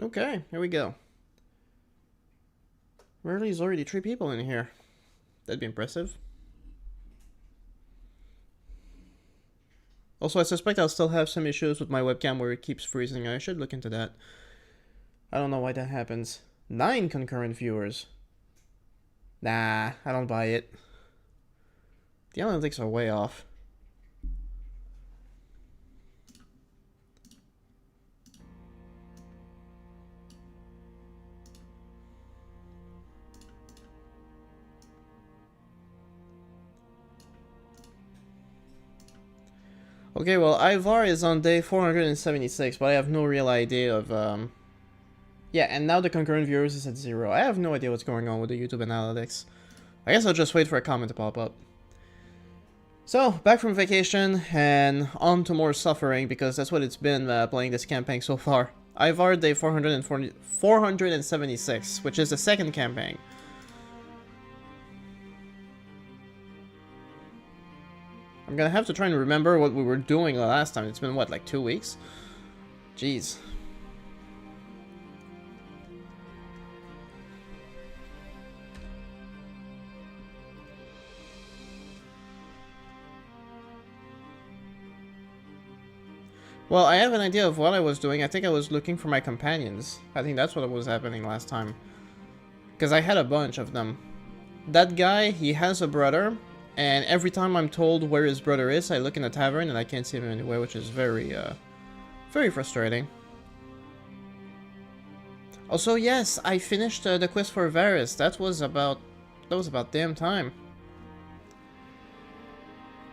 Okay, here we go. Really, there's already 3 people in here. That'd be impressive. Also, I suspect I'll still have some issues with my webcam where it keeps freezing. I should look into that. I don't know why that happens. 9 concurrent viewers. Nah, I don't buy it. The analytics are way off. Okay, well, Ivar is on day 476, but I have no real idea of, yeah, and now the concurrent viewers is at 0. I have no idea what's going on with the YouTube analytics. I guess I'll just wait for a comment to pop up. So, back from vacation, and on to more suffering, because that's what it's been playing this campaign so far. Ivar day 476, which is the second campaign. I'm gonna have to try and remember what we were doing last time. It's been, what, like 2 weeks? Jeez. Well, I have an idea of what I was doing. I think I was looking for my companions. I think that's what was happening last time. Because I had a bunch of them. That guy, he has a brother. And every time I'm told where his brother is, I look in the tavern and I can't see him anywhere, which is very frustrating. Also, yes, I finished the quest for Varys. That was about damn time.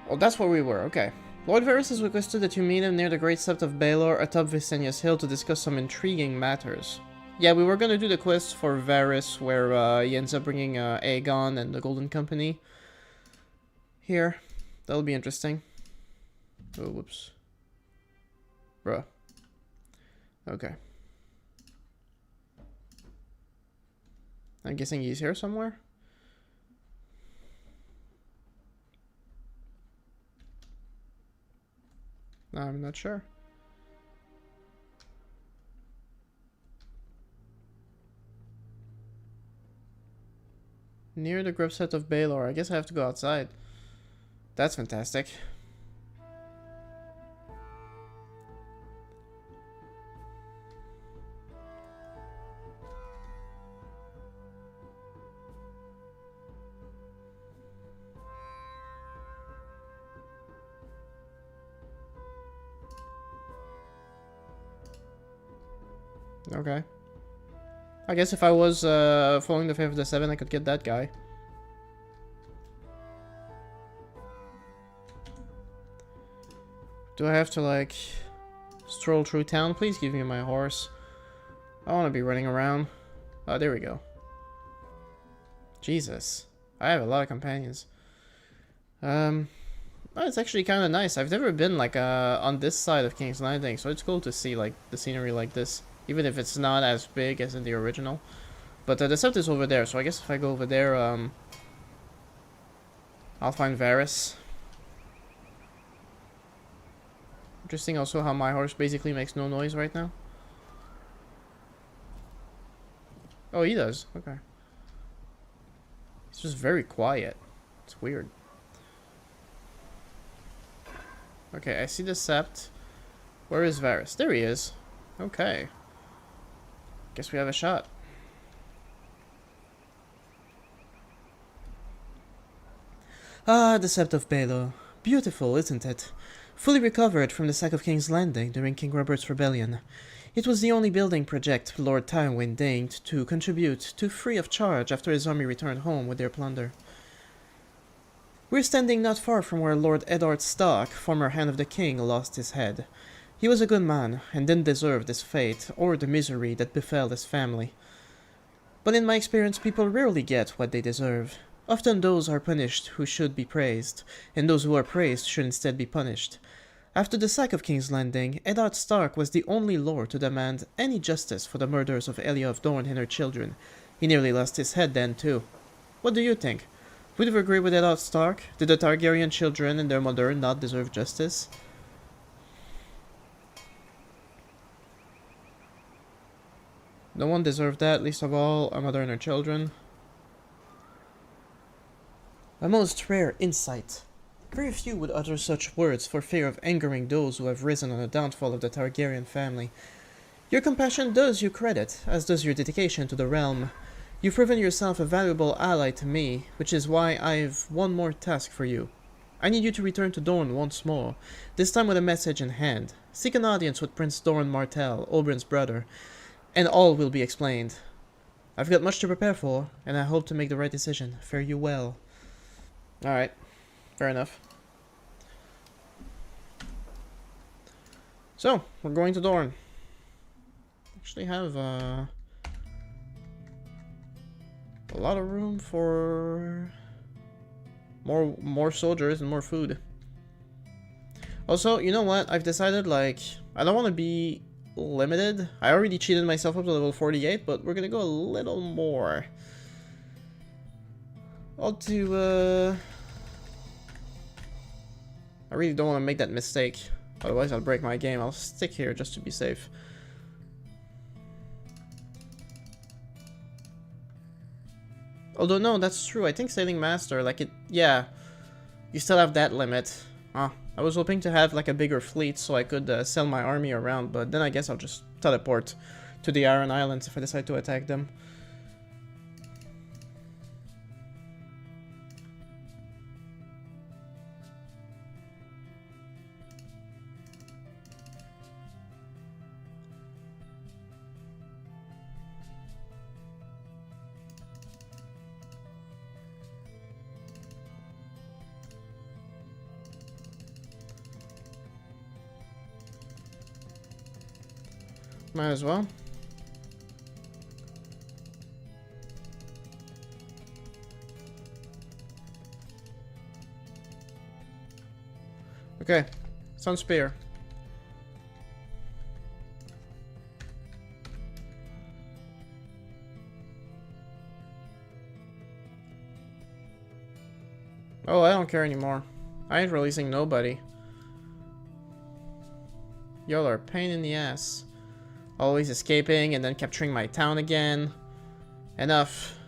Well, that's where we were, okay. Lord Varys has requested that you meet him near the Great Sept of Baelor atop Visenia's Hill to discuss some intriguing matters. Yeah, we were gonna do the quest for Varys, where he ends up bringing Aegon and the Golden Company here. That'll be interesting. Oh, whoops. Bruh. Okay. I'm guessing he's here somewhere? I'm not sure. Near the Great Sept of Baelor. I guess I have to go outside. That's fantastic. Okay. I guess if I was following the Faith of the Seven, I could get that guy. Do I have to, like, stroll through town? Please give me my horse. I want to be running around. Oh, there we go. Jesus. I have a lot of companions. Well, it's actually kind of nice. I've never been, like, on this side of King's Landing, so it's cool to see, like, the scenery like this. Even if it's not as big as in the original. But the Sept is over there, so I guess if I go over there, I'll find Varys. Interesting also how my horse basically makes no noise right now. Oh, he does. Okay. It's just very quiet. It's weird. Okay, I see the Sept. Where is Varys? There he is. Okay. Guess we have a shot. Ah, the Sept of Baelor. Beautiful, isn't it? Fully recovered from the sack of King's Landing during King Robert's rebellion. It was the only building project Lord Tywin deigned to contribute to free of charge after his army returned home with their plunder. We're standing not far from where Lord Eddard Stark, former Hand of the King, lost his head. He was a good man, and didn't deserve this fate, or the misery that befell his family. But in my experience, people rarely get what they deserve. Often those are punished who should be praised, and those who are praised should instead be punished. After the sack of King's Landing, Eddard Stark was the only lord to demand any justice for the murders of Elia of Dorne and her children. He nearly lost his head then, too. What do you think? Would you agree with Eddard Stark? Did the Targaryen children and their mother not deserve justice? No one deserved that, least of all a mother and her children. A most rare insight. Very few would utter such words for fear of angering those who have risen on the downfall of the Targaryen family. Your compassion does you credit, as does your dedication to the realm. You've proven yourself a valuable ally to me, which is why I've one more task for you. I need you to return to Dorne once more, this time with a message in hand. Seek an audience with Prince Doran Martell, Oberyn's brother, and all will be explained. I've got much to prepare for, and I hope to make the right decision. Fare you well. Alright, fair enough. So, we're going to Dorne. Actually have a lot of room for more soldiers and more food. Also, you know what? I've decided, like, I don't want to be limited. I already cheated myself up to level 48, but we're gonna go a little more. I'll do, I really don't want to make that mistake. Otherwise, I'll break my game. I'll stick here just to be safe. Although, no, that's true. I think Sailing Master, like it... Yeah. You still have that limit. Ah, I was hoping to have, like, a bigger fleet so I could sell my army around, but then I guess I'll just teleport to the Iron Islands if I decide to attack them. Might as well. Okay, Sun Spear. Oh, I don't care anymore. I ain't releasing nobody. Y'all are a pain in the ass. Always escaping and then capturing my town again. Enough.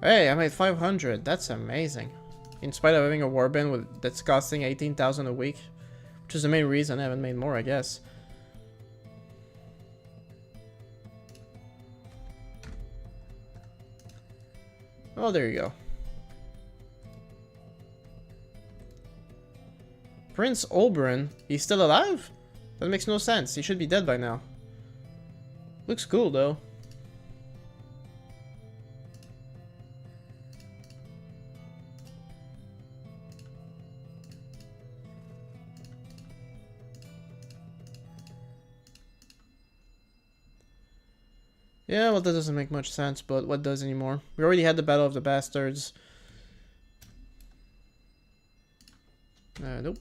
Hey, I made 500. That's amazing. In spite of having a warband that's costing 18,000 a week. Which is the main reason I haven't made more, I guess. Oh, there you go. Prince Oberyn? He's still alive? That makes no sense. He should be dead by now. Looks cool, though. Yeah, well, that doesn't make much sense, but what does anymore? We already had the Battle of the Bastards. Nope.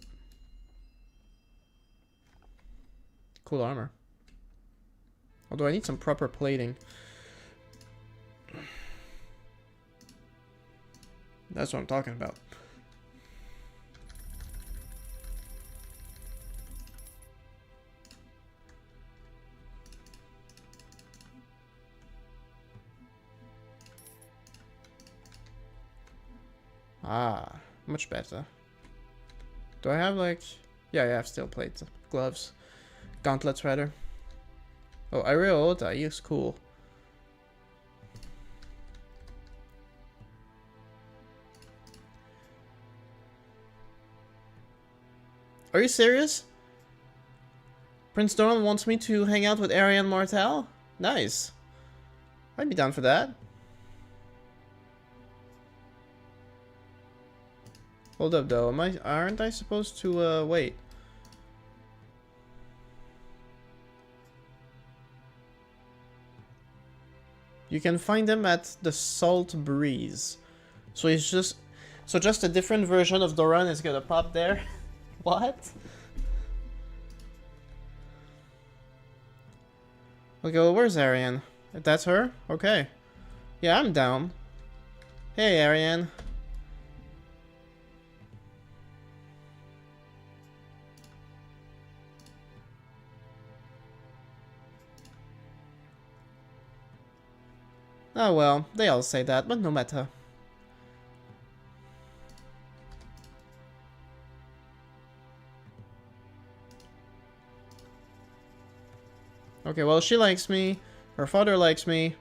Cool armor. Although I need some proper plating. That's what I'm talking about. Ah, much better. Do I have, like... Yeah, I have steel plates, gloves, gauntlets rather. Oh, Ireota, he looks cool. Are you serious? Prince Doran wants me to hang out with Arianne Martell? Nice. I'd be down for that. Hold up, though. Aren't I supposed to, wait? You can find them at the Salt Breeze. So it's just... So just a different version of Doran is gonna pop there? What? Okay, well, where's Arianne? That's her? Okay. Yeah, I'm down. Hey, Ariane. Oh well, they all say that, but no matter. Okay, well, she likes me. Her father likes me.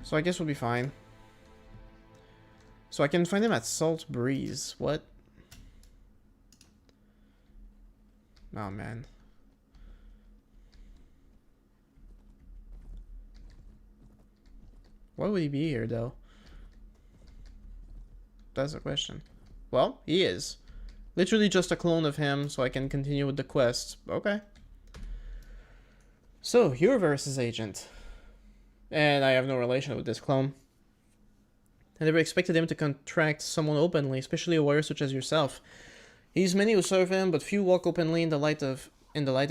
So I guess we'll be fine. So I can find him at Salt Breeze. What? Oh, man. Why would he be here, though? That's the question. Well, he is. Literally just a clone of him, so I can continue with the quest. Okay. So, you're Varys' agent. And I have no relation with this clone. I never expected him to contract someone openly, especially a warrior such as yourself. He's many who serve him, but few walk openly in the light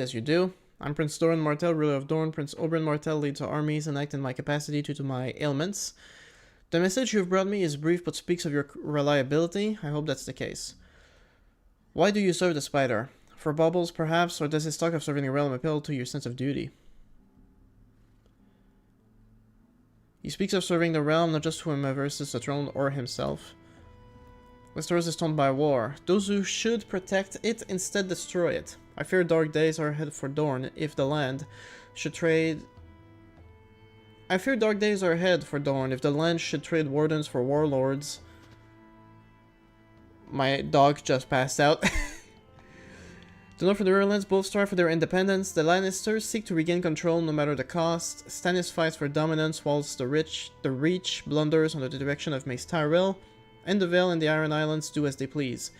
as you do. I'm Prince Doran Martell, ruler of Dorne. Prince Oberyn Martell leads our armies and act in my capacity due to my ailments. The message you've brought me is brief but speaks of your reliability. I hope that's the case. Why do you serve the spider? For baubles, perhaps, or does his talk of serving the realm appeal to your sense of duty? He speaks of serving the realm, not just whomever sits the throne or himself. Westeros is torn by war. Those who should protect it instead destroy it. I fear dark days are ahead for Dorne if the land should trade... I fear dark days are ahead for Dorne if the land should trade wardens for warlords. My dog just passed out. The North and the Riverlands both strive for their independence. The Lannisters seek to regain control no matter the cost. Stannis fights for dominance whilst the Reach blunders under the direction of Mace Tyrell. And the Vale and the Iron Islands do as they please.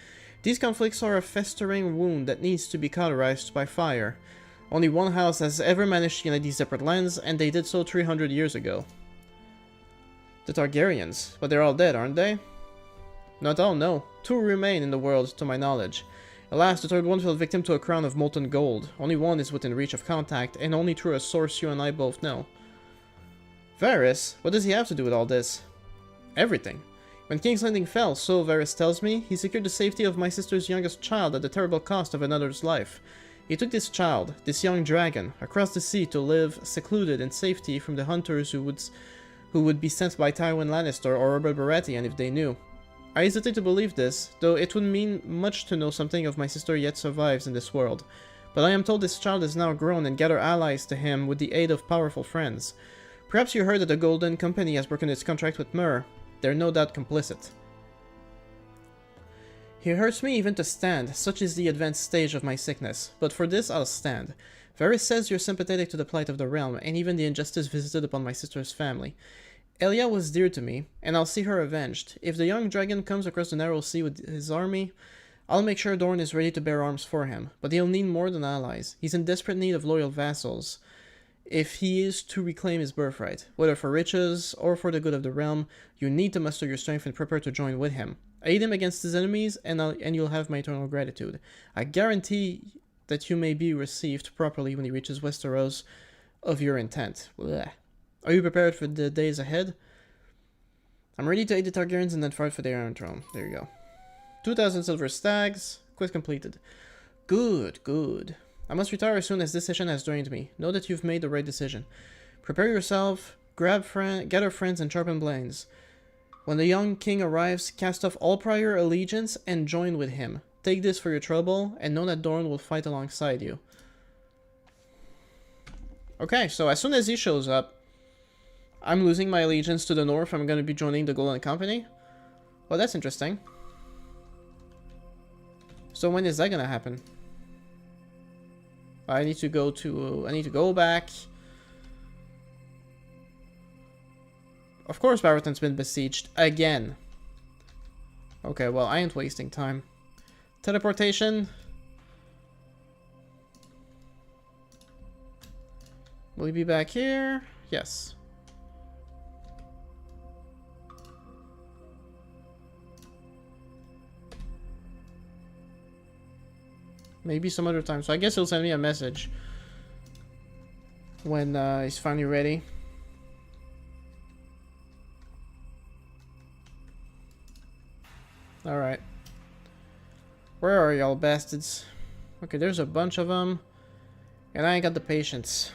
These conflicts are a festering wound that needs to be cauterized by fire. Only one house has ever managed to unite these separate lands, and they did so 300 years ago. The Targaryens, but they're all dead, aren't they? Not all, no. 2 remain in the world, to my knowledge. Alas, the third one fell victim to a crown of molten gold. Only one is within reach of contact, and only through a source you and I both know. Varys? What does he have to do with all this? Everything. When King's Landing fell, so Varys tells me, he secured the safety of my sister's youngest child at the terrible cost of another's life. He took this child, this young dragon, across the sea to live secluded in safety from the hunters who would be sent by Tywin Lannister or Robert Baratheon if they knew. I hesitate to believe this, though it would mean much to know something of my sister yet survives in this world. But I am told this child is now grown and gather allies to him with the aid of powerful friends. Perhaps you heard that the Golden Company has broken its contract with Myr. They're no doubt complicit. It hurts me even to stand, such is the advanced stage of my sickness, but for this I'll stand. Varys says you're sympathetic to the plight of the realm, and even the injustice visited upon my sister's family. Elia was dear to me, and I'll see her avenged. If the young dragon comes across the narrow sea with his army, I'll make sure Dorne is ready to bear arms for him, but he'll need more than allies. He's in desperate need of loyal vassals, if he is to reclaim his birthright. Whether for riches, or for the good of the realm, you need to muster your strength and prepare to join with him. Aid him against his enemies, and you'll have my eternal gratitude. I guarantee that you may be received properly when he reaches Westeros of your intent. Blech. Are you prepared for the days ahead? I'm ready to aid the Targaryens and then fight for their Iron Throne. There you go. 2,000 silver stags. Quest completed. Good, good. I must retire as soon as this session has drained me. Know that you've made the right decision. Prepare yourself, gather friends, and sharpen blades. When the young king arrives, cast off all prior allegiance and join with him. Take this for your trouble, and know that Dorne will fight alongside you. Okay, so as soon as he shows up, I'm losing my allegiance to the north. I'm going to be joining the Golden Company. Well, that's interesting. So when is that going to happen? I need to go back. Of course, Barrington's been besieged again. Okay, well, I ain't wasting time. Teleportation. Will he be back here? Yes. Maybe some other time. So I guess he'll send me a message when he's finally ready. Alright. Where are y'all bastards? Okay, there's a bunch of them. And I ain't got the patience.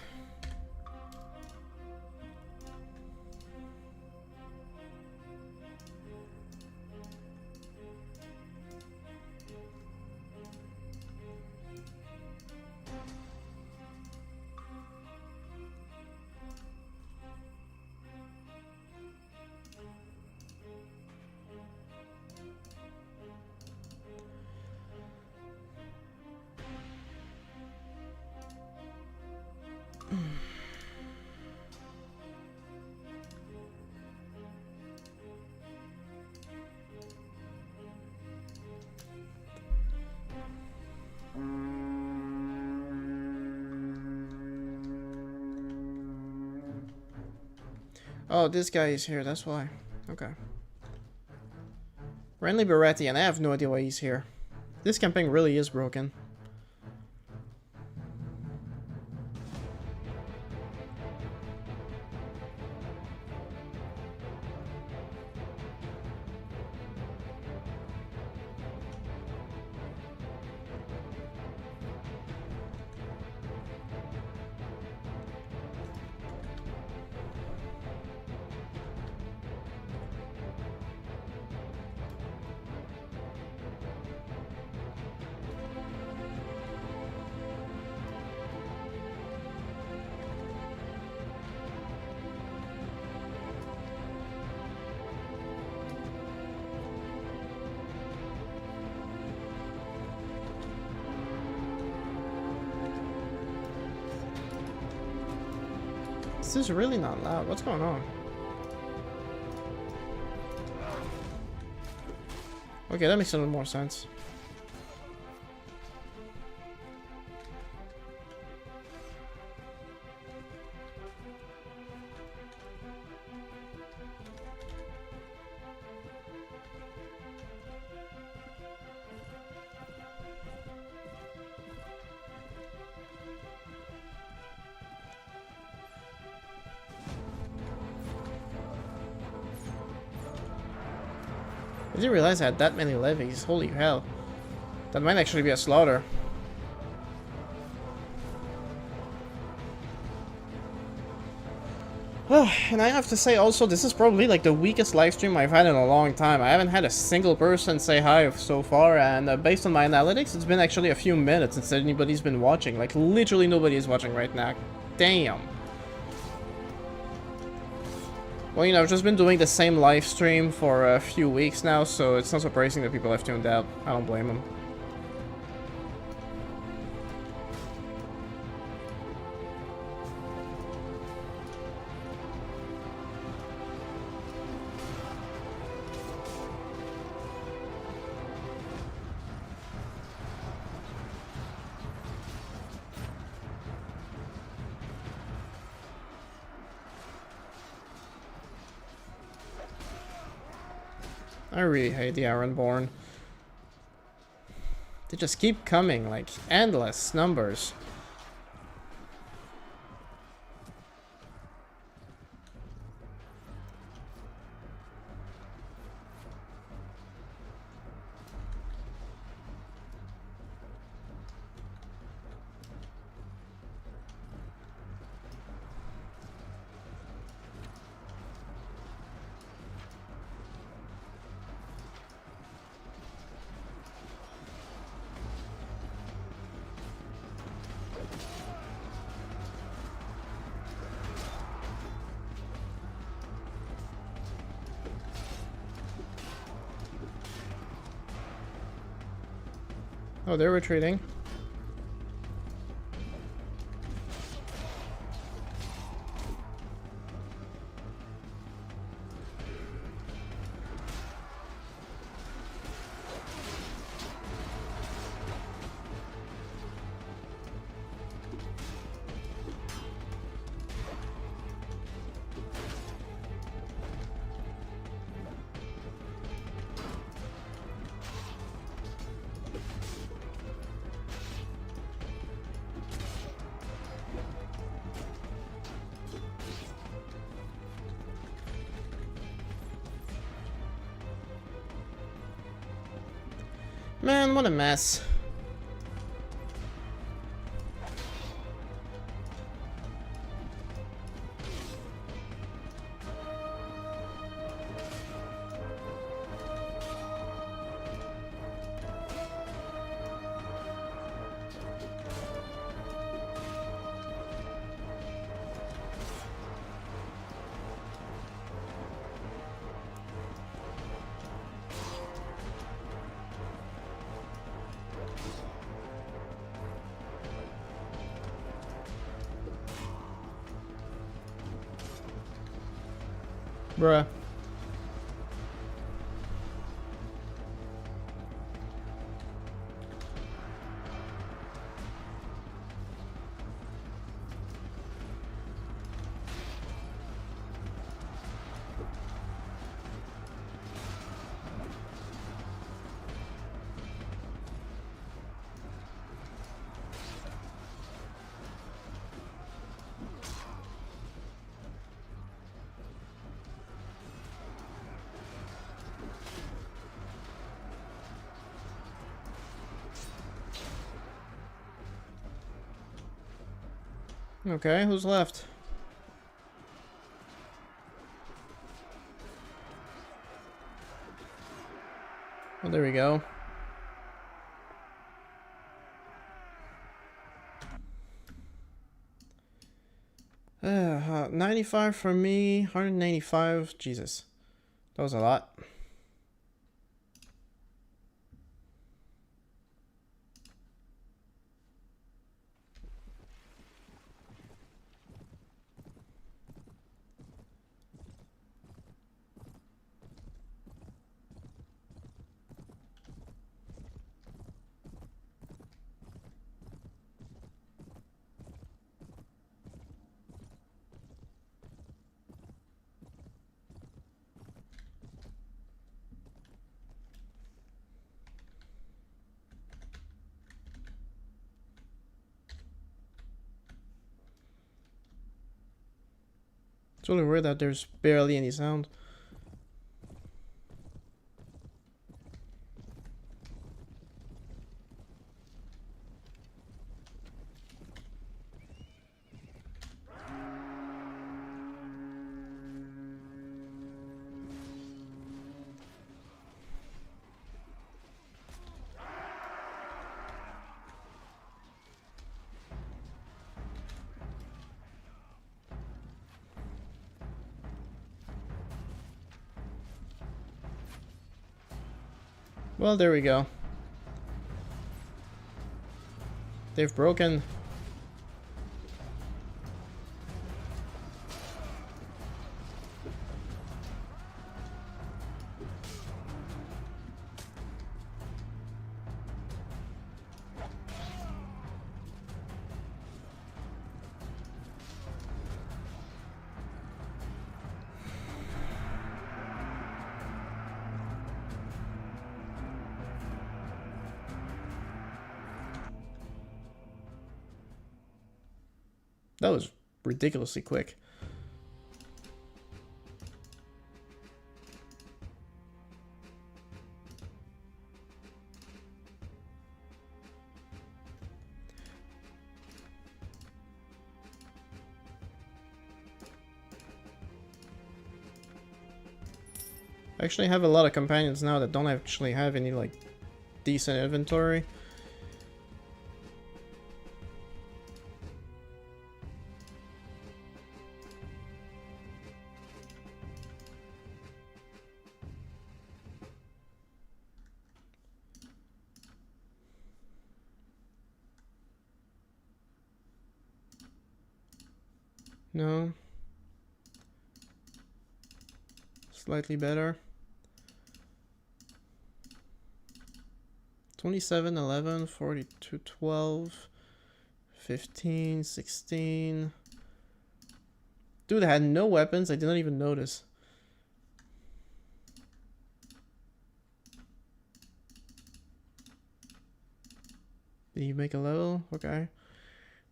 Oh, this guy is here, that's why. Okay. Renly Baratheon, I have no idea why he's here. This campaign really is broken. This is really not loud. What's going on? Okay, that makes a little more sense. I didn't realize I had that many levies. Holy hell. That might actually be a slaughter. And I have to say also, this is probably like the weakest livestream I've had in a long time. I haven't had a single person say hi so far, and based on my analytics, it's been actually a few minutes since anybody's been watching. Like, literally nobody is watching right now. Damn. Well, you know, I've just been doing the same live stream for a few weeks now, so it's not surprising that people have tuned out. I don't blame them. I really hate the Ironborn. They just keep coming, like, endless numbers. Oh, they're retreating. Man, what a mess. Bruh. Okay, who's left? Oh, there we go. Uh, 95 for me, 185. Jesus. That was a lot. It's really weird that there's barely any sound. Well, there we go. They've broken. That was ridiculously quick. I actually have a lot of companions now that don't actually have any, like, decent inventory. No. Slightly better. 27, 11, 42, 12, 15, 16. Dude, I had no weapons. I did not even notice. Did he make a level? Okay.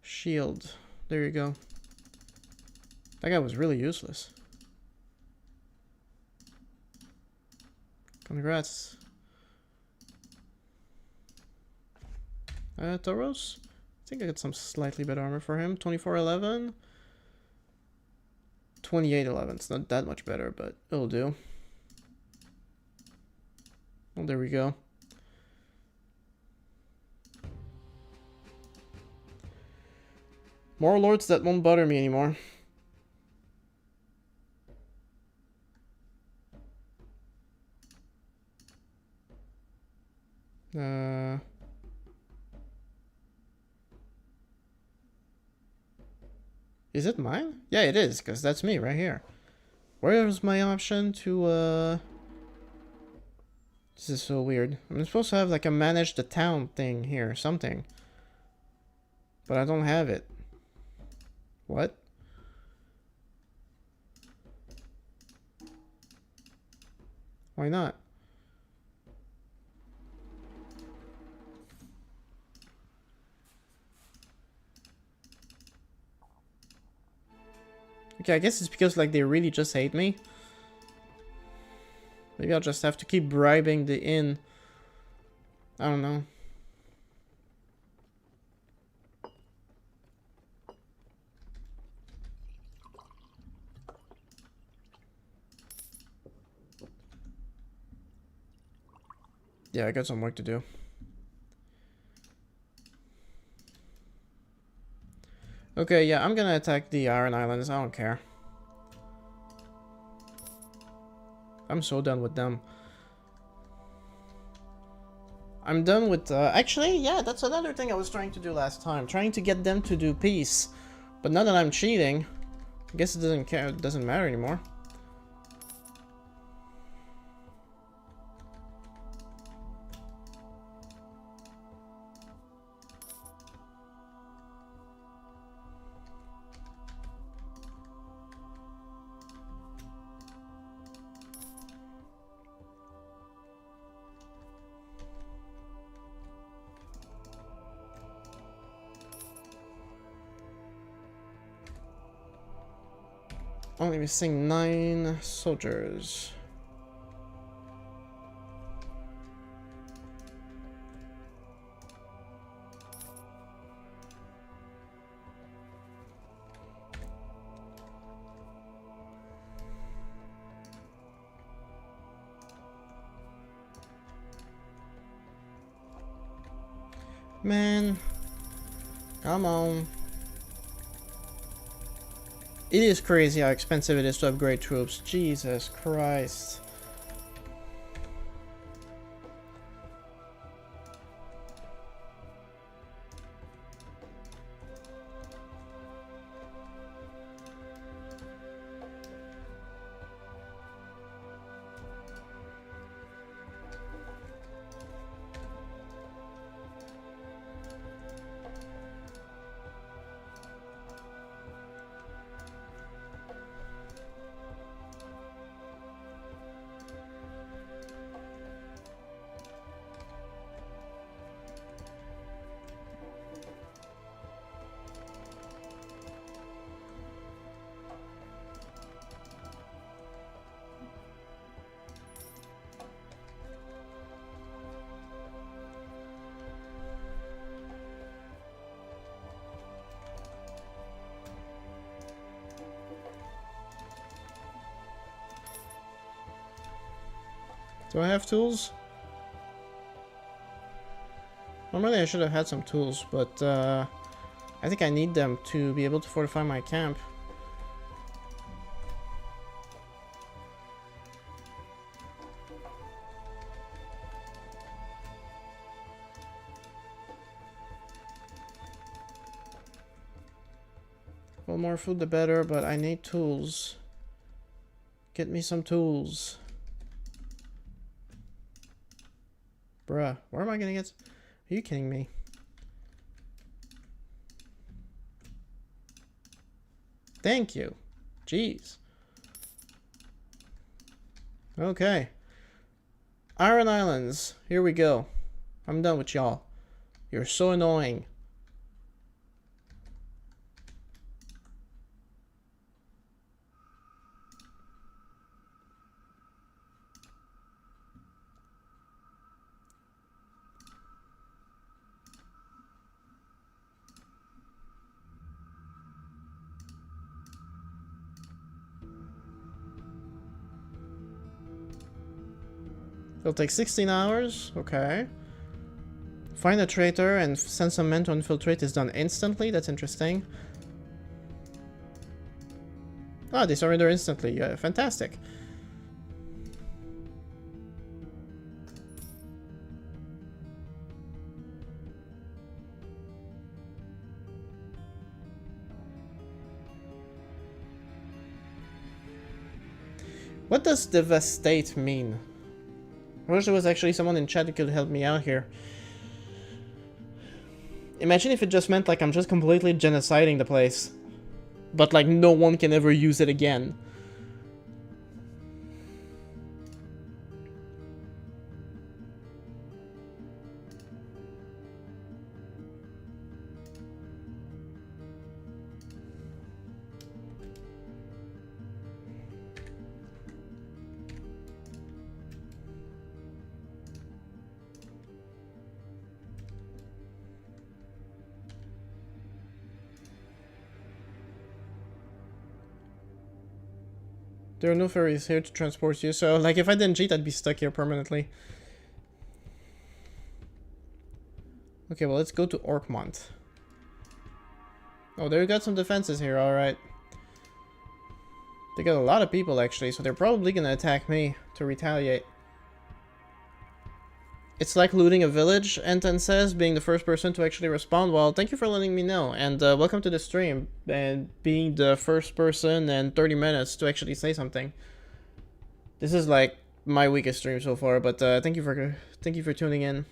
Shield. There you go. That guy was really useless. Congrats. Tauros? I think I got some slightly better armor for him. 2411. 2811. It's not that much better, but it'll do. Oh, there we go. More lords that won't bother me anymore. Is it mine? Yeah, it is, because that's me right here. Where's my option to, This is so weird. I'm supposed to have, like, a manage the town thing here, something. But I don't have it. What? Why not? Okay, I guess it's because, like, they really just hate me. Maybe I'll just have to keep bribing the inn. I don't know. Yeah, I got some work to do. Okay, yeah, I'm gonna attack the Iron Islands. I don't care. I'm so done with them. I'm done with, actually, yeah, that's another thing I was trying to do last time. Trying to get them to do peace. But now that I'm cheating, I guess it doesn't matter anymore. Only missing 9 soldiers. Man, come on. It is crazy how expensive it is to upgrade troops. Jesus Christ. Do I have tools? Normally I should have had some tools, but I think I need them to be able to fortify my camp. Well, more food the better, but I need tools. Get me some tools. Bruh, where am I gonna get? Are you kidding me? Thank you. Jeez. Okay. Iron Islands. Here we go. I'm done with y'all. You're so annoying. It'll take 16 hours. Okay. Find a traitor and send some men to infiltrate is done instantly. That's interesting. Ah, they surrender instantly. Fantastic. What does devastate mean? I wish there was actually someone in chat who could help me out here. Imagine if it just meant like I'm just completely genociding the place. But like no one can ever use it again. There are no ferries here to transport you, so like if I didn't cheat, I'd be stuck here permanently. Okay, well let's go to Orkmont. Oh, they got some defenses here, alright. They got a lot of people actually, so they're probably gonna attack me to retaliate. It's like looting a village, Enten says, being the first person to actually respond. Well, thank you for letting me know, and welcome to the stream, and being the first person in 30 minutes to actually say something. This is like my weakest stream so far, but thank you for tuning in.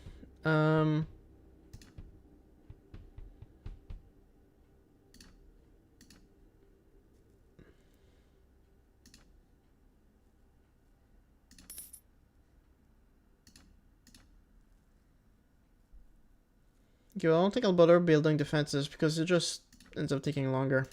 Okay, well, I don't think I'll bother building defenses because it just ends up taking longer.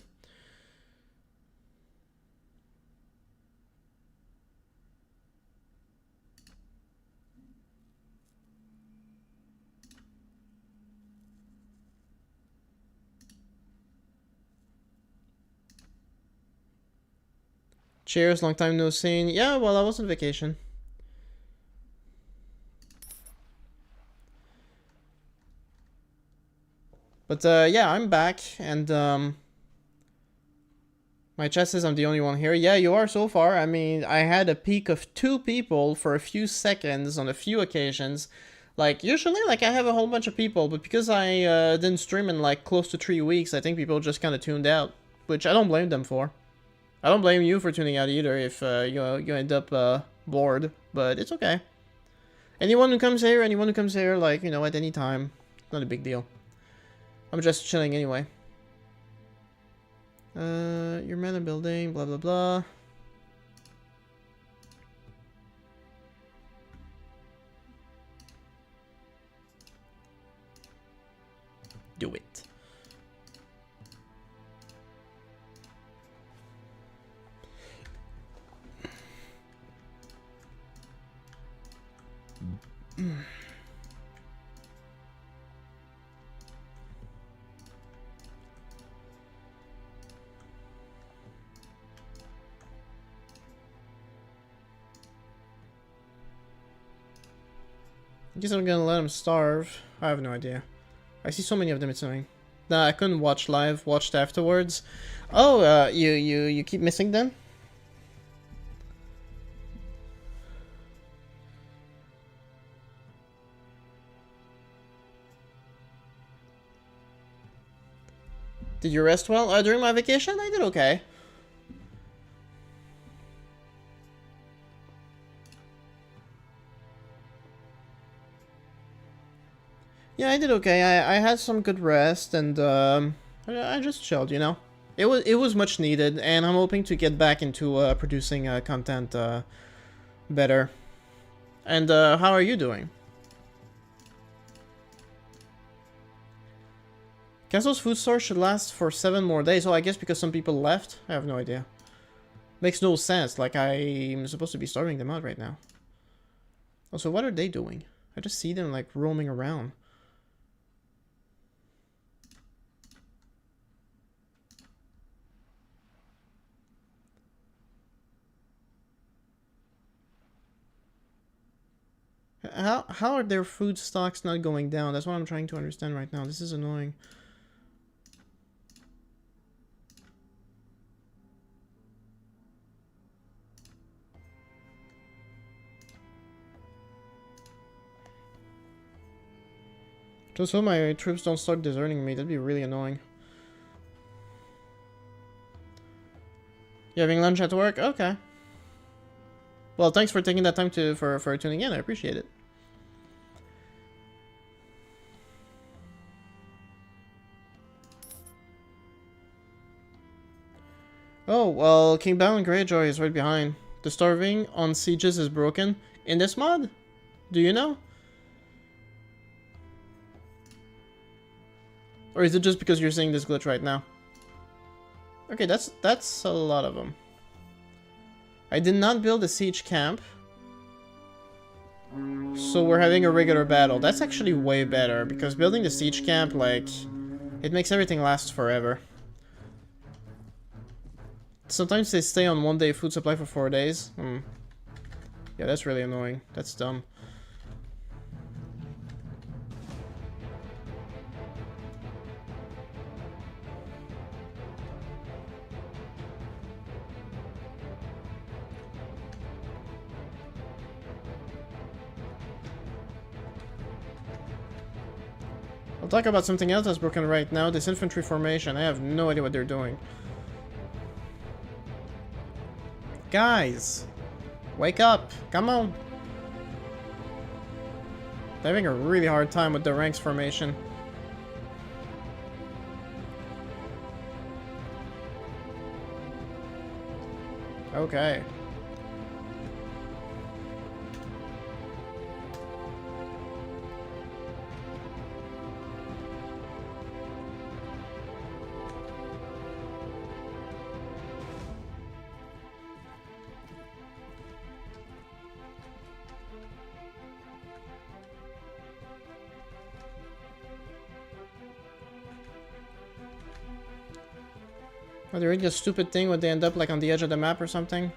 Cheers, long time no seen. Yeah, well, I was on vacation. But yeah, I'm back, and my chat says I'm the only one here. Yeah, you are so far. I mean, I had a peak of 2 people for a few seconds on a few occasions. Like, usually, like, I have a whole bunch of people, but because I didn't stream in, like, close to 3 weeks, I think people just kind of tuned out, which I don't blame them for. I don't blame you for tuning out either if you end up bored, but it's okay. Anyone who comes here, like, you know, at any time, not a big deal. I'm just chilling anyway. Your mana building, blah blah blah. Do it. I guess I'm gonna let him starve. I have no idea. I see so many of them, it's annoying. Nah, I couldn't watch live, watched afterwards. Oh, you keep missing them? Did you rest well? During my vacation, I did okay. Yeah, I did okay. I had some good rest, and I just chilled, you know. It was much needed, and I'm hoping to get back into producing content better. And how are you doing? Castle's food store should last for 7 more days. Oh, I guess because some people left? I have no idea. Makes no sense. Like, I'm supposed to be starving them out right now. Also, what are they doing? I just see them, like, roaming around. How are their food stocks not going down? That's what I'm trying to understand right now. This is annoying. Just hope my troops don't start deserting me. That'd be really annoying. You having lunch at work? Okay. Well, thanks for taking that time for tuning in. I appreciate it. Oh, well, King Balin Greyjoy is right behind. The starving on sieges is broken. In this mod? Do you know? Or is it just because you're seeing this glitch right now? Okay, that's a lot of them. I did not build a siege camp. So we're having a regular battle. That's actually way better, because building the siege camp, like, it makes everything last forever. Sometimes they stay on 1 day food supply for 4 days. Yeah, that's really annoying. That's dumb. I'll talk about something else that's broken right now. This infantry formation. I have no idea what they're doing. Guys! Wake up! Come on! They're having a really hard time with the ranks formation. Okay. Are they doing a stupid thing when they end up like on the edge of the map or something?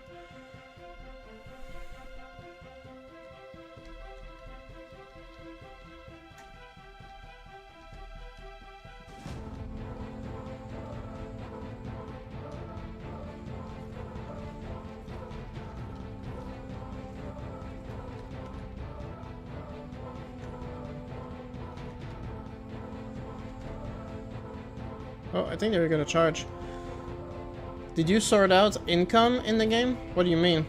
Oh, I think they were gonna charge. Did you sort out income in the game? What do you mean?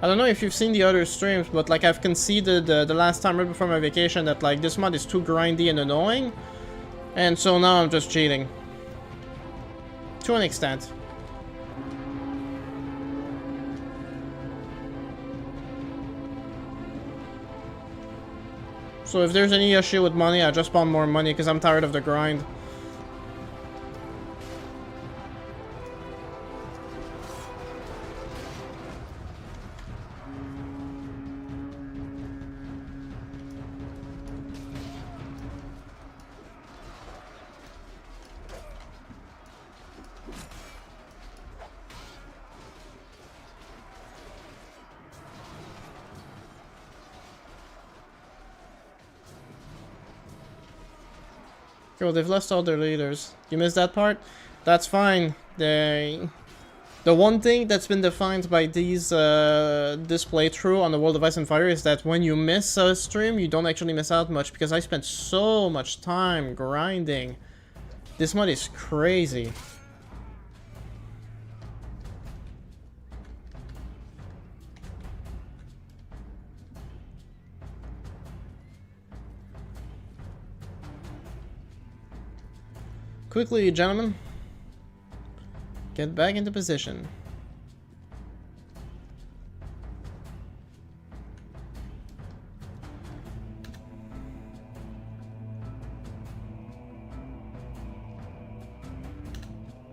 I don't know if you've seen the other streams, but like I've conceded the last time right before my vacation that like this mod is too grindy and annoying. And so now I'm just cheating. To an extent. So if there's any issue with money, I just spawn more money because I'm tired of the grind. Oh, they've lost all their leaders. You missed that part? That's fine. The one thing that's been defined by these this playthrough on the World of Ice and Fire is that when you miss a stream, you don't actually miss out much, because I spent so much time grinding. This mod is crazy. Quickly, gentlemen. Get back into position.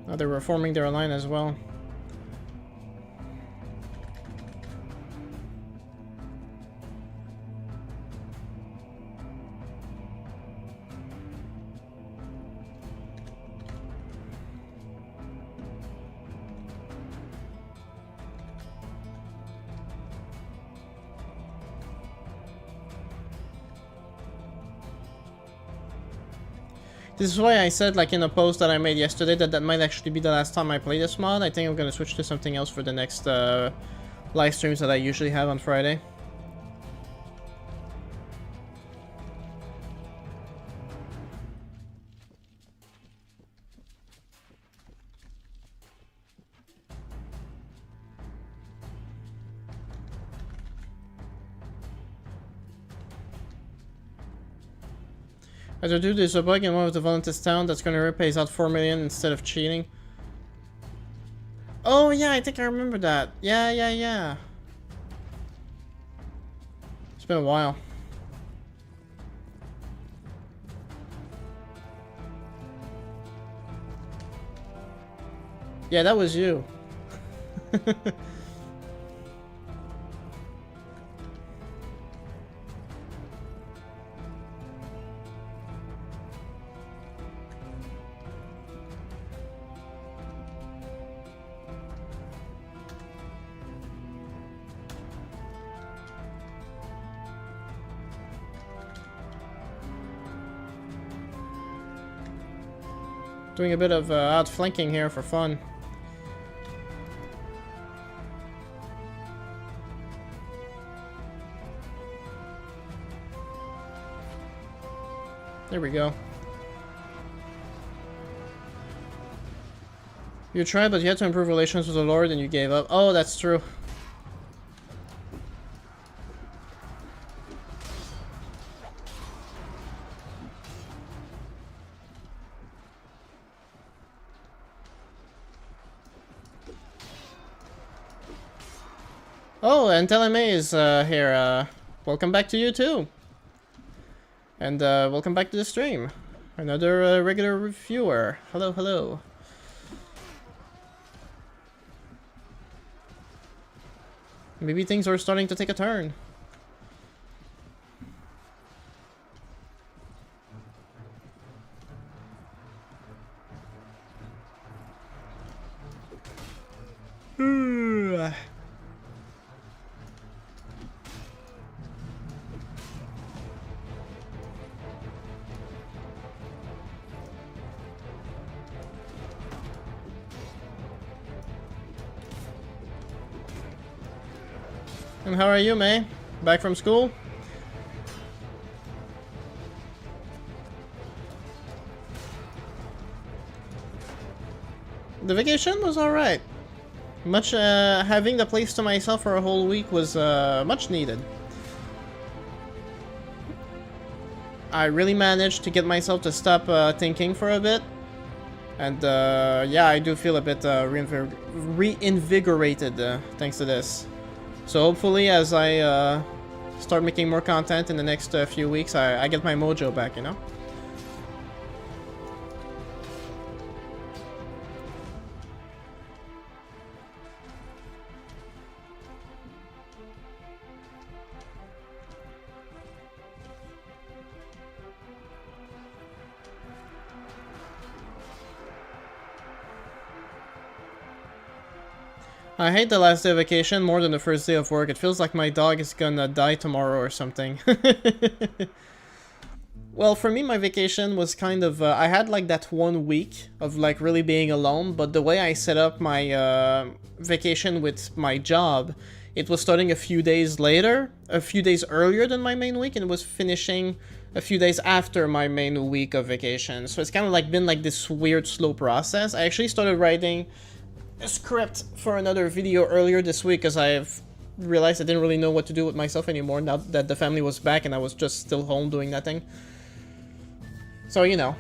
Oh, they're reforming their line as well. This is why I said, like in a post that I made yesterday, that that might actually be the last time I play this mod. I think I'm gonna switch to something else for the next live streams that I usually have on Friday. As a dude, there's a bug in one of the volunteers town that's gonna pays out 4 million instead of cheating. Oh yeah, I think I remember that. Yeah. It's been a while. Yeah, that was you. Doing a bit of outflanking here for fun. There we go. You tried, but you had to improve relations with the Lord and you gave up. Oh, that's true. Oh, and Teleme is here. Welcome back to you too. And welcome back to the stream. Another regular reviewer. Hello, hello. Maybe things are starting to take a turn. And how are you, May? Back from school? The vacation was alright. Much, having the place to myself for a whole week was, much needed. I really managed to get myself to stop, thinking for a bit. And, yeah, I do feel a bit, reinvigorated, thanks to this. So hopefully as I start making more content in the next few weeks, I get my mojo back, you know? I hate the last day of vacation more than the first day of work. It feels like my dog is gonna die tomorrow or something. Well, for me, my vacation was kind of... I had like that 1 week of like really being alone, but the way I set up my vacation with my job, it was starting a few days later, a few days earlier than my main week, and it was finishing a few days after my main week of vacation. So it's kind of like been like this weird slow process. I actually started writing a script for another video earlier this week because I've realized I didn't really know what to do with myself anymore now that the family was back and I was just still home doing nothing. So, you know.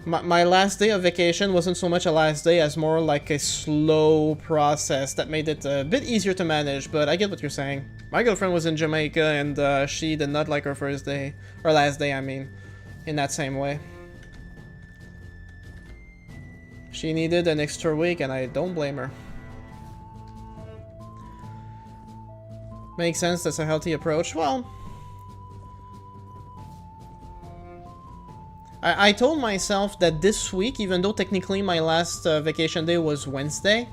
My last day of vacation wasn't so much a last day as more like a slow process that made it a bit easier to manage, but I get what you're saying. My girlfriend was in Jamaica and she did not like her first day, or last day I mean, in that same way. She needed an extra week and I don't blame her. Makes sense, that's a healthy approach. Well, I told myself that this week, even though technically my last vacation day was Wednesday,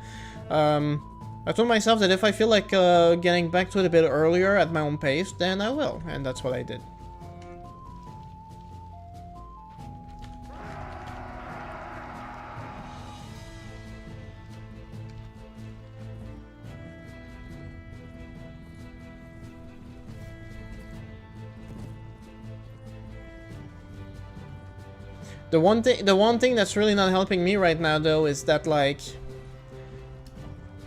I told myself that if I feel like getting back to it a bit earlier at my own pace, then I will, and that's what I did. The one thing that's really not helping me right now, though, is that, like,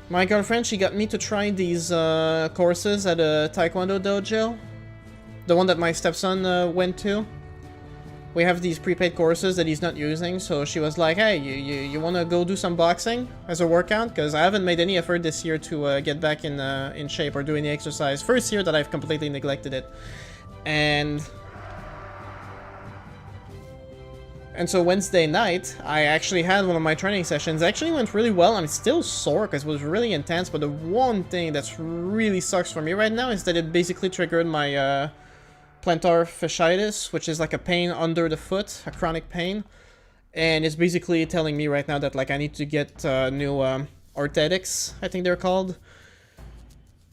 my girlfriend, she got me to try these courses at a Taekwondo dojo. The one that my stepson went to. We have these prepaid courses that he's not using, so she was like, hey, you want to go do some boxing as a workout? Because I haven't made any effort this year to get back in shape or do any exercise. First year that I've completely neglected it. And so Wednesday night, I actually had one of my training sessions. It actually went really well. I'm still sore because it was really intense, but the one thing that's really sucks for me right now is that it basically triggered my plantar fasciitis, which is like a pain under the foot, a chronic pain. And it's basically telling me right now that, like, I need to get new orthotics, I think they're called,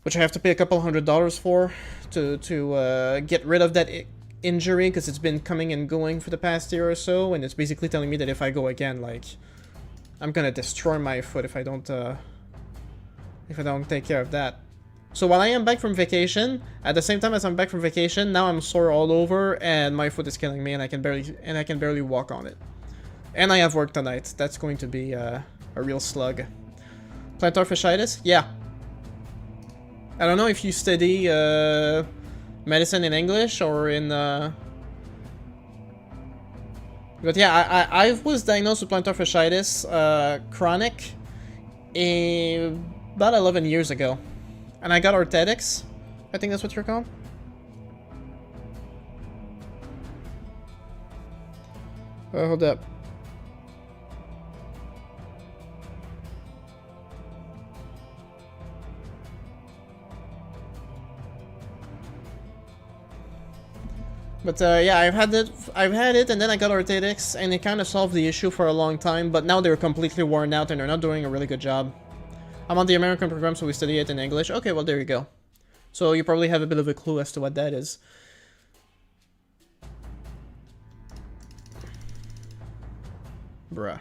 which I have to pay a couple $100 for to get rid of that injury, because it's been coming and going for the past year or so, and it's basically telling me that if I go again, like, I'm gonna destroy my foot if I don't take care of that. So while I am back from vacation, at the same time as I'm back from vacation, now I'm sore all over and my foot is killing me, and I can barely walk on it. And I have work tonight. That's going to be a real slug. Plantar fasciitis? Yeah. I don't know if you study medicine in English or in but yeah, I was diagnosed with plantar fasciitis chronic about 11 years ago, and I got orthotics. I think that's what you're called. Hold up. But yeah, I've had it, and then I got orthotics, and it kind of solved the issue for a long time, but now they're completely worn out, and they're not doing a really good job. I'm on the American program, so we study it in English. Okay, well, there you go. So you probably have a bit of a clue as to what that is. Bruh.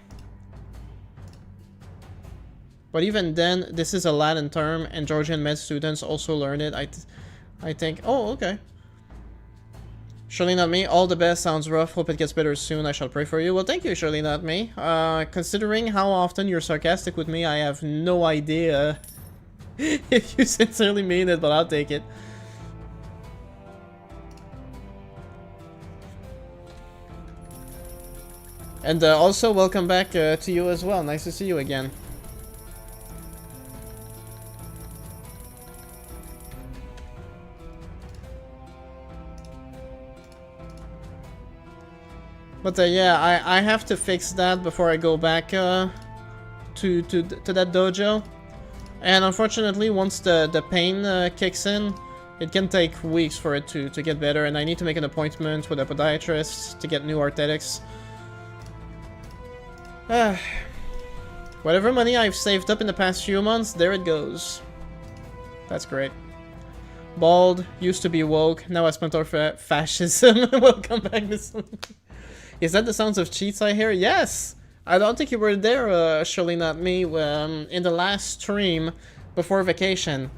But even then, this is a Latin term, and Georgian med students also learn it, I think. Oh, okay. Surely not me. All the best. Sounds rough. Hope it gets better soon. I shall pray for you. Well, thank you, surely not me. Considering how often you're sarcastic with me, I have no idea if you sincerely mean it, but I'll take it. And also, welcome back to you as well. Nice to see you again. But yeah, I have to fix that before I go back to that dojo. And unfortunately, once the pain kicks in, it can take weeks for it to get better, and I need to make an appointment with a podiatrist to get new orthotics. Whatever money I've saved up in the past few months, there it goes. That's great. Bald, used to be woke, now I spent our fascism. Welcome back, Miss. Is that the sounds of cheats I hear? Yes! I don't think you were there, surely not me, in the last stream before vacation.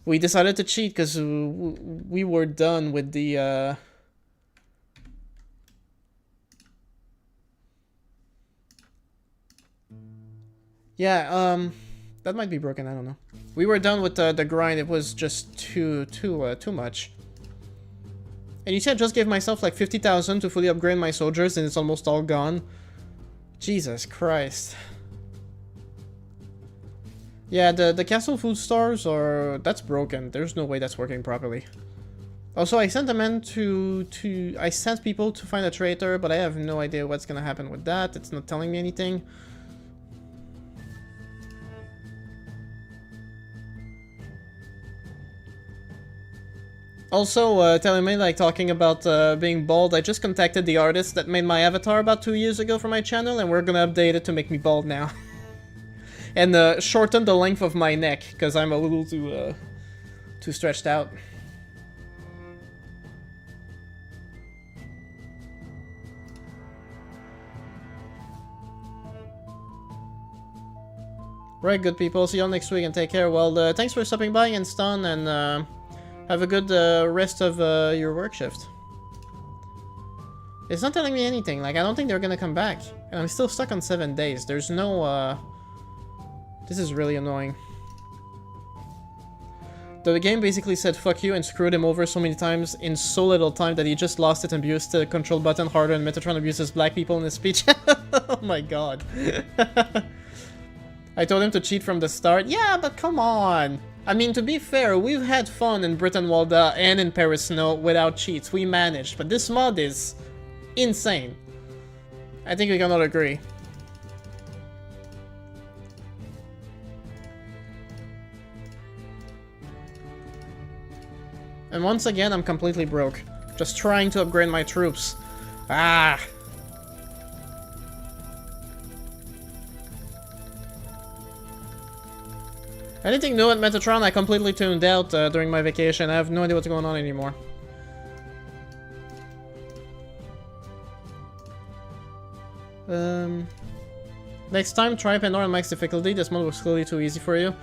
We decided to cheat because we were done with the, Yeah, that might be broken, I don't know. We were done with the grind, it was just too much. And you see, I just gave myself like 50,000 to fully upgrade my soldiers, and it's almost all gone. Jesus Christ. Yeah, the castle food stores are... that's broken. There's no way that's working properly. Also, I sent a man I sent people to find a traitor, but I have no idea what's gonna happen with that. It's not telling me anything. Also, telling me, like, talking about being bald, I just contacted the artist that made my avatar about 2 years ago for my channel, and we're gonna update it to make me bald now. and shorten the length of my neck, because I'm a little too stretched out. Right, good people. See you all next week and take care. Well, thanks for stopping by, and Stun, and have a good rest of your work shift. It's not telling me anything. Like, I don't think they're gonna come back. And I'm still stuck on 7 days. There's no, This is really annoying. The game basically said fuck you and screwed him over so many times in so little time that he just lost it and abused the control button harder, and Metatron abuses black people in his speech. Oh my god. I told him to cheat from the start. Yeah, but come on. I mean, to be fair, we've had fun in Britain Walda and in Paris Snow without cheats. We managed, but this mod is insane. I think we can all agree. And once again, I'm completely broke. Just trying to upgrade my troops. Ah! Anything new at Metatron? I completely tuned out during my vacation. I have no idea what's going on anymore. Next time, try Pandora on max difficulty. This mod was clearly too easy for you.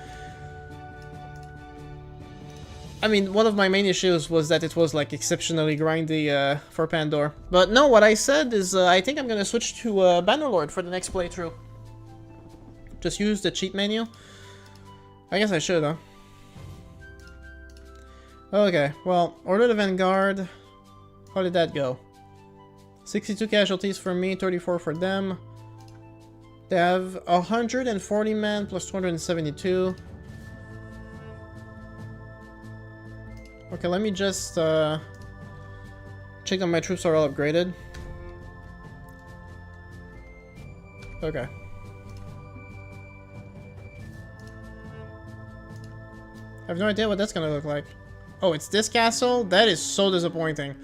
I mean, one of my main issues was that it was like exceptionally grindy for Pandora. But no, what I said is I think I'm gonna switch to Bannerlord for the next playthrough. Just use the cheat menu. I guess I should, huh? Okay, well, Order the Vanguard. How did that go? 62 casualties for me, 34 for them. They have 140 men plus 272. Okay, let me just check that my troops are all upgraded. Okay. I have no idea what that's gonna look like. Oh, it's this castle? That is so disappointing.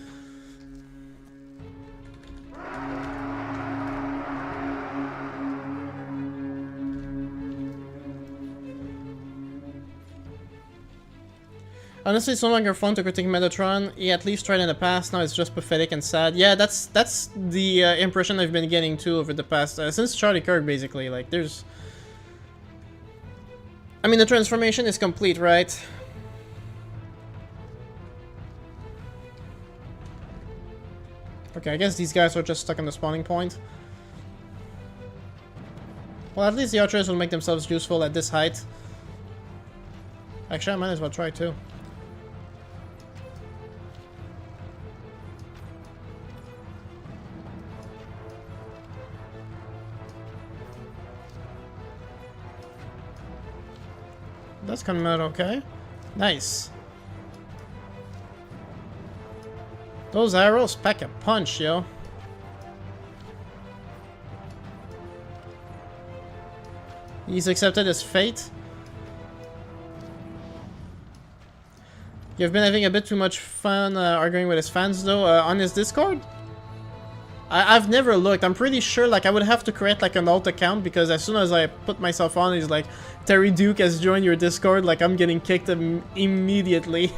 Honestly, it's no longer fun to critique Metatron. He at least tried in the past, now it's just pathetic and sad. Yeah, that's the impression I've been getting too over the past, since Charlie Kirk, basically. Like, there's... I mean, the transformation is complete, right? Okay, I guess these guys are just stuck in the spawning point. Well, at least the archers will make themselves useful at this height. Actually, I might as well try too. That's coming out okay. Nice. Those arrows pack a punch, yo. He's accepted his fate. You've been having a bit too much fun arguing with his fans, though, on his Discord? I've never looked. I'm pretty sure, like, I would have to create, like, an alt account, because as soon as I put myself on, he's like, Terry Duke has joined your Discord, like, I'm getting kicked immediately.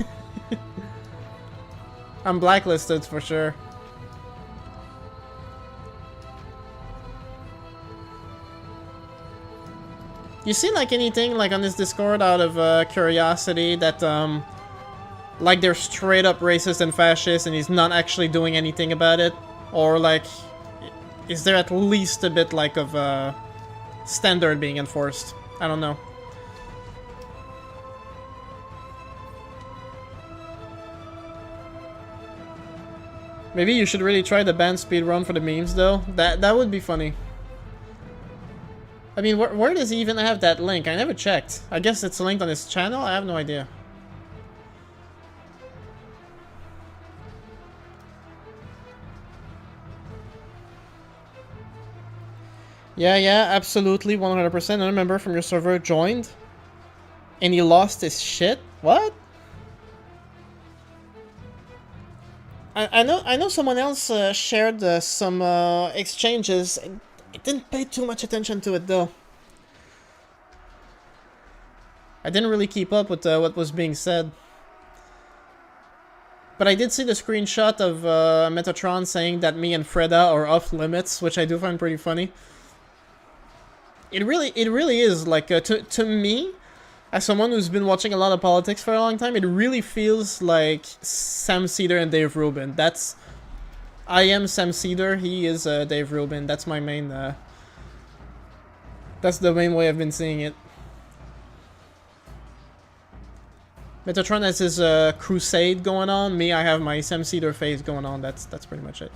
I'm blacklisted, for sure. You see, like, anything, like, on this Discord out of curiosity that, like, they're straight up racist and fascist and he's not actually doing anything about it? Or, like, is there at least a bit, like, of a standard being enforced? I don't know. Maybe you should really try the band speed run for the memes, though. That would be funny. I mean, where does he even have that link? I never checked. I guess it's linked on his channel? I have no idea. Yeah, absolutely, 100%. I remember from your server joined, and he lost his shit. What? I know someone else shared some exchanges. I didn't pay too much attention to it though. I didn't really keep up with what was being said. But I did see the screenshot of Metatron saying that me and Freda are off limits, which I do find pretty funny. It really is, like, to me, as someone who's been watching a lot of politics for a long time, it really feels like Sam Cedar and Dave Rubin. I am Sam Cedar, he is Dave Rubin. That's my main, that's the main way I've been seeing it. Metatron has his crusade going on. Me, I have my Sam Cedar phase going on. That's pretty much it.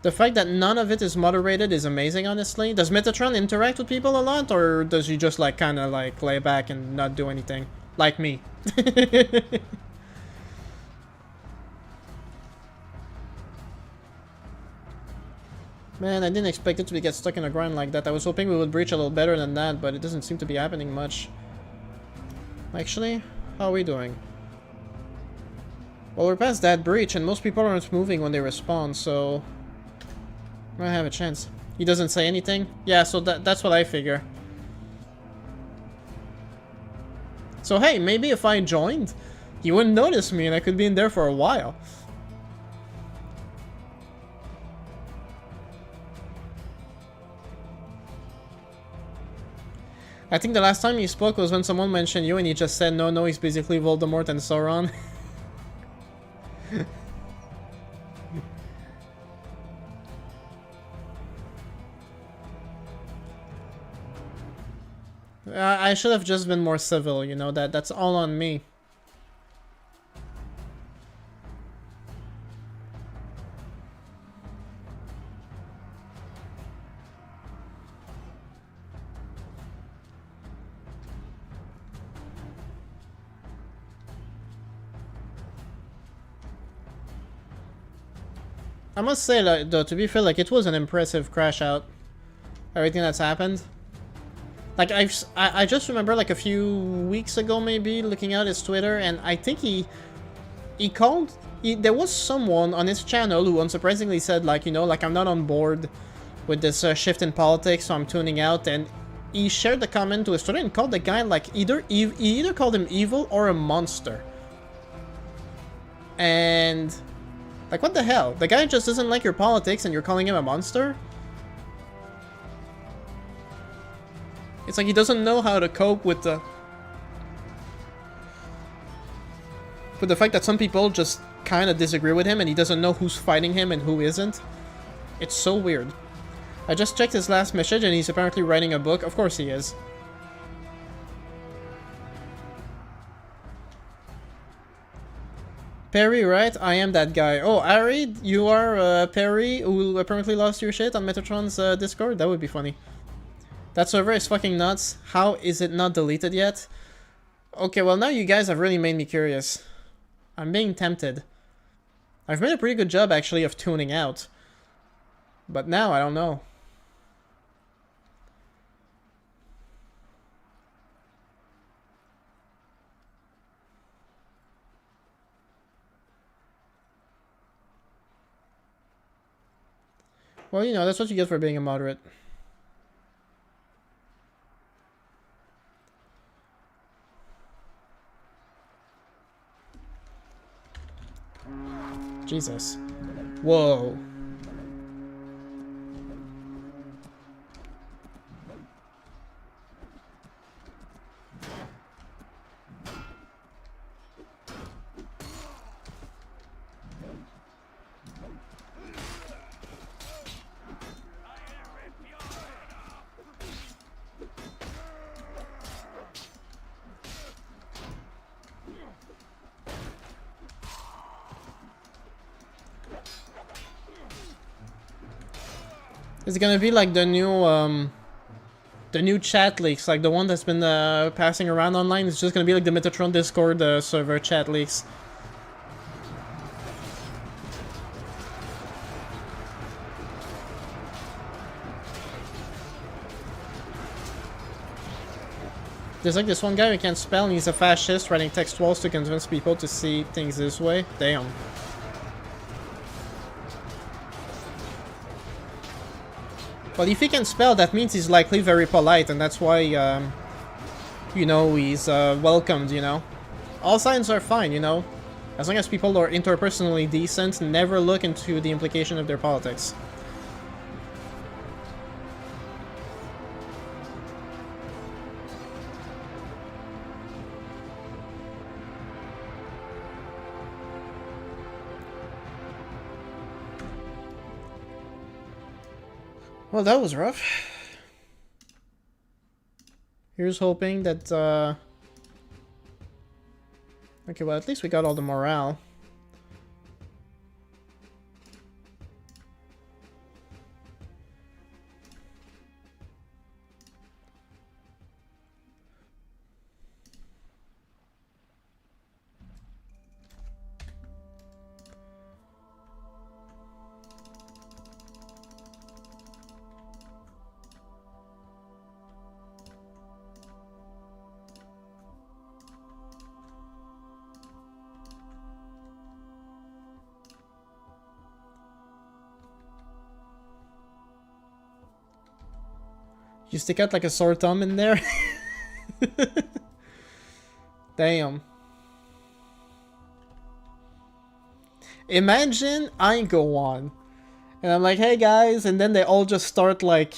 The fact that none of it is moderated is amazing, honestly. Does Metatron interact with people a lot, or does he just, like, kind of, like, lay back and not do anything? Like me. Man, I didn't expect it to get stuck in a grind like that. I was hoping we would breach a little better than that, but it doesn't seem to be happening much. Actually, how are we doing? Well, we're past that breach, and most people aren't moving when they respawn, so... I have a chance. He doesn't say anything? Yeah, so that's what I figure. So hey, maybe if I joined, he wouldn't notice me and I could be in there for a while. I think the last time he spoke was when someone mentioned you and he just said, no, he's basically Voldemort and Sauron. I should have just been more civil, you know, that's all on me. I must say, like, though, to be fair, like, it was an impressive crash out. Everything that's happened. Like, I just remember, like, a few weeks ago, maybe, looking at his Twitter, and I think there was someone on his channel who unsurprisingly said, like, you know, like, I'm not on board with this shift in politics, so I'm tuning out, and he shared the comment to his Twitter and called the guy, like, he either called him evil or a monster. And, like, what the hell? The guy just doesn't like your politics and you're calling him a monster? It's like he doesn't know how to cope with the fact that some people just kind of disagree with him and he doesn't know who's fighting him and who isn't. It's so weird. I just checked his last message and he's apparently writing a book. Of course he is. Perry, right? I am that guy. Oh, Ari, you are Perry, who apparently lost your shit on Metatron's Discord? That would be funny. That server is fucking nuts. How is it not deleted yet? Okay, well now you guys have really made me curious. I'm being tempted. I've made a pretty good job actually of tuning out. But now I don't know. Well, you know, that's what you get for being a moderate. Jesus. Whoa. It's gonna be like the new chat leaks, like the one that's been passing around online. It's just gonna be like the Metatron Discord server chat leaks. There's like this one guy who can't spell and he's a fascist writing text walls to convince people to see things this way. Damn. Well, if he can spell, that means he's likely very polite, and that's why, you know, he's welcomed, you know. All signs are fine, you know. As long as people are interpersonally decent, never look into the implication of their politics. Well, that was rough. Here's hoping that, okay, well, at least we got all the morale. You stick out like a sore thumb in there? Damn. Imagine I go on, and I'm like, hey guys, and then they all just start like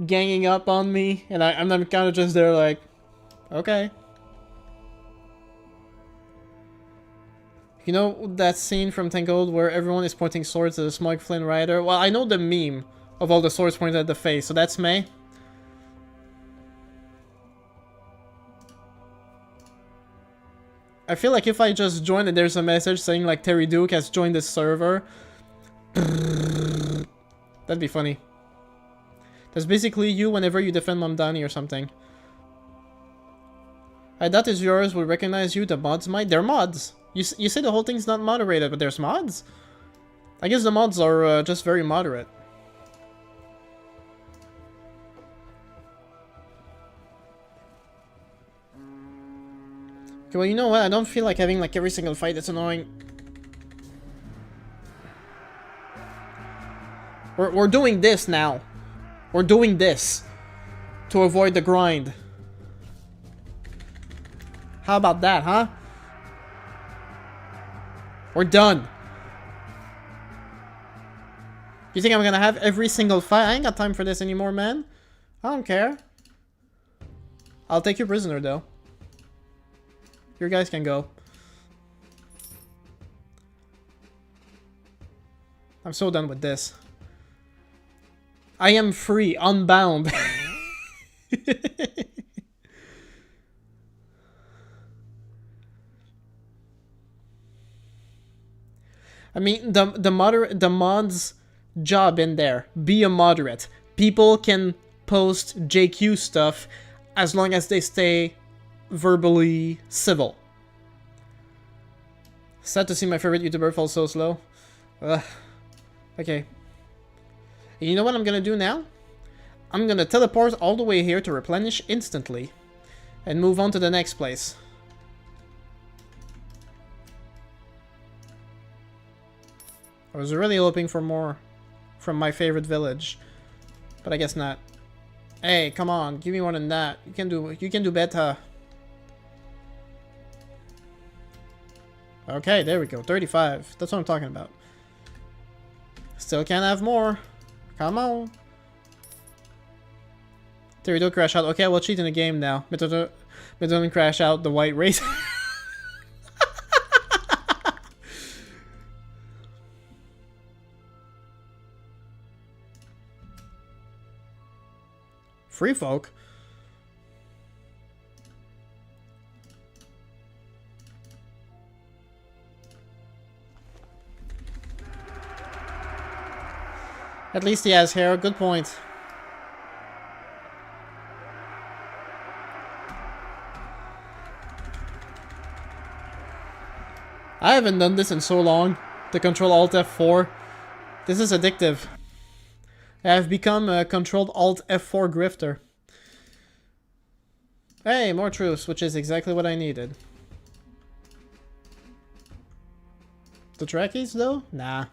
ganging up on me, and I'm kind of just there like, okay. You know that scene from Tangled where everyone is pointing swords at the Smug Flynn Rider? Well, I know the meme of all the swords pointed at the face, so that's me. I feel like if I just join and there's a message saying like Terry Duke has joined the server, that'd be funny. That's basically you whenever you defend Mamdani or something. I doubt his viewers will recognize you, the mods might. They're mods! You say the whole thing's not moderated, but there's mods? I guess the mods are just very moderate. Okay, well, you know what? I don't feel like having like every single fight that's annoying. We're doing this now. We're doing this to avoid the grind. How about that, huh? We're done. You think I'm gonna have every single fight? I ain't got time for this anymore, man. I don't care. I'll take you prisoner, though. Your guys can go. I'm so done with this. I am free, unbound. I mean, the mod's job in there, be a moderate. People can post JQ stuff as long as they stay verbally civil. Sad to see my favorite YouTuber fall so slow. Ugh. Okay. You know what I'm gonna do now? I'm gonna teleport all the way here to replenish instantly. And move on to the next place. I was really hoping for more from my favorite village. But I guess not. Hey, come on, give me more than that. You can do better. Okay, there we go. 35. That's what I'm talking about. Still can't have more. Come on. There we go, crash out. Okay, we'll cheat in the game now. But don't crash out the white race. Free folk? At least he has hair. Good point. I haven't done this in so long. To control Alt F4. This is addictive. I have become a controlled Alt F4 grifter. Hey, more troops, which is exactly what I needed. The Trekkies, though? Nah.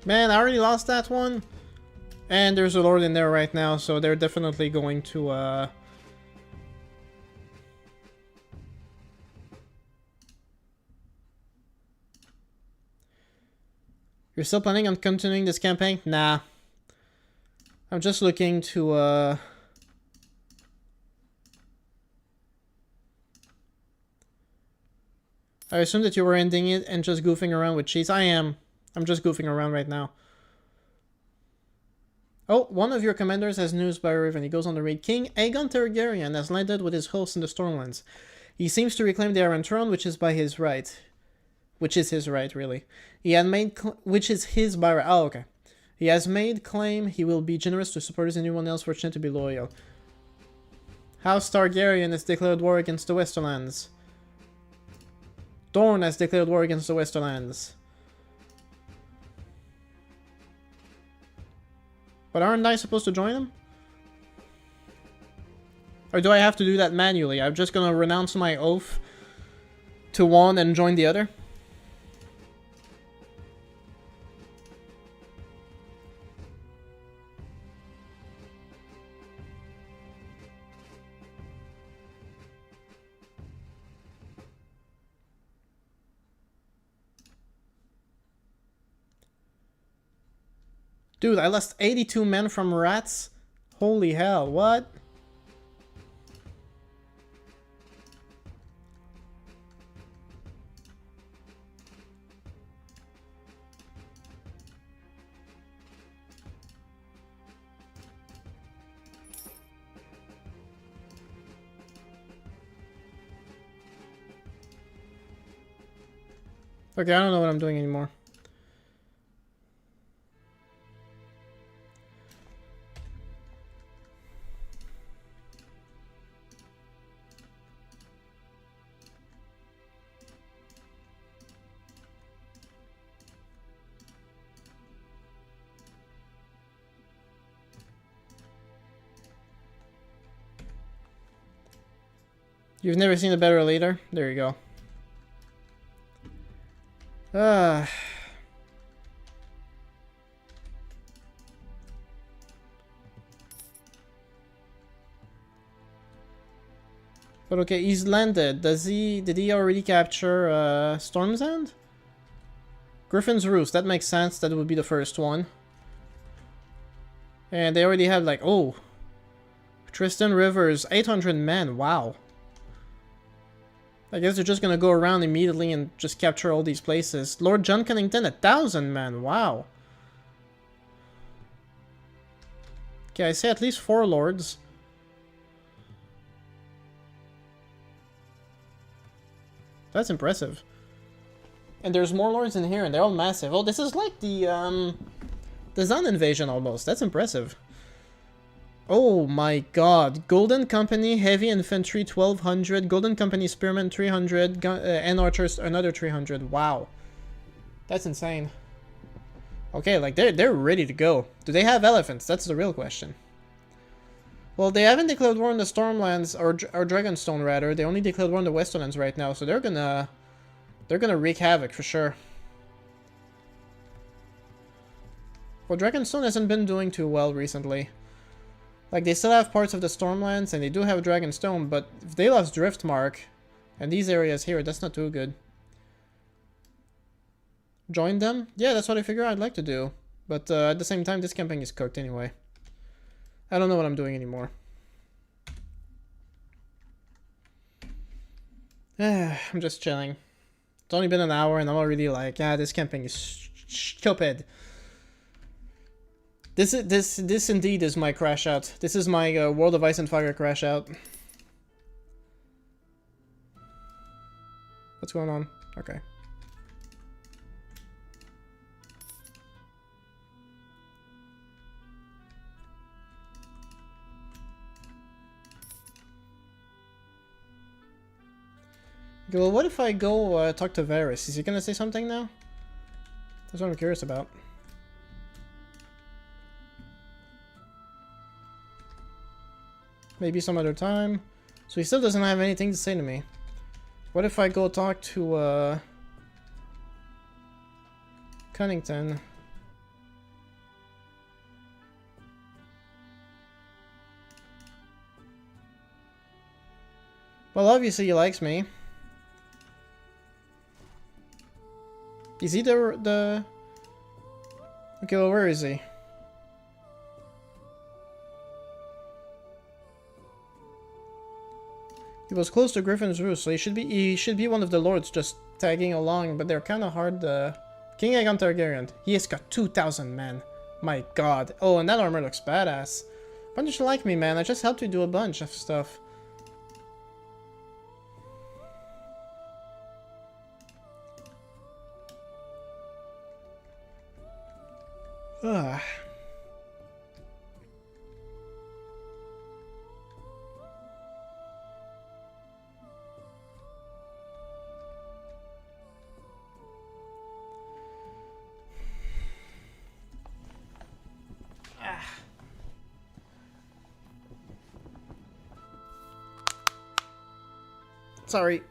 Man, I already lost that one. And there's a lord in there right now, so they're definitely going to, You're still planning on continuing this campaign? Nah. I'm just looking to, I assume that you were ending it and just goofing around with cheese. I am. I'm just goofing around right now. Oh, one of your commanders has news by Riven. He goes on the raid. King Aegon Targaryen has landed with his hosts in the Stormlands. He seems to reclaim the Iron Throne, which is by his right. Which is his right, really. He had made... Which is his by right. Oh, okay. He has made claim he will be generous to supporters and anyone else fortunate to be loyal. House Targaryen has declared war against the Westerlands. Dorne has declared war against the Westerlands. But aren't I supposed to join them? Or do I have to do that manually? I'm just gonna renounce my oath to one and join the other? Dude, I lost 82 men from rats? Holy hell, what? Okay, I don't know what I'm doing anymore. You've never seen a better leader? There you go. But okay, he's landed. Did he already capture Storm's End? Griffin's Roost, that makes sense. That would be the first one. And they already have like, oh. Tristan Rivers, 800 men, wow. I guess they're just gonna go around immediately and just capture all these places. Lord John Cunnington, 1,000 men, wow. Okay, I say at least 4 lords. That's impressive. And there's more lords in here, and they're all massive. Oh, this is like the Zan invasion almost. That's impressive. Oh my god. Golden Company, Heavy Infantry, 1,200. Golden Company Spearmen, 300. And Archers, another 300. Wow. That's insane. Okay, like, they're ready to go. Do they have elephants? That's the real question. Well, they haven't declared war on the Stormlands, or Dragonstone, rather. They only declared war on the Westerlands right now, so they're gonna wreak havoc, for sure. Well, Dragonstone hasn't been doing too well recently. Like, they still have parts of the Stormlands, and they do have Dragonstone, but if they lost Driftmark, and these areas here, that's not too good. Join them? Yeah, that's what I figure I'd like to do. But at the same time, this campaign is cooked anyway. I don't know what I'm doing anymore. I'm just chilling. It's only been an hour, and I'm already like, yeah, this campaign is stupid. This indeed is my crash out. This is my World of Ice and Fire crash out. What's going on? Okay. Okay, well, what if I go talk to Varys? Is he gonna say something now? That's what I'm curious about. Maybe some other time. So he still doesn't have anything to say to me. What if I go talk to Cunnington? Well, obviously he likes me. Is he the... Okay, well, where is he? He was close to Griffin's Roost, so he should be one of the lords just tagging along, but they're kind of hard. King Aegon Targaryen. He has got 2,000 men. My god. Oh, and that armor looks badass. Why don't you like me, man? I just helped you do a bunch of stuff. Ugh. Sorry.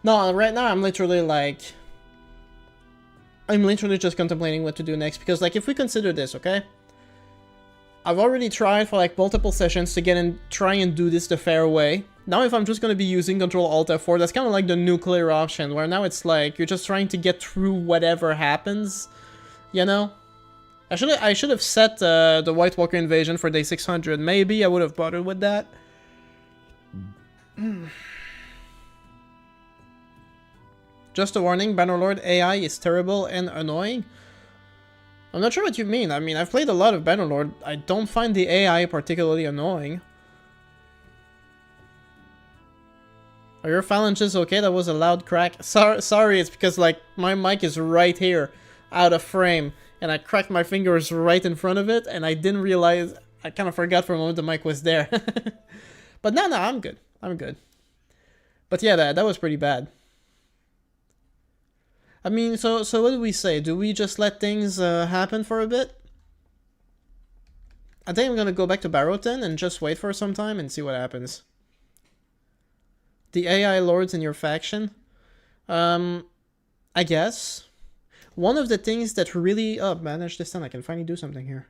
No, right now I'm literally like... I'm literally just contemplating what to do next, because like if we consider this, okay? I've already tried for like multiple sessions to get in, try and do this the fair way. Now if I'm just gonna be using Control-Alt-F4, that's kind of like the nuclear option, where now it's like you're just trying to get through whatever happens, you know? I should have set the White Walker invasion for day 600. Maybe I would have bothered with that. Just a warning, Bannerlord AI is terrible and annoying. I'm not sure what you mean. I mean, I've played a lot of Bannerlord. I don't find the AI particularly annoying. Are your phalanges okay? That was a loud crack. Sorry, it's because, like, my mic is right here, out of frame, and I cracked my fingers right in front of it, and I didn't realize... I kind of forgot for a moment the mic was there. But no, I'm good. I'm good. But yeah, that was pretty bad. I mean, so what do we say? Do we just let things happen for a bit? I think I'm gonna go back to Barrowton and just wait for some time and see what happens. The AI lords in your faction? I guess. One of the things that really... Oh, manage this time. I can finally do something here.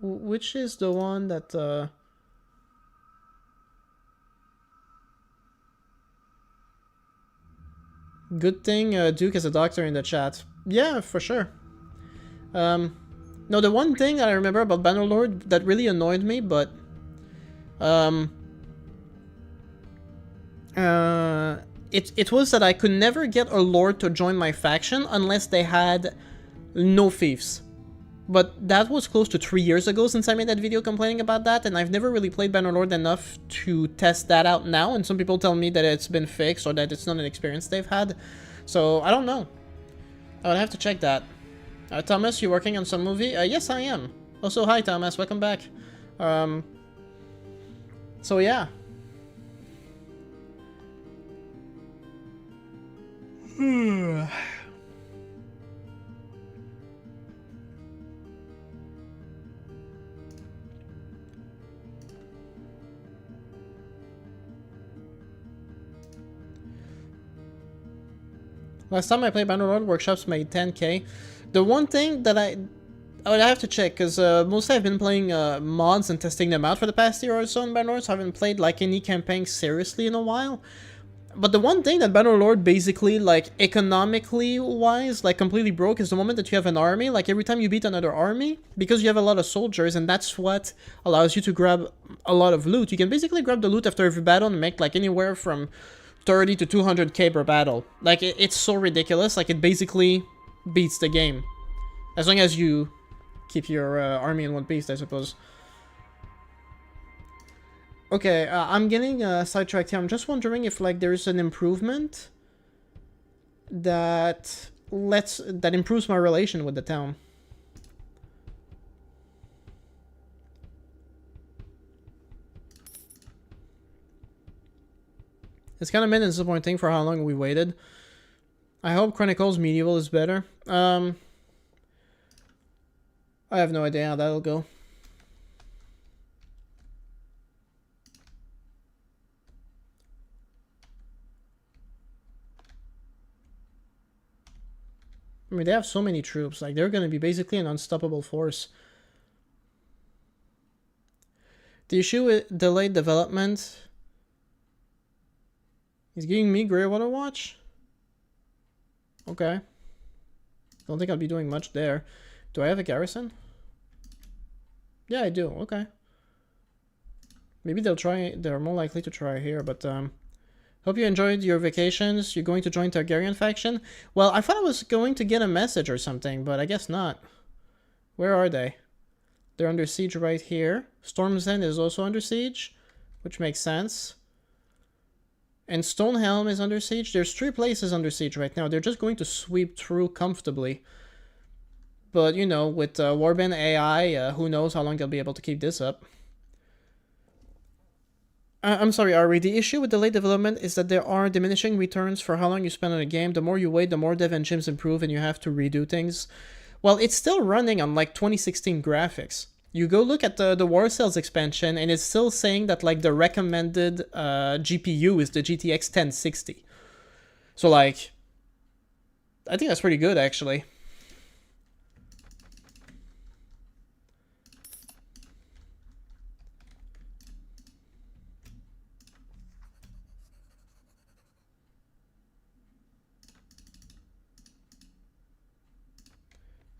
Which is the one that... Good thing Duke is a doctor in the chat. Yeah, for sure. No, the one thing that I remember about Bannerlord that really annoyed me, but... It was that I could never get a lord to join my faction unless they had no fiefs. But that was close to 3 years ago since I made that video complaining about that, and I've never really played Bannerlord enough to test that out now, and some people tell me that it's been fixed or that it's not an experience they've had. So, I don't know. I would have to check that. Thomas, you working on some movie? Yes, I am. Also, hi Thomas, welcome back. So yeah. Last time I played Bannerlord, workshops made 10k. The one thing that I would have to check, because mostly I've been playing mods and testing them out for the past year or so in Bannerlord, so I haven't played like any campaign seriously in a while. But the one thing that Bannerlord basically, like, economically wise, like, completely broke is the moment that you have an army, like, every time you beat another army, because you have a lot of soldiers, and that's what allows you to grab a lot of loot. You can basically grab the loot after every battle and make, like, anywhere from 30 to 200k per battle. Like, it's so ridiculous, like, it basically beats the game. As long as you keep your army in one piece, I suppose. Okay, I'm getting sidetracked here. I'm just wondering if, like, there's an improvement that improves my relation with the town. It's kind of been disappointing for how long we waited. I hope Chronicles Medieval is better. I have no idea how that'll go. I mean, they have so many troops. Like, they're going to be basically an unstoppable force. The issue with delayed development... He's giving me Grey Water Watch? Okay. Don't think I'll be doing much there. Do I have a garrison? Yeah, I do. Okay. Maybe they're more likely to try here, but hope you enjoyed your vacations. You're going to join Targaryen faction? Well, I thought I was going to get a message or something, but I guess not. Where are they? They're under siege right here. Storm's End is also under siege, which makes sense. And Stonehelm is under siege. There's 3 places under siege right now. They're just going to sweep through comfortably. But, you know, with Warband AI, who knows how long they'll be able to keep this up. I'm sorry, Ari. The issue with delayed development is that there are diminishing returns for how long you spend on a game. The more you wait, the more dev engines improve and you have to redo things. Well, it's still running on, like, 2016 graphics. You go look at the War Cells expansion, and it's still saying that, like, the recommended GPU is the GTX 1060. So, like, I think that's pretty good, actually.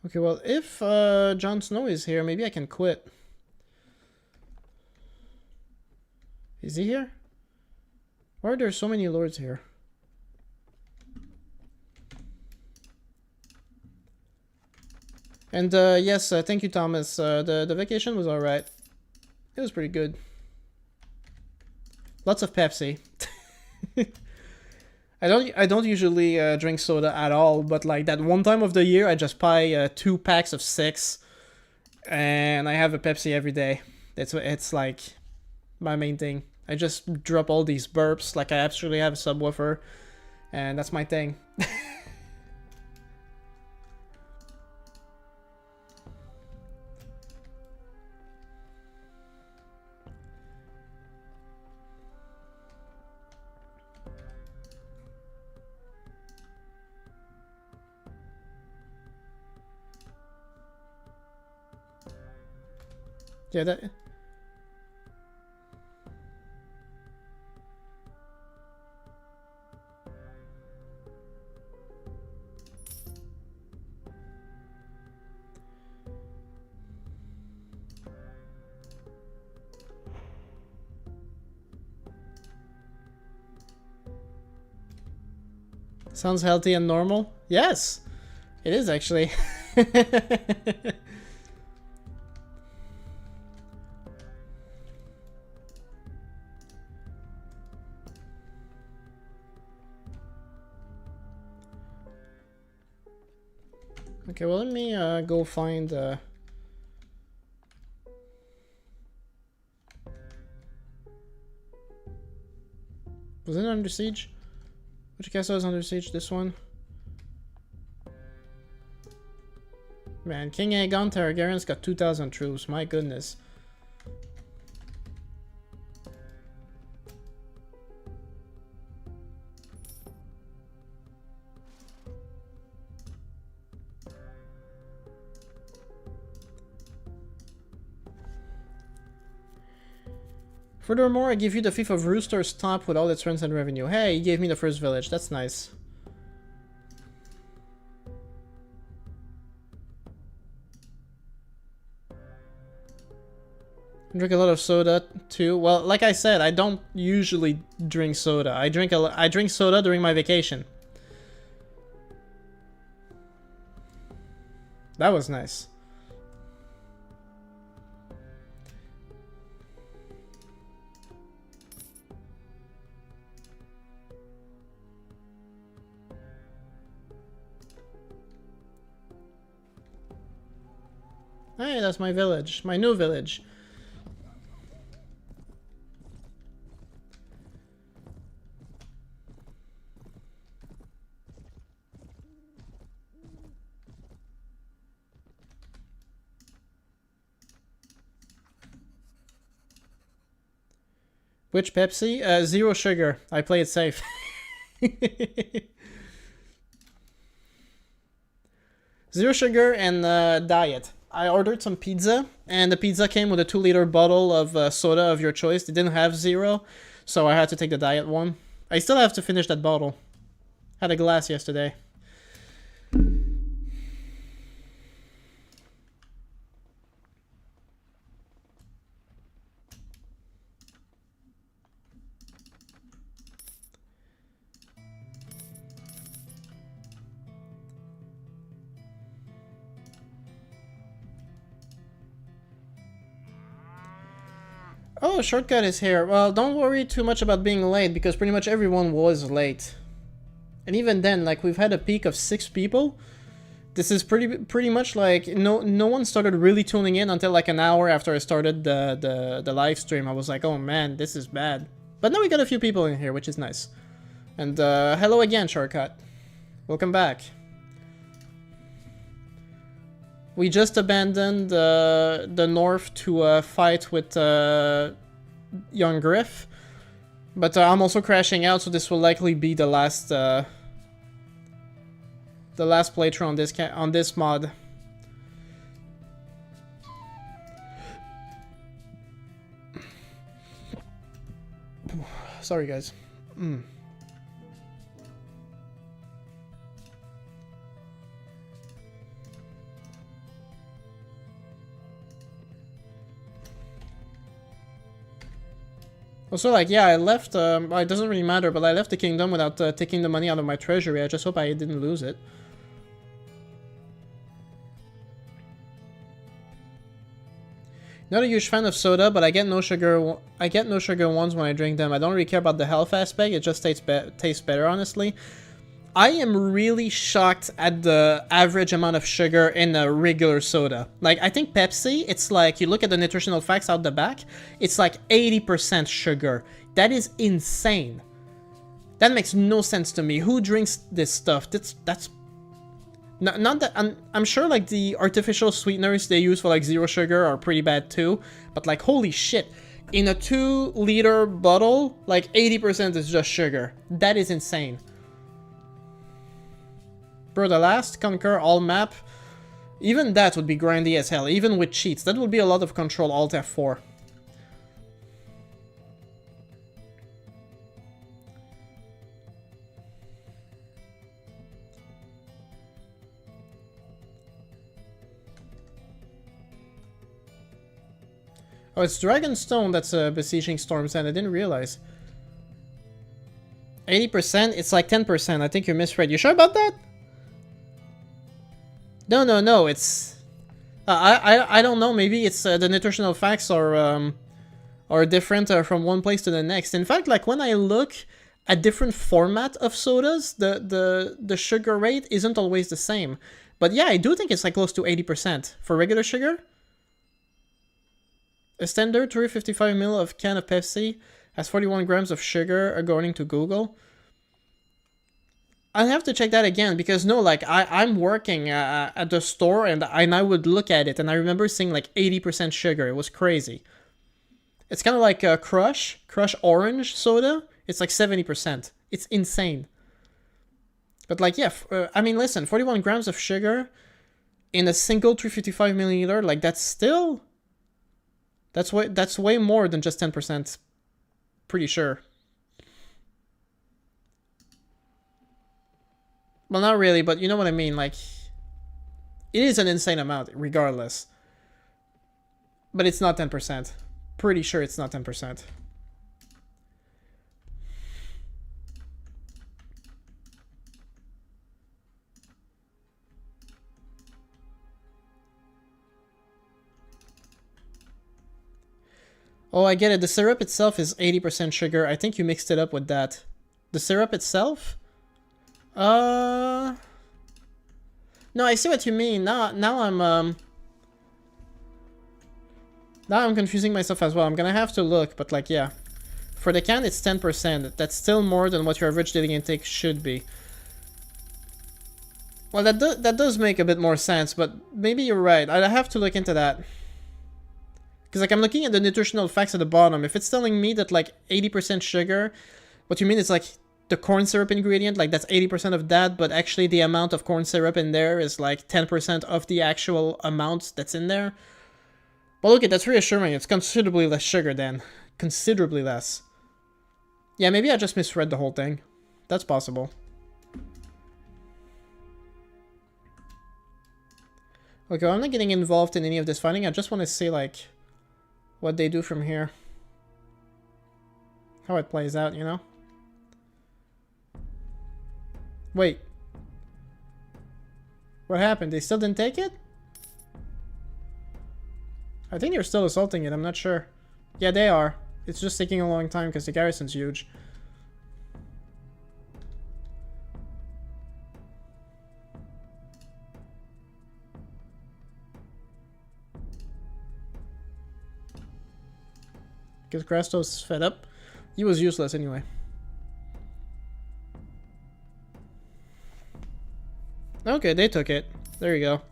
Okay, well, if Jon Snow is here, maybe I can quit. Is he here? Why are there so many lords here? And yes, thank you, Thomas. The vacation was alright. It was pretty good. Lots of Pepsi. I don't usually drink soda at all, but like that one time of the year, I just buy 2 packs of 6, and I have a Pepsi every day. It's like my main thing. I just drop all these burps, like I actually have a subwoofer, and that's my thing. Yeah, that... Sounds healthy and normal? Yes! It is, actually. Okay, well, let me go find... Was it under siege? Which castle is under siege? This one? Man, King Aegon Targaryen's got 2,000 troops. My goodness. Furthermore, I give you the Fief of Rooster's top with all its rents and revenue. Hey, he gave me the first village. That's nice. I drink a lot of soda too. Well, like I said, I don't usually drink soda. I drink soda during my vacation. That was nice. Hey, that's my village. My new village. Which Pepsi? Zero sugar. I play it safe. 0 sugar and diet. I ordered some pizza, and the pizza came with a 2-liter bottle of soda of your choice. They didn't have 0, so I had to take the diet one. I still have to finish that bottle. Had a glass yesterday. Oh, Shortcut is here. Well, don't worry too much about being late, because pretty much everyone was late. And even then, like, we've had a peak of 6 people. This is pretty much like no one started really tuning in until like an hour after I started the live stream. I was like, oh man, this is bad. But now we got a few people in here, which is nice. And hello again, Shortcut. Welcome back. We just abandoned the north to fight with young Griff, but I'm also crashing out, so this will likely be the last playthrough on this mod. Sorry, guys. Also, like, yeah, I left, it doesn't really matter, but I left the kingdom without taking the money out of my treasury. I just hope I didn't lose it. Not a huge fan of soda, but I get no sugar ones when I drink them. I don't really care about the health aspect, it just tastes better, honestly. I am really shocked at the average amount of sugar in a regular soda. Like, I think Pepsi, it's like, you look at the nutritional facts out the back, it's like 80% sugar. That is insane. That makes no sense to me. Who drinks this stuff? That's... Not that... I'm sure, like, the artificial sweeteners they use for, like, 0 sugar are pretty bad, too. But, like, holy shit. In a 2-liter bottle, like, 80% is just sugar. That is insane. Bro, the last Conquer all map, even that would be grindy as hell, even with cheats. That would be a lot of control, Alt F4. Oh, it's Dragonstone that's besieging Storm's End. I didn't realize. 80%? It's like 10%. I think you misread. You sure about that? No, it's... I don't know, maybe it's the nutritional facts are different from one place to the next. In fact, like, when I look at different format of sodas, the sugar rate isn't always the same. But yeah, I do think it's like close to 80% for regular sugar. A standard 355ml of can of Pepsi has 41 grams of sugar, according to Google. I'll have to check that again, because no, like, I'm working at the store, and I would look at it, and I remember seeing like 80% sugar. It was crazy. It's kind of like a Crush orange soda. It's like 70%. It's insane. But like, yeah, I mean, listen, 41 grams of sugar in a single 355 milliliter, like, that's still... That's way more than just 10%. Pretty sure. Well, not really, but you know what I mean, like... It is an insane amount, regardless. But it's not 10%. Pretty sure it's not 10%. Oh, I get it. The syrup itself is 80% sugar. I think you mixed it up with that. The syrup itself? No, I see what you mean. Now I'm confusing myself as well. I'm gonna have to look, but like, yeah. For the can, it's 10%. That's still more than what your average daily intake should be. Well, that does make a bit more sense, but maybe you're right. I'd have to look into that. Because, like, I'm looking at the nutritional facts at the bottom. If it's telling me that, like, 80% sugar, what you mean is, like, the corn syrup ingredient, like that's 80% of that, but actually the amount of corn syrup in there is like 10% of the actual amount that's in there. But look, that's reassuring. It's considerably less sugar then. Considerably less. Yeah, maybe I just misread the whole thing. That's possible. Okay, well, I'm not getting involved in any of this fighting. I just want to see, like, what they do from here. How it plays out, you know? Wait. What happened? They still didn't take it? I think they're still assaulting it. I'm not sure. Yeah, they are. It's just taking a long time because the garrison's huge. Because Krastos fed up. He was useless anyway. Okay, they took it. There you go.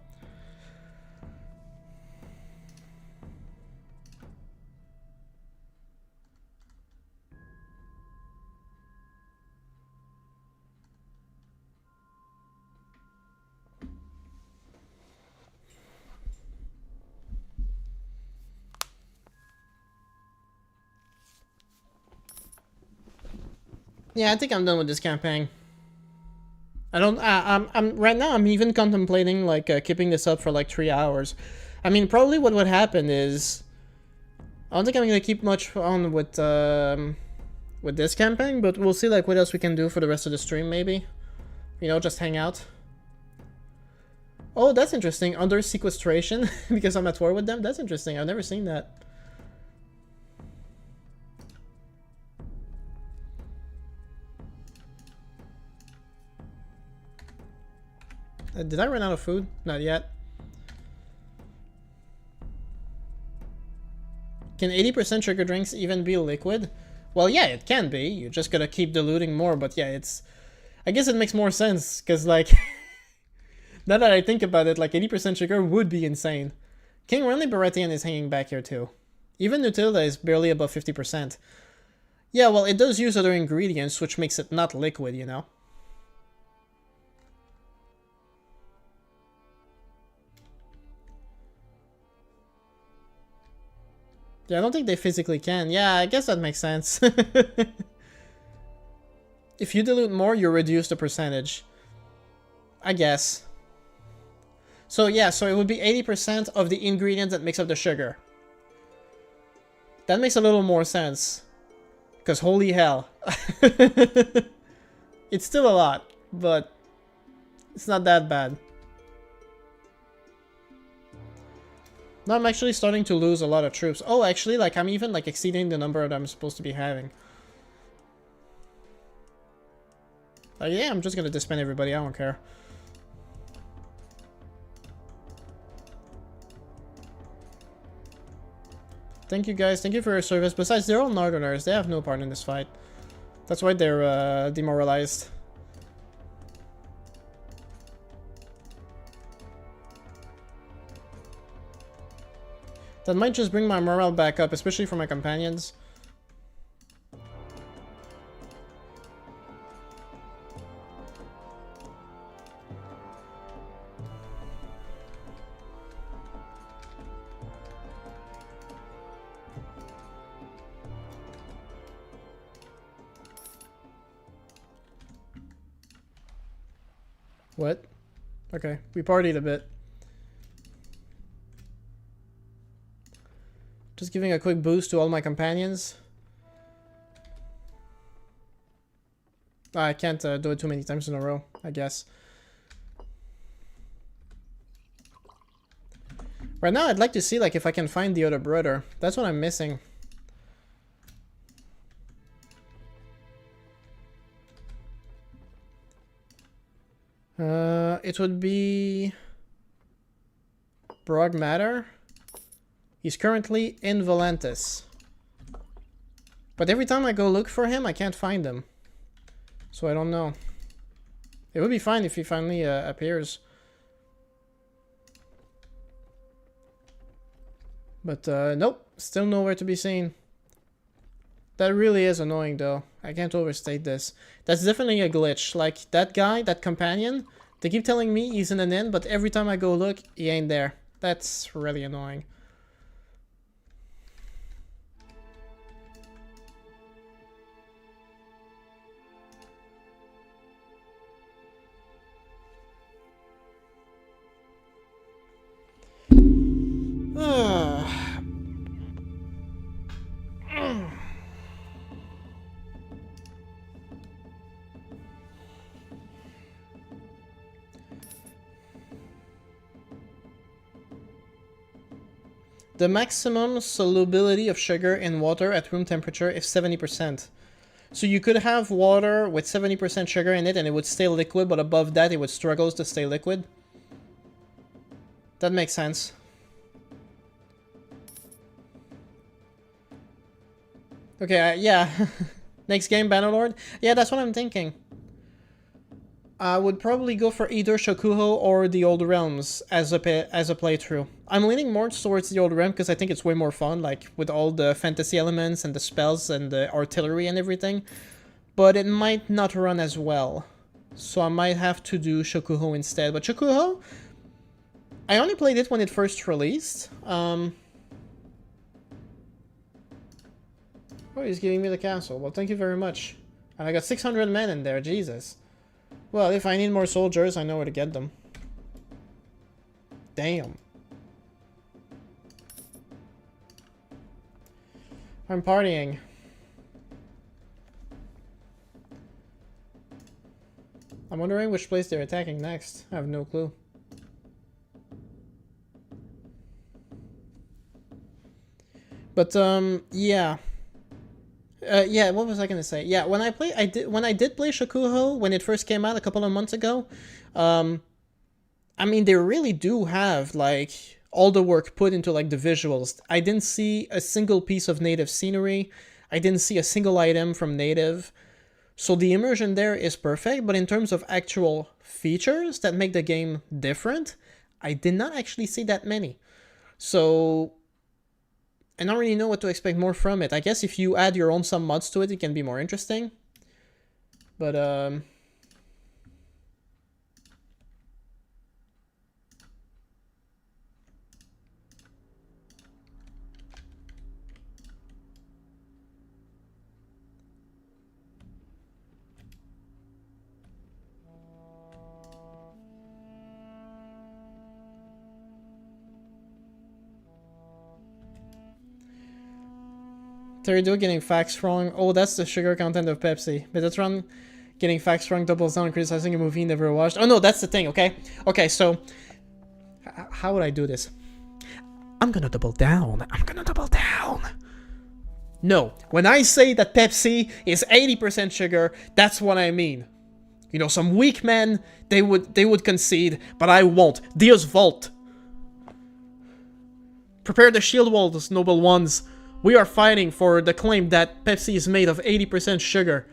Yeah, I think I'm done with this campaign. I don't. I'm right now. I'm even contemplating like keeping this up for like 3 hours. I mean, probably what would happen is I don't think I'm gonna keep much on with this campaign, but we'll see like what else we can do for the rest of the stream. Maybe, you know, just hang out. Oh, that's interesting. Under sequestration because I'm at war with them. That's interesting. I've never seen that. Did I run out of food? Not yet. Can 80% sugar drinks even be liquid? Well, yeah, it can be. You just gotta keep diluting more, but yeah, it's... I guess it makes more sense, because, like... now that I think about it, like, 80% sugar would be insane. King Renly Baratheon is hanging back here, too. Even Nutella is barely above 50%. Yeah, well, it does use other ingredients, which makes it not liquid, you know? Yeah, I don't think they physically can. Yeah, I guess that makes sense. If you dilute more, you reduce the percentage. I guess. So yeah, so it would be 80% of the ingredient that makes up the sugar. That makes a little more sense. Because holy hell. It's still a lot, but it's not that bad. Now I'm actually starting to lose a lot of troops. Oh, actually, like, I'm even, like, exceeding the number that I'm supposed to be having. Yeah, I'm just gonna disband everybody. I don't care. Thank you, guys. Thank you for your service. Besides, they're all Northerners. They have no part in this fight. That's why they're, demoralized. That might just bring my morale back up, especially for my companions. What? Okay, we partied a bit. Just giving a quick boost to all my companions. I can't do it too many times in a row, I guess. Right now, I'd like to see like if I can find the other brother. That's what I'm missing. It would be Brog Matter. He's currently in Volantis. But every time I go look for him, I can't find him. So I don't know. It would be fine if he finally appears. But nope, still nowhere to be seen. That really is annoying though. I can't overstate this. That's definitely a glitch. Like, that guy, that companion, they keep telling me he's in an inn, but every time I go look, he ain't there. That's really annoying. The maximum solubility of sugar in water at room temperature is 70%. So you could have water with 70% sugar in it and it would stay liquid, but above that it would struggle to stay liquid. That makes sense. Okay, yeah. Next game, Bannerlord? Yeah, that's what I'm thinking. I would probably go for either Shokuho or the Old Realms as a playthrough. I'm leaning more towards the Old Realm because I think it's way more fun, like with all the fantasy elements and the spells and the artillery and everything. But it might not run as well. So I might have to do Shokuho instead. But Shokuho, I only played it when it first released. Oh, he's giving me the castle. Well, thank you very much. And I got 600 men in there, Jesus. Well, if I need more soldiers, I know where to get them. Damn. I'm partying. I'm wondering which place they're attacking next. I have no clue. But, yeah. Yeah, what was I gonna say? Yeah, when I did play Shokuho when it first came out a couple of months ago, I mean, they really do have like all the work put into like the visuals. I didn't see a single piece of native scenery. I didn't see a single item from native. So the immersion there is perfect, but in terms of actual features that make the game different, I did not actually see that many. So I don't really know what to expect more from it. I guess if you add your own some mods to it, it can be more interesting. But, Terry getting facts wrong. Oh, that's the sugar content of Pepsi. Metatron getting facts wrong doubles down criticizing a movie he never watched. Oh no, that's the thing, okay? Okay, so how would I do this? I'm gonna double down. I'm gonna double down. No, when I say that Pepsi is 80% sugar, that's what I mean. You know, some weak men, they would concede, but I won't. Dios Vault. Prepare the shield walls, noble ones. We are fighting for the claim that Pepsi is made of 80% sugar.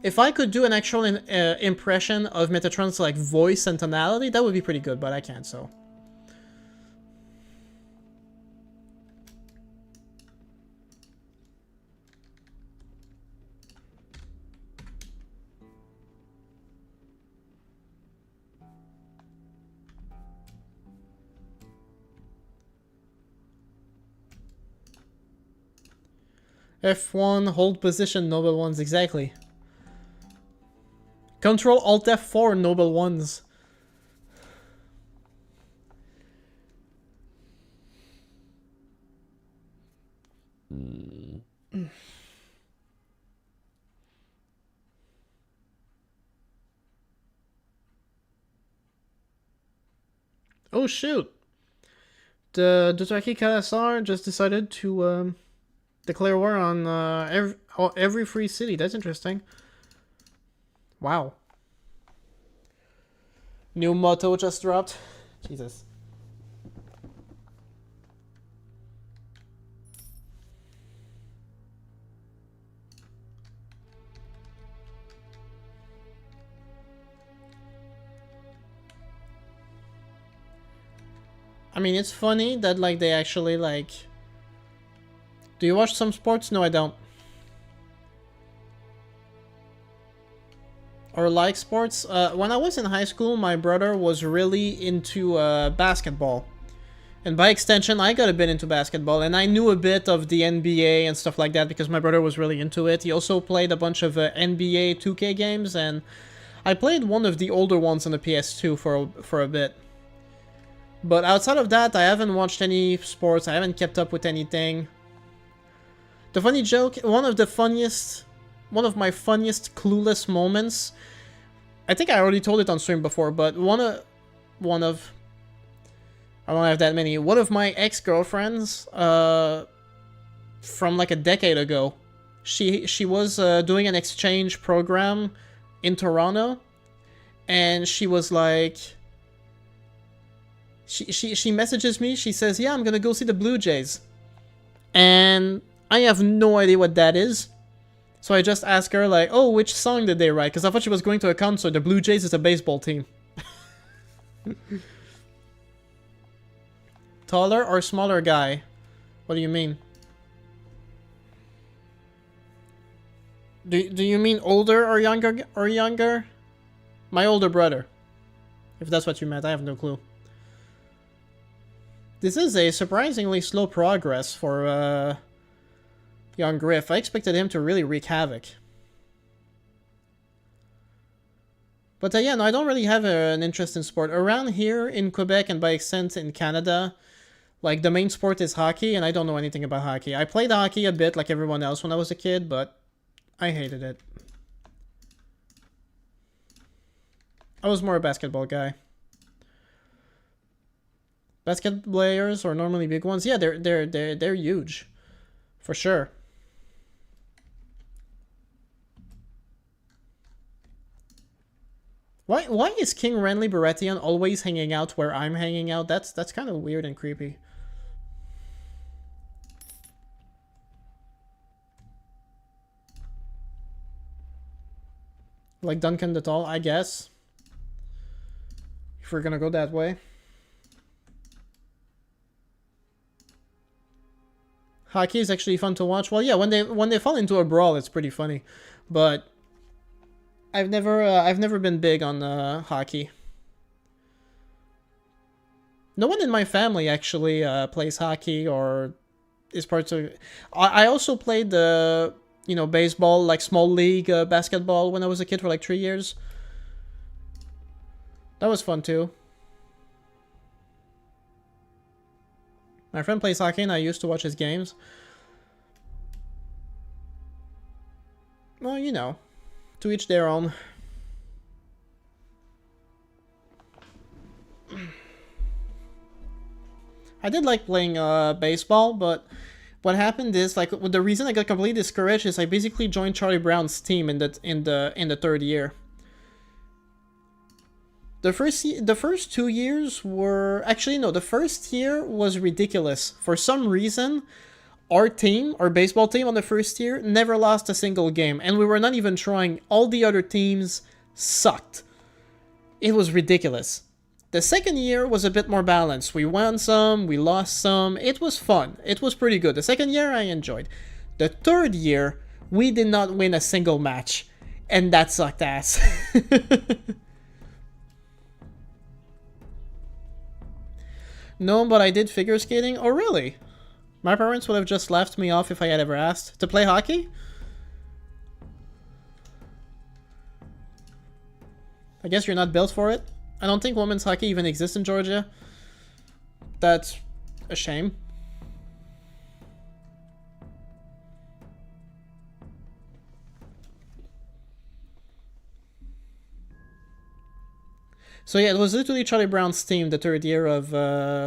If I could do an actual impression of Metatron's like voice and tonality, that would be pretty good, but I can't, so. F1, hold position, noble ones, exactly. Control Alt F4, noble ones. Oh shoot! The Dothraki Kalasar just decided to declare war on every free city. That's interesting. Wow. New motto just dropped. Jesus. I mean, it's funny that like they actually like Do you watch some sports? No, I don't. Or like sports? When I was in high school, my brother was really into basketball. And by extension, I got a bit into basketball, and I knew a bit of the NBA and stuff like that because my brother was really into it. He also played a bunch of NBA 2K games, and I played one of the older ones on the PS2 for a bit. But outside of that, I haven't watched any sports, I haven't kept up with anything. The funny joke, one of my funniest clueless moments, I think I already told it on stream before, but one of I don't have that many. One of my ex-girlfriends, from like a decade ago, she was doing an exchange program in Toronto, and she was like, she messages me. She says, "Yeah, I'm gonna go see the Blue Jays," and I have no idea what that is. So I just asked her like, "Oh, which song did they write?" Because I thought she was going to a concert. The Blue Jays is a baseball team. Taller or smaller guy? What do you mean? Do you mean older or younger My older brother. If that's what you meant, I have no clue. This is a surprisingly slow progress for young Griff. I expected him to really wreak havoc. But yeah, no, I don't really have an interest in sport. Around here in Quebec and by extent in Canada, like, the main sport is hockey, and I don't know anything about hockey. I played hockey a bit like everyone else when I was a kid, but I hated it. I was more a basketball guy. Basket players are normally big ones. Yeah, they're huge. For sure. Why is King Renly Baratheon always hanging out where I'm hanging out? That's kind of weird and creepy. Like Duncan the Tall, I guess. If we're gonna go that way. Hockey is actually fun to watch. Well, yeah, when they fall into a brawl, it's pretty funny. But I've never been big on hockey. No one in my family actually plays hockey or is part of. I also played the baseball, like small league basketball when I was a kid for like 3 years. That was fun too. My friend plays hockey and I used to watch his games. Well, to each their own. I did like playing baseball, but what happened is, like, the reason I got completely discouraged is I basically joined Charlie Brown's team in the third year. The first 2 years were actually no. The first year was ridiculous. For some reason, our baseball team on the first year never lost a single game, and we were not even trying. All the other teams sucked. It was ridiculous. The second year was a bit more balanced. We won some, we lost some. It was fun. It was pretty good. The second year I enjoyed. The third year, we did not win a single match, and that sucked ass. No, but I did figure skating. Oh, really? My parents would have just laughed me off if I had ever asked. To play hockey? I guess you're not built for it. I don't think women's hockey even exists in Georgia. That's a shame. So yeah, it was literally Charlie Brown's team the third year of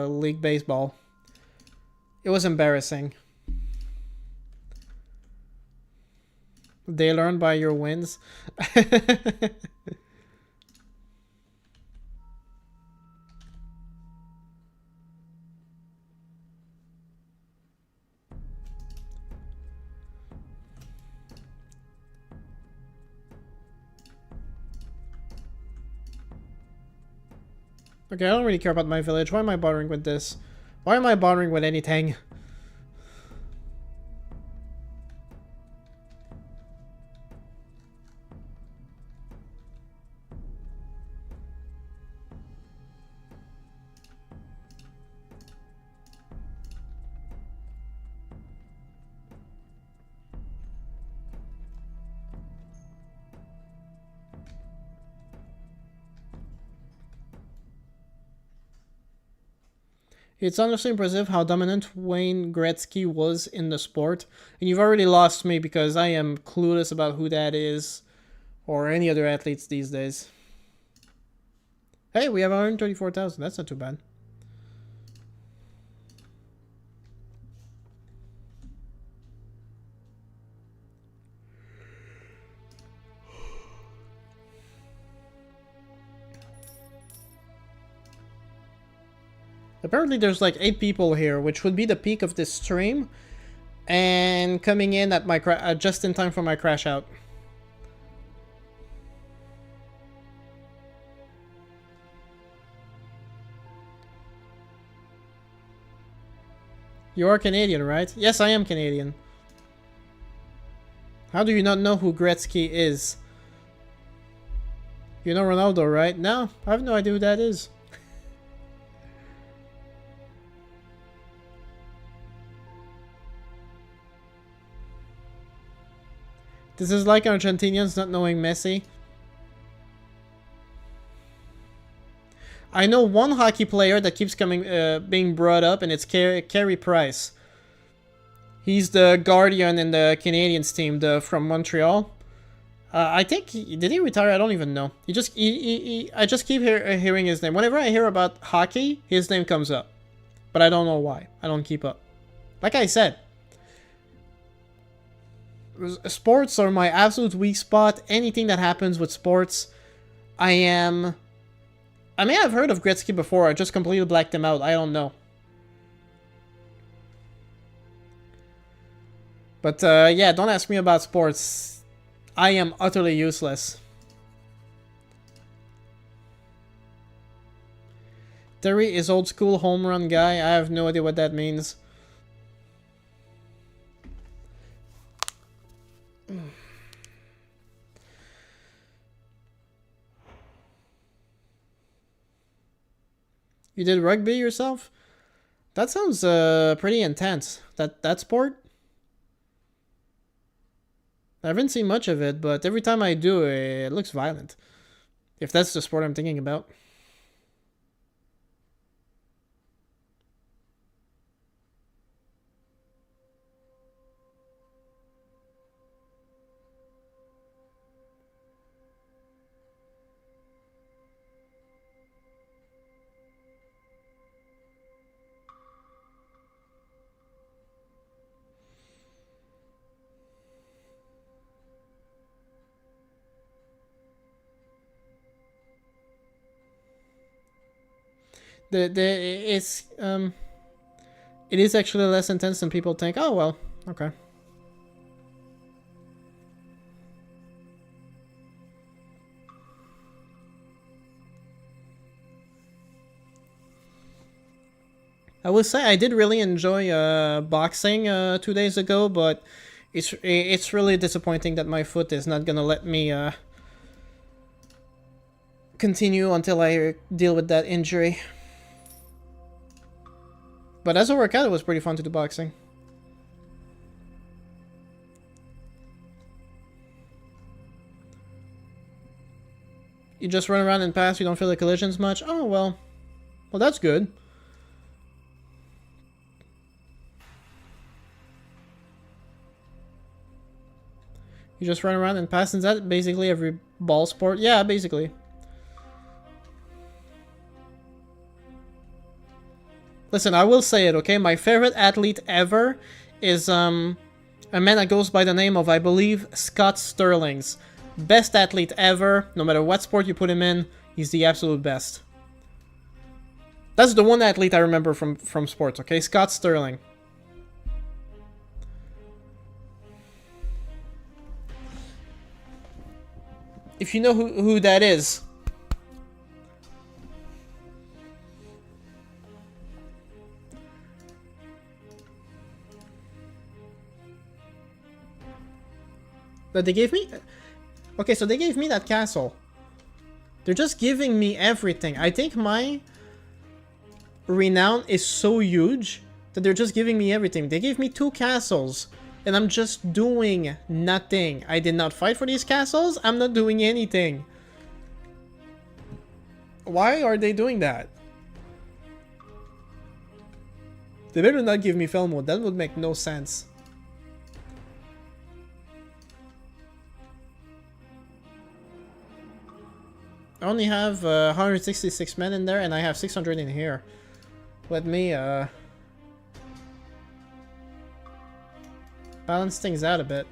League Baseball. It was embarrassing. They learn by your wins. Okay, I don't really care about my village. Why am I bothering with this? Why am I bothering with anything? It's honestly impressive how dominant Wayne Gretzky was in the sport. And you've already lost me because I am clueless about who that is or any other athletes these days. Hey, we have 134,000. That's not too bad. Apparently there's like 8 people here, which would be the peak of this stream. And coming in at my just in time for my crash out. You are Canadian, right? Yes, I am Canadian. How do you not know who Gretzky is? You know Ronaldo, right? No, I have no idea who that is. This is like Argentinians not knowing Messi. I know one hockey player that keeps being brought up, and it's Carey Price. He's the guardian in the Canadiens team, from Montreal. I think did he retire? I don't even know. I just keep hearing his name. Whenever I hear about hockey, his name comes up, but I don't know why. I don't keep up. Like I said, sports are my absolute weak spot. Anything that happens with sports, I may have heard of Gretzky before. I just completely blacked him out. I don't know. But yeah, don't ask me about sports. I am utterly useless. Terry is old school home run guy. I have no idea what that means. You did rugby yourself? That sounds pretty intense. That sport? I haven't seen much of it, but every time I do, it looks violent. If that's the sport I'm thinking about. It is actually less intense than people think. Oh well, okay. I will say I did really enjoy boxing 2 days ago, but it's really disappointing that my foot is not gonna let me continue until I deal with that injury. But as a workout, it was pretty fun to do boxing. You just run around and pass, you don't feel the collisions much? Oh, well. Well, that's good. You just run around and pass, and that basically every ball sport? Yeah, basically. Listen, I will say it, okay? My favorite athlete ever is a man that goes by the name of, I believe, Scott Sterling's. Best athlete ever. No matter what sport you put him in, he's the absolute best. That's the one athlete I remember from sports, okay? Scott Sterling. If you know who that is. But they gave me... Okay, so they gave me that castle. They're just giving me everything. I think my renown is so huge that they're just giving me everything. They gave me 2 castles, and I'm just doing nothing. I did not fight for these castles. I'm not doing anything. Why are they doing that? They better not give me fell mode. That would make no sense. I only have 166 men in there, and I have 600 in here. Let me balance things out a bit.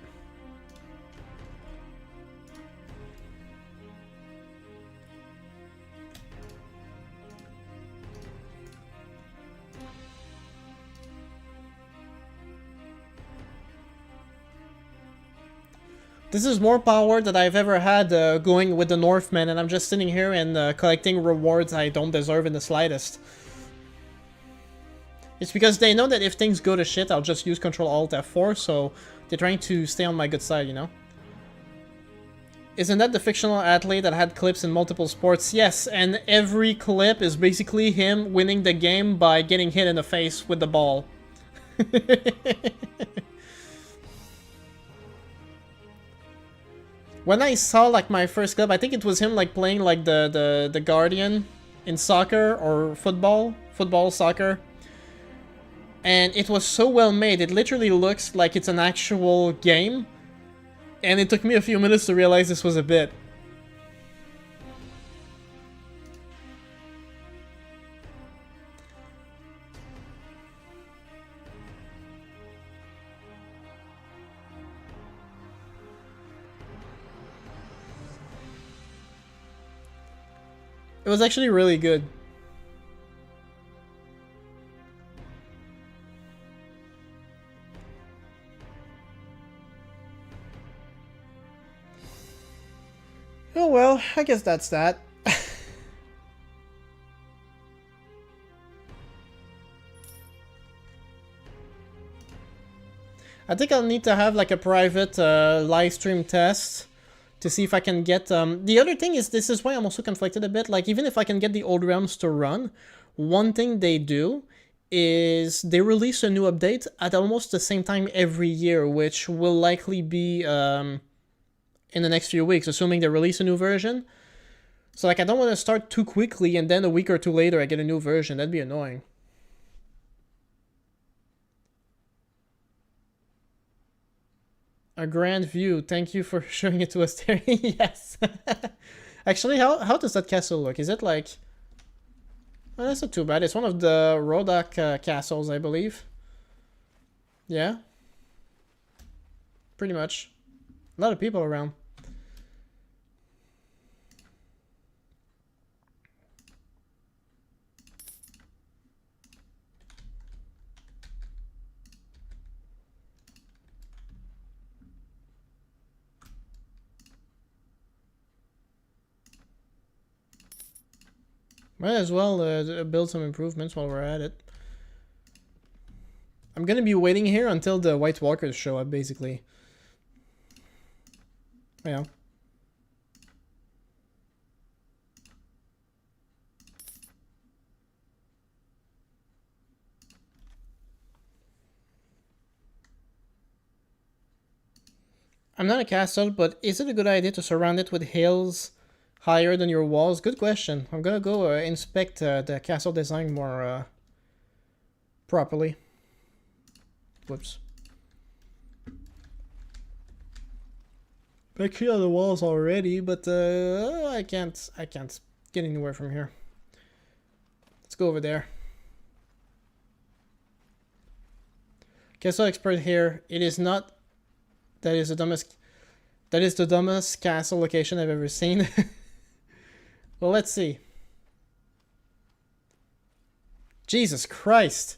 This is more power that I've ever had going with the Northmen, and I'm just sitting here and collecting rewards I don't deserve in the slightest. It's because they know that if things go to shit, I'll just use Ctrl-Alt-F4, so they're trying to stay on my good side, you know? Isn't that the fictional athlete that had clips in multiple sports? Yes, and every clip is basically him winning the game by getting hit in the face with the ball. When I saw like my first clip, I think it was him like playing like the Guardian in soccer or football, soccer. And it was so well made, it literally looks like it's an actual game. And it took me a few minutes to realize this was a bit. It was actually really good. Oh well, I guess that's that. I think I'll need to have like a private live stream test to see if I can get... The other thing is, this is why I'm also conflicted a bit. Like, even if I can get the old realms to run, one thing they do is they release a new update at almost the same time every year, which will likely be in the next few weeks, assuming they release a new version. So, like, I don't want to start too quickly and then a week or two later I get a new version. That'd be annoying. A grand view. Thank you for showing it to us there. Yes. Actually, how does that castle look? Is it like... Oh, that's not too bad. It's one of the Rodak castles, I believe. Yeah. Pretty much. A lot of people around. Might as well build some improvements while we're at it. I'm gonna be waiting here until the White Walkers show up, basically. Yeah. I'm not a castle, but is it a good idea to surround it with hills higher than your walls? Good question. I'm gonna go inspect the castle design more properly. Whoops. I cleared the walls already, but I can't get anywhere from here. Let's go over there. Castle expert here. It is not. That is the dumbest. That is the dumbest castle location I've ever seen. Well, let's see. Jesus Christ.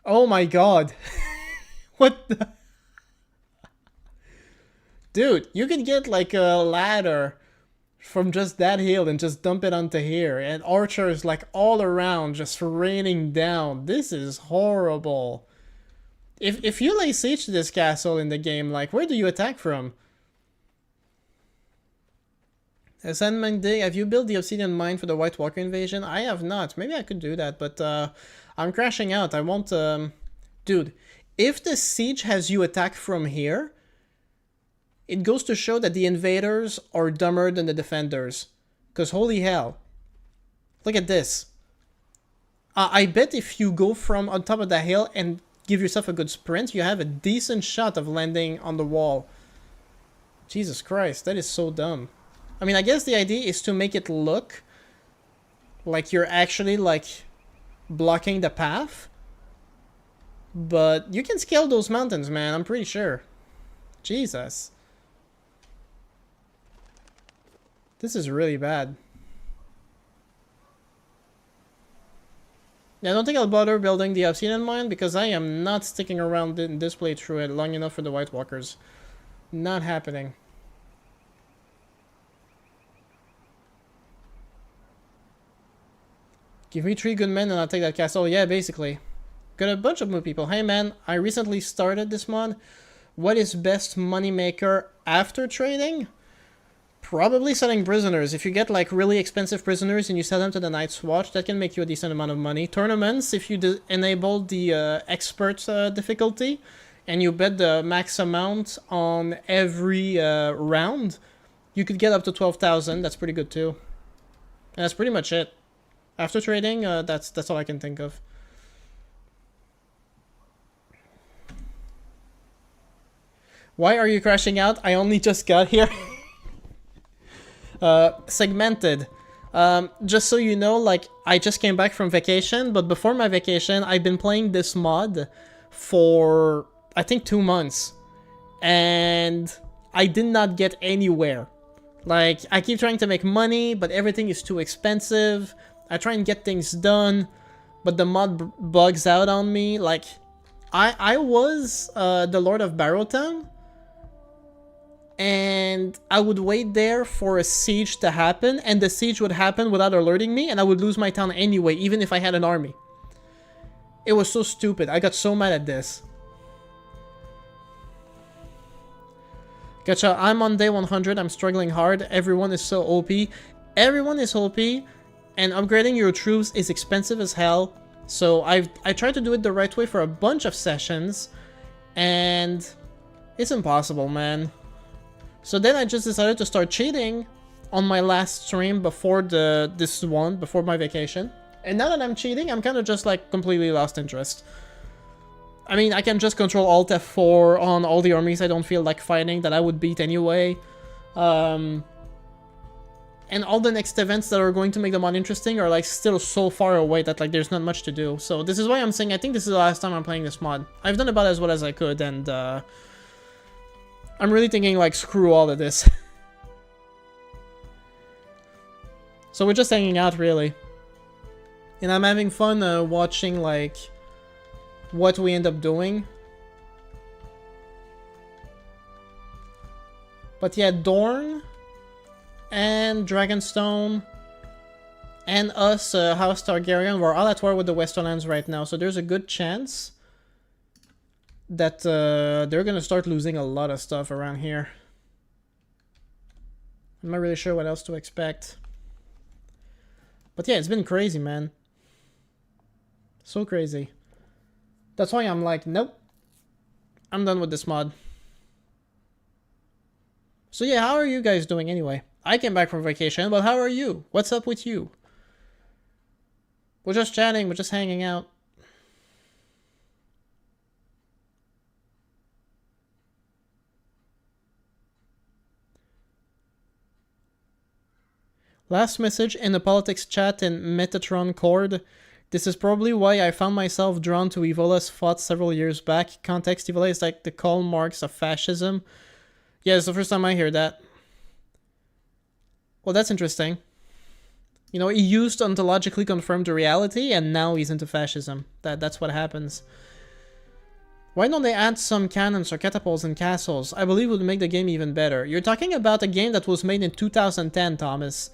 Oh my god. What the... Dude, you could get like a ladder from just that hill and just dump it onto here. And archers like all around just raining down. This is horrible. If you lay siege to this castle in the game, like, where do you attack from? Sandman Day, have you built the obsidian mine for the White Walker invasion? I have not. Maybe I could do that, but I'm crashing out. I won't... Dude, if the siege has you attack from here, it goes to show that the invaders are dumber than the defenders. Because holy hell. Look at this. I bet if you go from on top of the hill and give yourself a good sprint, you have a decent shot of landing on the wall. Jesus Christ, that is so dumb. I mean, I guess the idea is to make it look like you're actually, like, blocking the path. But you can scale those mountains, man, I'm pretty sure. Jesus. This is really bad. Yeah, I don't think I'll bother building the obsidian mine because I am not sticking around in this playthrough long enough for the White Walkers. Not happening. Give me 3 good men and I'll take that castle. Yeah, basically. Got a bunch of new people. Hey man, I recently started this mod. What is best moneymaker after trading? Probably selling prisoners. If you get like really expensive prisoners and you sell them to the Night's Watch, that can make you a decent amount of money. Tournaments, if you enable the expert difficulty and you bet the max amount on every round, you could get up to 12,000. That's pretty good too. And that's pretty much it. After trading, that's all I can think of. Why are you crashing out? I only just got here. Segmented. Just so you know, like, I just came back from vacation, but before my vacation, I've been playing this mod for, I think, 2 months. And I did not get anywhere. Like, I keep trying to make money, but everything is too expensive. I try and get things done, but the mod bugs out on me. Like, I was the Lord of Barrowtown, and I would wait there for a siege to happen, and the siege would happen without alerting me, and I would lose my town anyway, even if I had an army. It was so stupid. I got so mad at this. Gotcha, I'm on day 100, I'm struggling hard, everyone is so OP. Everyone is OP, and upgrading your troops is expensive as hell. So I tried to do it the right way for a bunch of sessions, and it's impossible, man. So then I just decided to start cheating on my last stream before before my vacation. And now that I'm cheating, I'm kind of just like completely lost interest. I mean, I can just control Alt F4 on all the armies I don't feel like fighting that I would beat anyway. And all the next events that are going to make the mod interesting are like still so far away that like there's not much to do. So this is why I'm saying I think this is the last time I'm playing this mod. I've done about as well as I could, and I'm really thinking like screw all of this. So we're just hanging out really. And I'm having fun watching like what we end up doing. But yeah, Dorne and Dragonstone and us, House Targaryen, we're all at war with the Westerlands right now, so there's a good chance that they're gonna start losing a lot of stuff around here. I'm not really sure what else to expect. But yeah, it's been crazy, man. So crazy. That's why I'm like, nope. I'm done with this mod. So yeah, how are you guys doing anyway? I came back from vacation, but how are you? What's up with you? We're just chatting, we're just hanging out. Last message in the politics chat in Metatron Cord. This is probably why I found myself drawn to Evola's thoughts several years back. Context, Evola is like the Karl Marx of fascism. Yeah, it's the first time I hear that. Well, that's interesting. You know, he used to ontologically confirm the reality, and now he's into fascism. That's what happens. Why don't they add some cannons or catapults in castles? I believe it would make the game even better. You're talking about a game that was made in 2010, Thomas.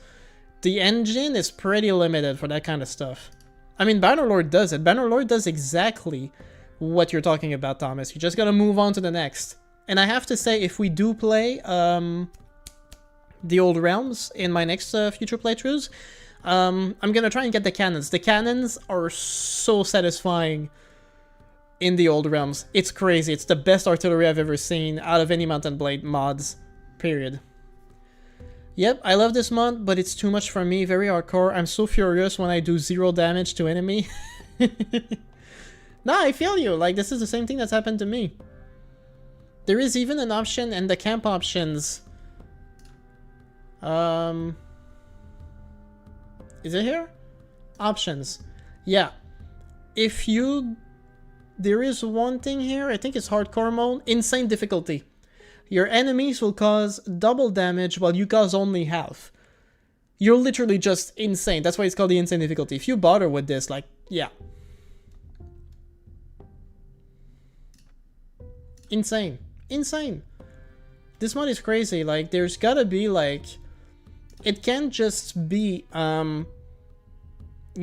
The engine is pretty limited for that kind of stuff. I mean, Bannerlord does it. Bannerlord does exactly what you're talking about, Thomas. You just gotta move on to the next. And I have to say, if we do play the Old Realms in my next future playthroughs, I'm gonna try and get the cannons. The cannons are so satisfying in the Old Realms. It's crazy. It's the best artillery I've ever seen out of any Mountain Blade mods, period. Yep, I love this mod, but it's too much for me. Very hardcore. I'm so furious when I do 0 damage to enemy. Nah, I feel you. Like, this is the same thing that's happened to me. There is even an option in the camp options. Is it here? Options. Yeah. If you... There is one thing here. I think it's hardcore mode. Insane difficulty. Your enemies will cause double damage while you cause only half. You're literally just insane. That's why it's called the insane difficulty. If you bother with this, like, yeah. Insane. Insane. This mod is crazy. Like, there's gotta be, like... It can't just be, you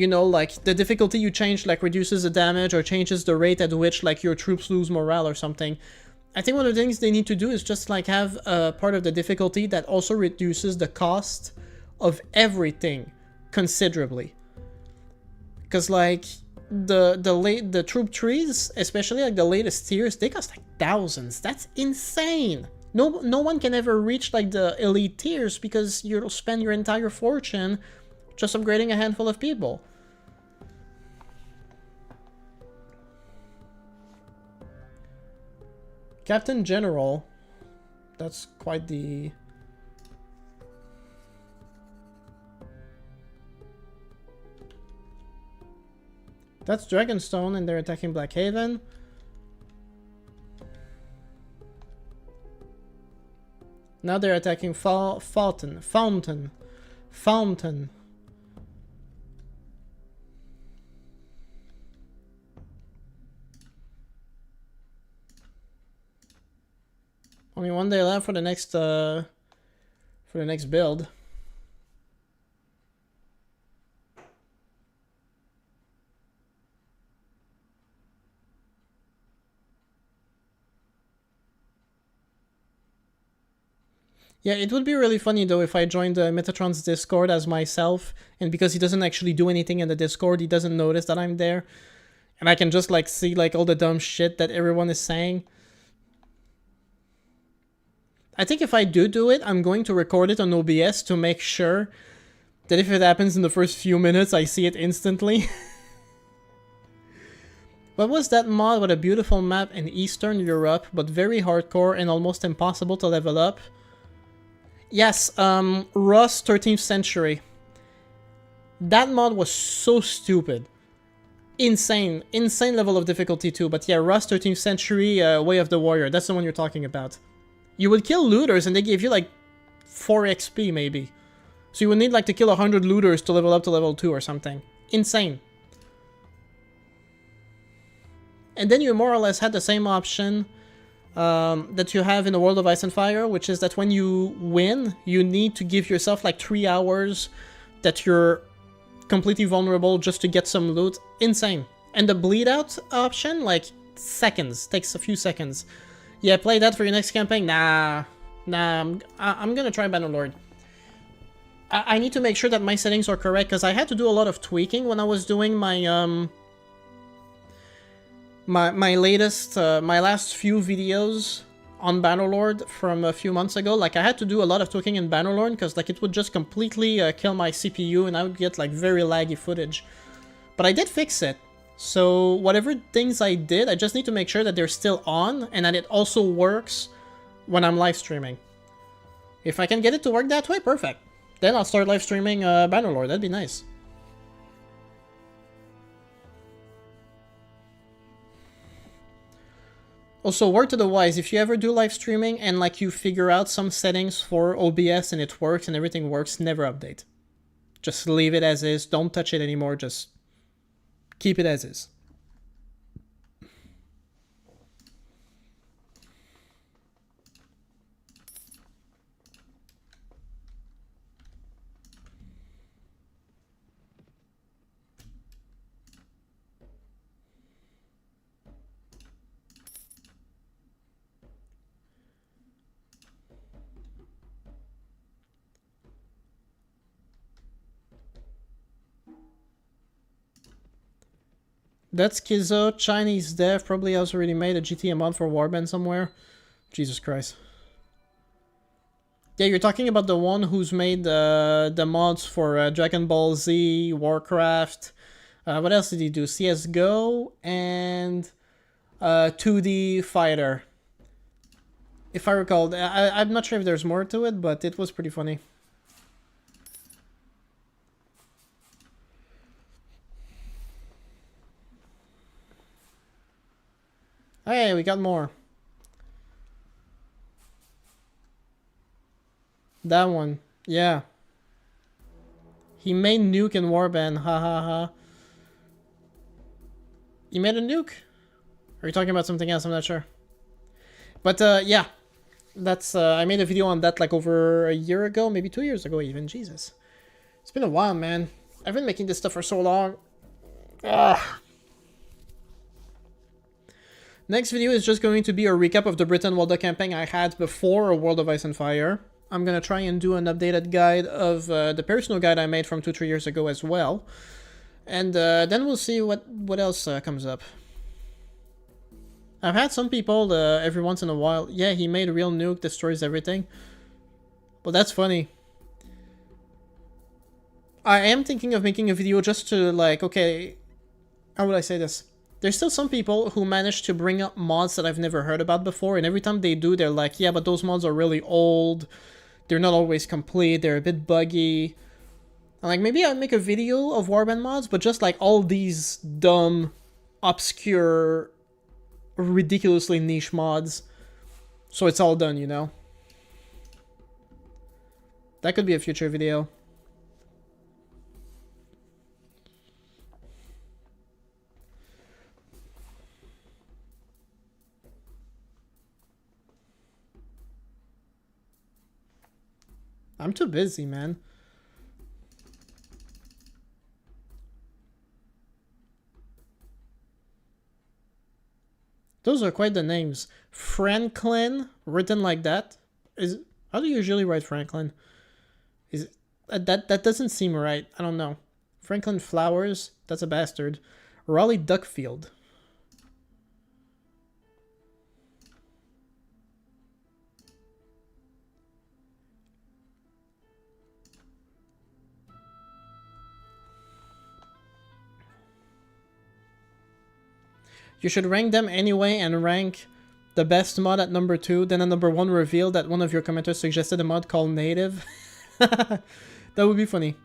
know, like, the difficulty you change, like, reduces the damage or changes the rate at which, like, your troops lose morale or something. I think one of the things they need to do is just, like, have a part of the difficulty that also reduces the cost of everything considerably. Because, like, the troop trees, especially, like, the latest tiers, they cost, like, thousands. That's insane! No one can ever reach, like, the elite tiers because you'll spend your entire fortune just upgrading a handful of people. Captain General. That's quite the... That's Dragonstone and they're attacking Blackhaven. Now they're attacking Fountain. Only one day left for the next build. Yeah, it would be really funny though if I joined Metatron's Discord as myself, and because he doesn't actually do anything in the Discord, he doesn't notice that I'm there. And I can just like see like all the dumb shit that everyone is saying. I think if I do it, I'm going to record it on OBS to make sure that if it happens in the first few minutes, I see it instantly. What was that mod with a beautiful map in Eastern Europe, but very hardcore and almost impossible to level up? Yes, Rus 13th Century. That mod was so stupid. Insane level of difficulty too, but yeah, Rus 13th Century, Way of the Warrior, that's the one you're talking about. You would kill looters and they gave you like 4 XP maybe. So you would need like to kill 100 looters to level up to level 2 or something. Insane. And then you more or less had the same option that you have in the World of Ice and Fire, which is that when you win, you need to give yourself like 3 hours that you're completely vulnerable just to get some loot. Insane. And the bleed out option, like seconds, takes a few seconds. Yeah, play that for your next campaign? Nah, I'm gonna try Bannerlord. I need to make sure that my settings are correct, because I had to do a lot of tweaking when I was doing my, my last few videos on Bannerlord from a few months ago. Like, I had to do a lot of tweaking in Bannerlord, because, like, it would just completely kill my CPU, and I would get, like, very laggy footage. But I did fix it. So, whatever things I did, I just need to make sure that they're still on, and that it also works when I'm live streaming. If I can get it to work that way, perfect. Then I'll start live streaming Bannerlord, that'd be nice. Also, word to the wise, if you ever do live streaming and like you figure out some settings for OBS and it works and everything works, never update. Just leave it as is, don't touch it anymore, just keep it as is. That's Kizo, Chinese dev, probably has already made a GTA mod for Warband somewhere. Jesus Christ. Yeah, you're talking about the one who's made the mods for Dragon Ball Z, Warcraft. What else did he do? CS:GO and 2D Fighter. If I recall, I'm not sure if there's more to it, but it was pretty funny. Hey, we got more. That one, yeah. He made nuke in Warband, ha ha ha. You made a nuke? Are you talking about something else? I'm not sure. But yeah, that's I made a video on that like over a year ago, maybe 2 years ago even. Jesus, it's been a while, man. I've been making this stuff for so long. Ugh. Next video is just going to be a recap of the Britain Walda campaign I had before World of Ice and Fire. I'm gonna try and do an updated guide of the personal guide I made from 2-3 years ago as well. And then we'll see what else comes up. I've had some people every once in a while, yeah, he made a real nuke, destroys everything. Well, that's funny. I am thinking of making a video just to like, okay, how would I say this? There's still some people who manage to bring up mods that I've never heard about before, and every time they do, they're like, yeah, but those mods are really old, they're not always complete, they're a bit buggy. And like, maybe I'll make a video of Warband mods, but just like all these dumb, obscure, ridiculously niche mods. So it's all done, you know? That could be a future video. I'm too busy, man. Those are quite the names. Franklin, written like that. How do you usually write Franklin? Is that doesn't seem right. I don't know. Franklin Flowers, that's a bastard. Raleigh Duckfield. You should rank them anyway and rank the best mod at number 2, then at number 1 reveal that one of your commenters suggested a mod called Native. That would be funny.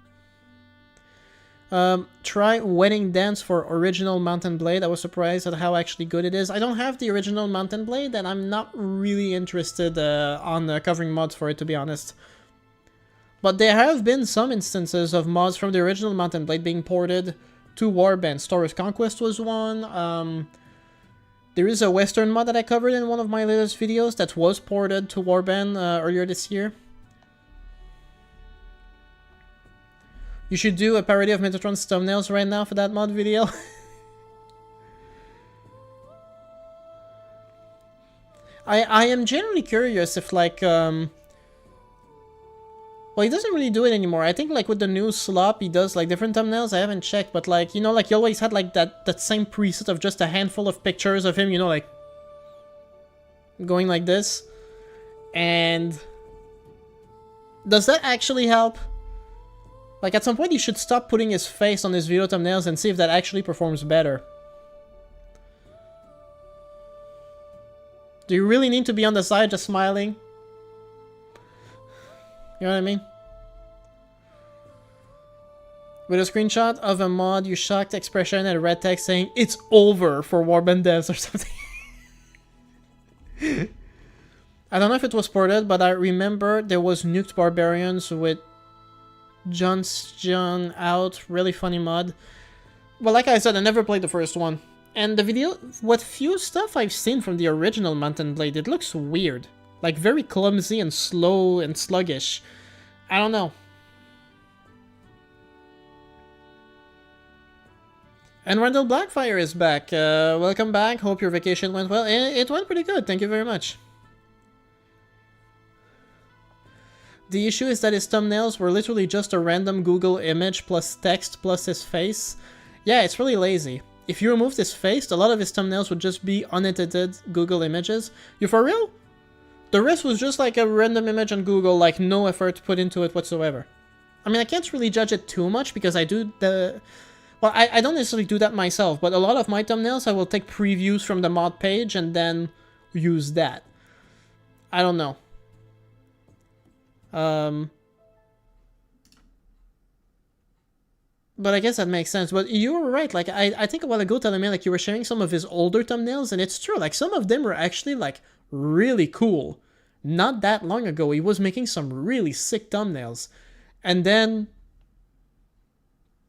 Try Wedding Dance for original Mountain Blade. I was surprised at how actually good it is. I don't have the original Mountain Blade, and I'm not really interested on covering mods for it, to be honest. But there have been some instances of mods from the original Mountain Blade being ported to Warband. Store's Conquest was one. There is a Western mod that I covered in one of my latest videos that was ported to Warband earlier this year. You should do a parody of Metatron's thumbnails right now for that mod video. I am generally curious if like well, he doesn't really do it anymore. I think like with the new slop, he does like different thumbnails. I haven't checked, but like, you know, like he always had like that same preset of just a handful of pictures of him, you know, like going like this. And does that actually help? Like at some point, he should stop putting his face on his video thumbnails and see if that actually performs better. Do you really need to be on the side just smiling? You know what I mean? With a screenshot of a mod, you shocked expression and a red text saying, "It's over for Warband devs," or something. I don't know if it was ported, but I remember there was Nuked Barbarians with John out. Really funny mod. But like I said, I never played the first one. And the video, what few stuff I've seen from the original Mountain Blade, it looks weird. Like, very clumsy and slow and sluggish. I don't know. And Randall Blackfire is back. Welcome back. Hope your vacation went well. It went pretty good. Thank you very much. The issue is that his thumbnails were literally just a random Google image plus text plus his face. Yeah, it's really lazy. If you removed his face, a lot of his thumbnails would just be unedited Google images. You for real? The rest was just like a random image on Google, like no effort put into it whatsoever. I mean, I can't really judge it too much because I do the... Well, I don't necessarily do that myself, but a lot of my thumbnails I will take previews from the mod page and then use that. I don't know. But I guess that makes sense. But you were right. Like, I think a while ago, telling me, like, you were sharing some of his older thumbnails, and it's true. Like, some of them were actually, like, really cool. Not that long ago, he was making some really sick thumbnails. And then...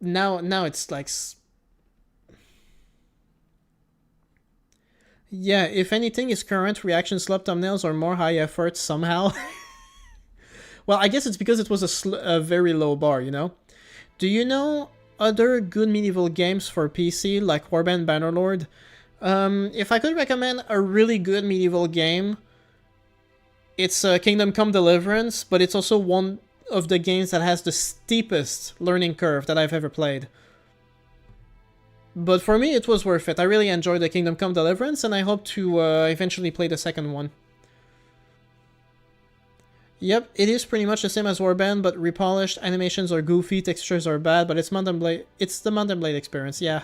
Now it's, like... Yeah, if anything, his current reaction slop thumbnails are more high effort somehow. Well, I guess it's because it was a very low bar, you know? Do you know other good medieval games for PC, like Warband Bannerlord? If I could recommend a really good medieval game, it's Kingdom Come Deliverance, but it's also one of the games that has the steepest learning curve that I've ever played. But for me, it was worth it. I really enjoyed the Kingdom Come Deliverance, and I hope to eventually play the second one. Yep, it is pretty much the same as Warband, but repolished, animations are goofy, textures are bad, but it's Mount & Blade. It's the Mount & Blade experience, yeah.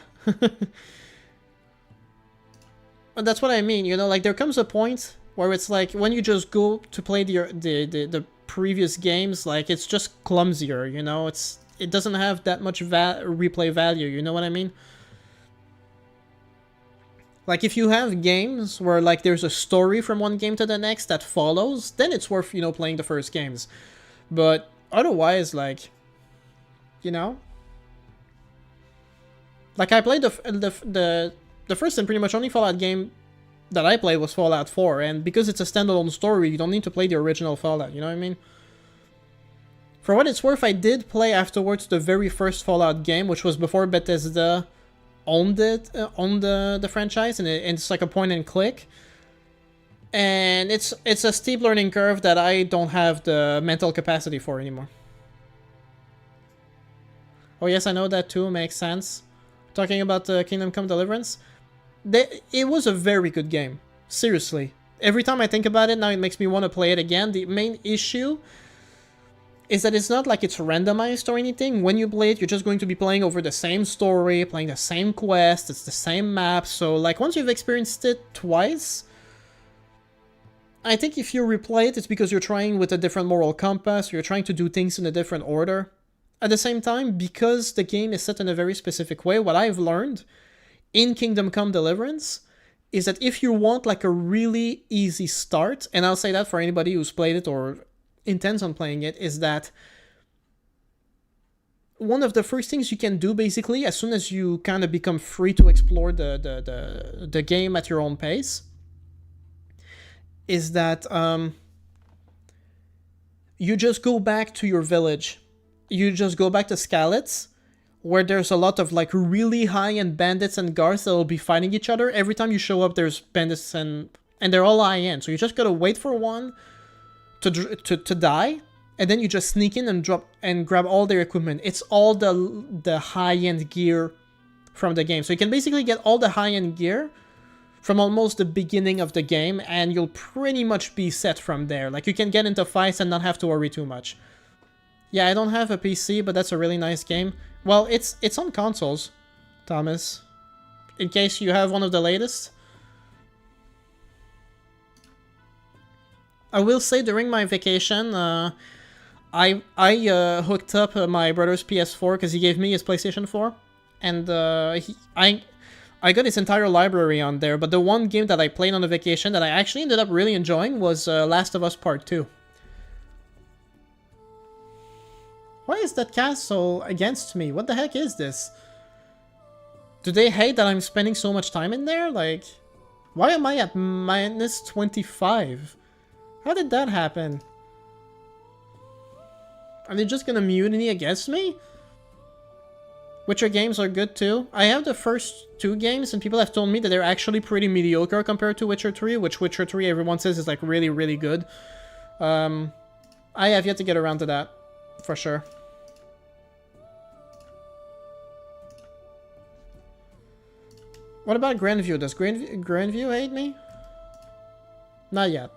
But that's what I mean, you know, like there comes a point where it's like when you just go to play the previous games, like it's just clumsier, you know, it doesn't have that much replay value, you know what I mean? Like, if you have games where, like, there's a story from one game to the next that follows, then it's worth, you know, playing the first games. But otherwise, like, you know? Like, I played the first and pretty much only Fallout game that I played was Fallout 4, and because it's a standalone story, you don't need to play the original Fallout, you know what I mean? For what it's worth, I did play afterwards the very first Fallout game, which was before Bethesda owned it, owned the franchise, and it's like a point and click, and it's a steep learning curve that I don't have the mental capacity for anymore. Oh yes, I know that too, makes sense. Talking about the Kingdom Come Deliverance, it was a very good game, seriously. Every time I think about it now, it makes me want to play it again. The main issue is that it's not like it's randomized or anything. When you play it, you're just going to be playing over the same story, playing the same quest, it's the same map, so like once you've experienced it twice, I think if you replay it, it's because you're trying with a different moral compass, or you're trying to do things in a different order. At the same time, because the game is set in a very specific way, what I've learned in Kingdom Come Deliverance is that if you want like a really easy start, and I'll say that for anybody who's played it or intends on playing it, is that one of the first things you can do basically as soon as you kind of become free to explore the game at your own pace is that you just go back to your village. You just go back to Skalitz, where there's a lot of like really high-end bandits and guards that will be fighting each other. Every time you show up, there's bandits and they're all high-end, so you just gotta wait for one to die, and then you just sneak in and drop and grab all their equipment. It's all the high-end gear from the game. So you can basically get all the high-end gear from almost the beginning of the game, and you'll pretty much be set from there. Like, you can get into fights and not have to worry too much. Yeah, I don't have a PC, but that's a really nice game. Well, it's on consoles, Thomas. In case you have one of the latest. I will say during my vacation, I hooked up my brother's PS4 because he gave me his PlayStation 4, and I got his entire library on there. But the one game that I played on the vacation that I actually ended up really enjoying was Last of Us Part 2. Why is that castle against me? What the heck is this? Do they hate that I'm spending so much time in there? Like, why am I at minus 25? How did that happen? Are they just gonna mutiny against me? Witcher games are good too. I have the first two games, and people have told me that they're actually pretty mediocre compared to Witcher 3, which Witcher 3 everyone says is like really, really good. I have yet to get around to that, for sure. What about Grandview? Does Grandview hate me? Not yet.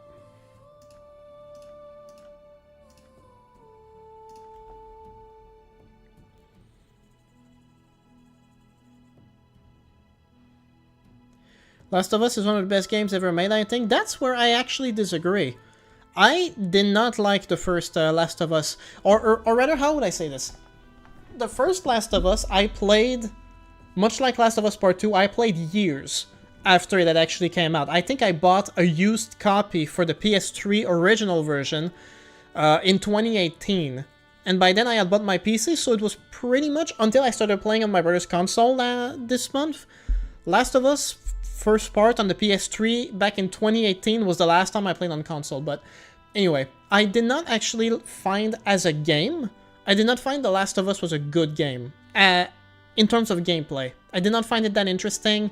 Last of Us is one of the best games ever made, I think. That's where I actually disagree. I did not like the first Last of Us, or rather, how would I say this? The first Last of Us, I played, much like Last of Us Part 2, I played years after it had actually came out. I think I bought a used copy for the PS3 original version in 2018. And by then I had bought my PC, so it was pretty much until I started playing on my brother's console this month. Last of Us first part on the PS3 back in 2018 was the last time I played on console. But anyway, I did not actually find as a game, I did not find The Last of Us was a good game in terms of gameplay. I did not find it that interesting.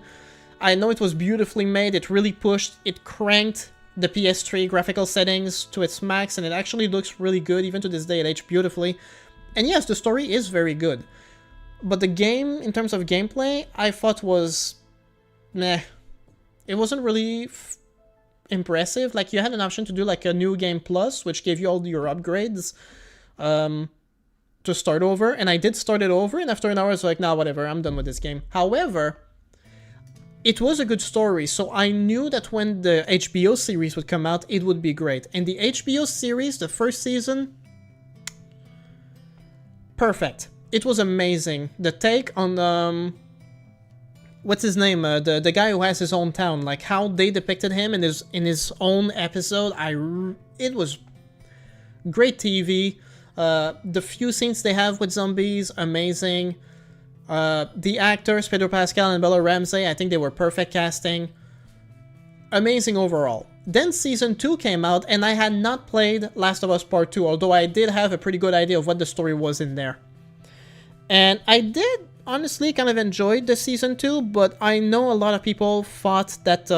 I know it was beautifully made, it really pushed, it cranked the PS3 graphical settings to its max, and it actually looks really good, even to this day it aged beautifully. And yes, the story is very good. But the game, in terms of gameplay, I thought was meh. It wasn't really impressive. Like, you had an option to do like a New Game Plus, which gave you all your upgrades to start over, and I did start it over, and after an hour I was like, nah, whatever, I'm done with this game. However, it was a good story, so I knew that when the HBO series would come out, it would be great. And the HBO series, the first season, perfect. It was amazing. The take on, what's his name? The guy who has his own town, like how they depicted him in his own episode, it was great TV. The few scenes they have with zombies, amazing. The actors, Pedro Pascal and Bella Ramsey, I think they were perfect casting. Amazing overall. Then Season 2 came out, and I had not played Last of Us Part 2, although I did have a pretty good idea of what the story was in there. And I did, honestly, kind of enjoy the Season 2, but I know a lot of people thought that,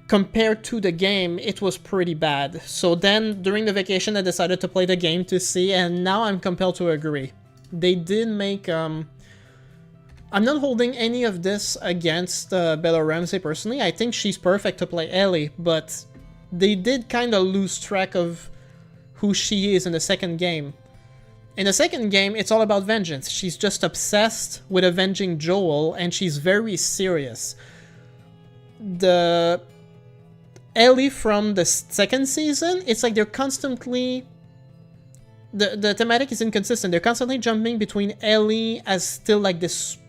compared to the game, it was pretty bad. So then, during the vacation, I decided to play the game to see, and now I'm compelled to agree. They did make, I'm not holding any of this against Bella Ramsey personally. I think she's perfect to play Ellie, but they did kind of lose track of who she is in the second game. In the second game, it's all about vengeance. She's just obsessed with avenging Joel, and she's very serious. The Ellie from the second season, it's like they're constantly... The thematic is inconsistent. They're constantly jumping between Ellie as still like this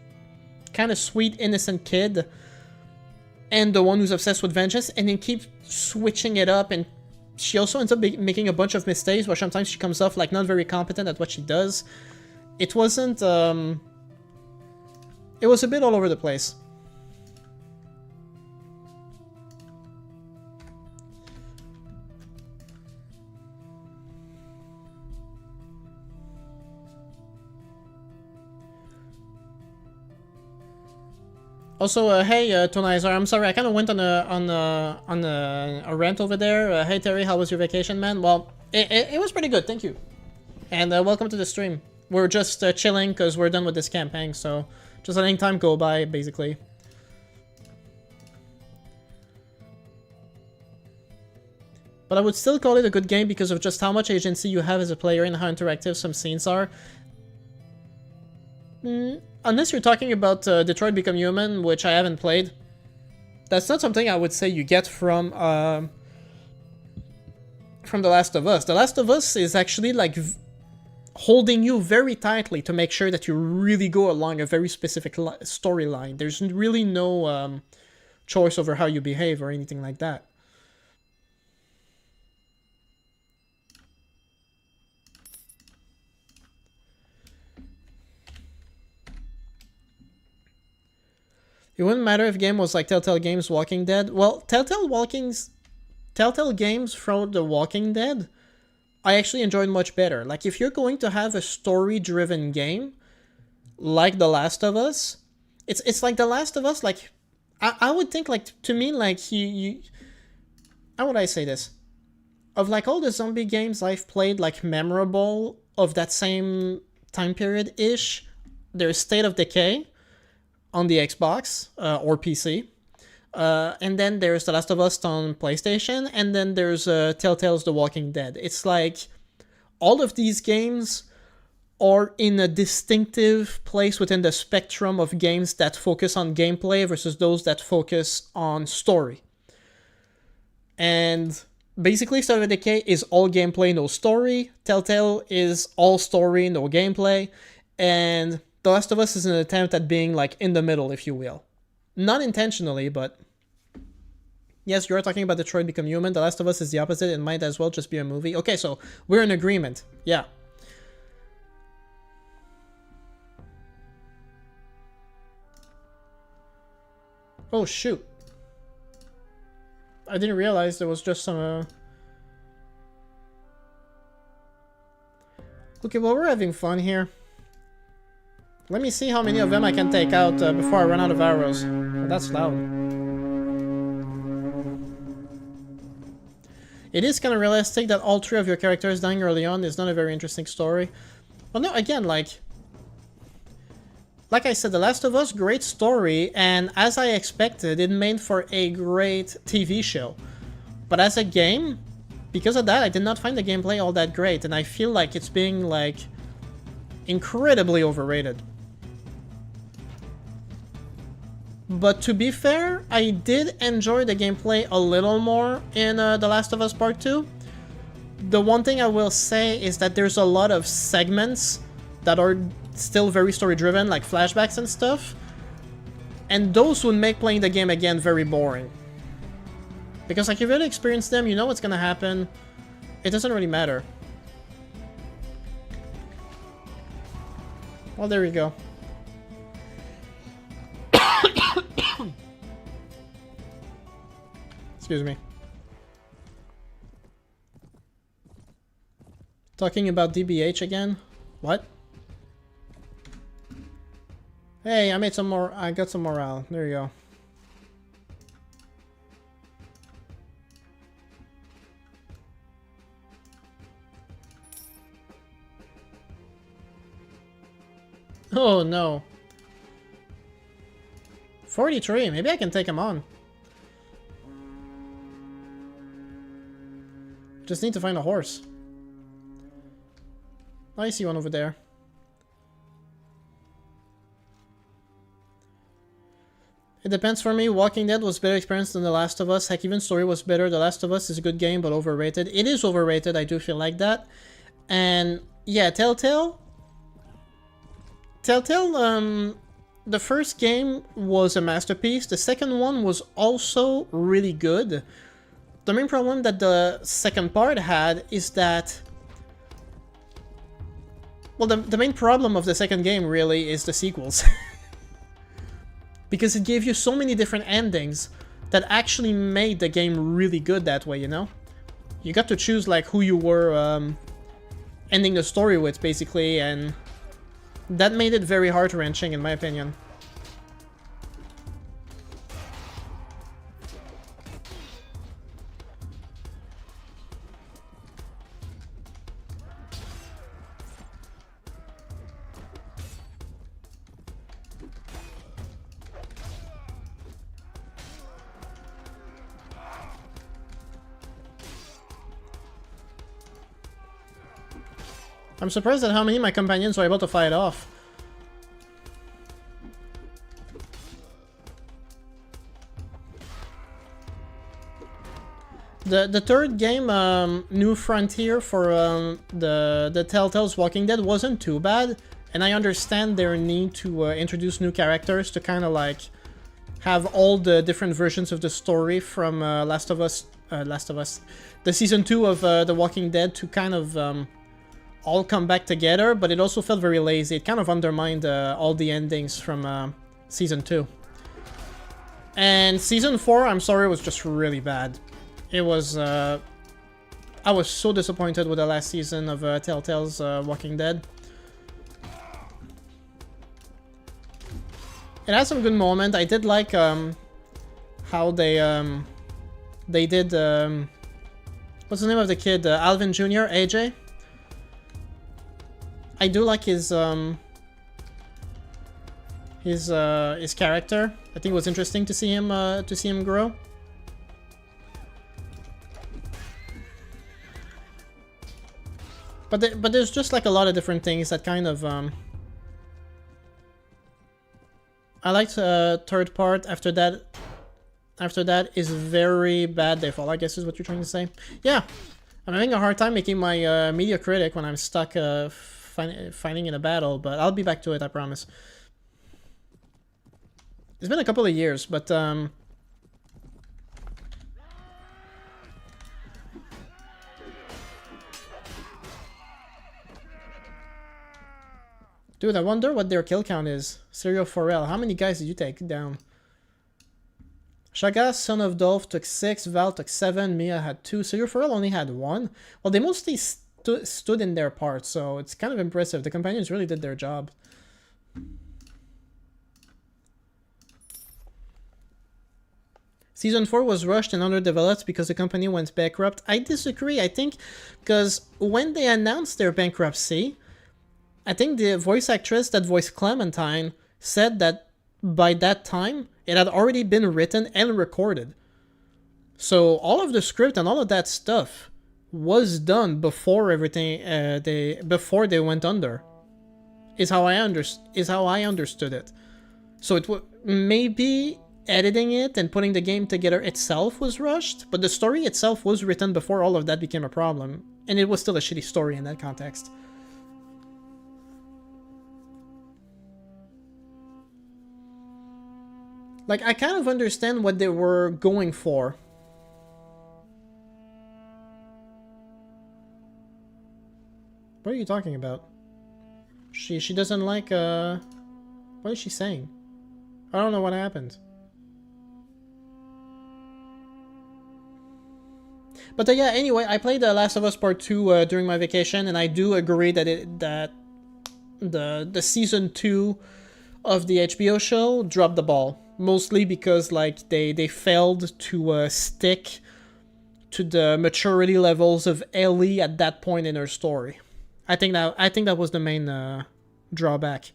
kind of sweet, innocent kid and the one who's obsessed with vengeance, and then keep switching it up, and she also ends up making a bunch of mistakes where sometimes she comes off like not very competent at what she does. It wasn't, it was a bit all over the place. Also, hey, Tonizer, I'm sorry, I kind of went on a rant over there. Hey, Terry, how was your vacation, man? Well, it was pretty good, thank you. And welcome to the stream. We're just chilling because we're done with this campaign, so just letting time go by, basically. But I would still call it a good game because of just how much agency you have as a player and how interactive some scenes are. Unless you're talking about Detroit Become Human, which I haven't played, that's not something I would say you get from The Last of Us. The Last of Us is actually like holding you very tightly to make sure that you really go along a very specific storyline. There's really no choice over how you behave or anything like that. It wouldn't matter if game was like Telltale Games Walking Dead. Well, Telltale games from The Walking Dead, I actually enjoyed much better. Like, if you're going to have a story-driven game, like The Last of Us, it's like The Last of Us, like, I would think, like, to me, like, how would I say this? Of, like, all the zombie games I've played, like, memorable of that same time period-ish, there's State of Decay on the Xbox or PC, and then there's The Last of Us on PlayStation, and then there's Telltale's The Walking Dead. It's like all of these games are in a distinctive place within the spectrum of games that focus on gameplay versus those that focus on story. And basically, State of Decay is all gameplay, no story. Telltale is all story, no gameplay. And The Last of Us is an attempt at being like in the middle, if you will. Not intentionally, but yes, you're talking about Detroit Become Human. The Last of Us is the opposite. It might as well just be a movie. Okay, so we're in agreement. Yeah. Oh, shoot. I didn't realize there was just some... Okay, well, we're having fun here. Let me see how many of them I can take out before I run out of arrows. Oh, that's loud. It is kind of realistic that all three of your characters dying early on is not a very interesting story. Well, no, again, like I said, The Last of Us, great story, and as I expected, it made for a great TV show. But as a game, because of that, I did not find the gameplay all that great, and I feel like it's being, like, incredibly overrated. But to be fair, I did enjoy the gameplay a little more in The Last of Us Part 2. The one thing I will say is that there's a lot of segments that are still very story-driven, like flashbacks and stuff. And those would make playing the game again very boring. Because like, if you already experienced them, you know what's gonna happen. It doesn't really matter. Well, there you go. Excuse me. Talking about DBH again? What? Hey, I made some more. I got some morale. There you go. Oh no. 43. Maybe I can take him on. Just need to find a horse. Oh, I see one over there. It depends for me. Walking Dead was better experience than The Last of Us. Heck, even story was better. The Last of Us is a good game, but overrated. It is overrated. I do feel like that. And yeah, Telltale, the first game was a masterpiece. The second one was also really good. The main problem that the second part had is that... Well, the main problem of the second game really is the sequels. Because it gave you so many different endings that actually made the game really good that way, you know? You got to choose like who you were ending the story with, basically, and that made it very heart-wrenching in my opinion. I'm surprised at how many of my companions were able to fight off. The third game, New Frontier for the Telltale's Walking Dead wasn't too bad, and I understand their need to introduce new characters to kind of like have all the different versions of the story from Last of Us, the season 2 of The Walking Dead to kind of all come back together, but it also felt very lazy. It kind of undermined all the endings from season 2. And season 4, I'm sorry, was just really bad. It was, I was so disappointed with the last season of Telltale's Walking Dead. It had some good moments. I did like how they did, what's the name of the kid? Alvin Jr., AJ? I do like his character. I think it was interesting to see him grow. But there's just like a lot of different things that kind of I liked third part. After that is very bad. They fall, I guess is what you're trying to say. Yeah, I'm having a hard time making my media critic when I'm stuck fighting in a battle, but I'll be back to it, I promise. It's been a couple of years, but dude, I wonder what their kill count is. Serial Forel, how many guys did you take down? Shagas, Son of Dolph, took 6, Val took 7, Mia had 2, Serial Forel only had 1. Well, they mostly stood in their part, so it's kind of impressive. The companions really did their job. Season 4 was rushed and underdeveloped because the company went bankrupt. I disagree, I think, because when they announced their bankruptcy, I think the voice actress that voiced Clementine said that by that time, it had already been written and recorded. So all of the script and all of that stuff was done before everything before they went under. Is how I understood it. So it maybe editing it and putting the game together itself was rushed, but the story itself was written before all of that became a problem, and it was still a shitty story in that context. Like, I kind of understand what they were going for. What are you talking about? She doesn't like, what is she saying? I don't know what happened. But yeah, anyway, I played The Last of Us Part 2 during my vacation, and I do agree that the season 2 of the HBO show dropped the ball. Mostly because like they failed to stick to the maturity levels of Ellie at that point in her story. I think that was the main drawback.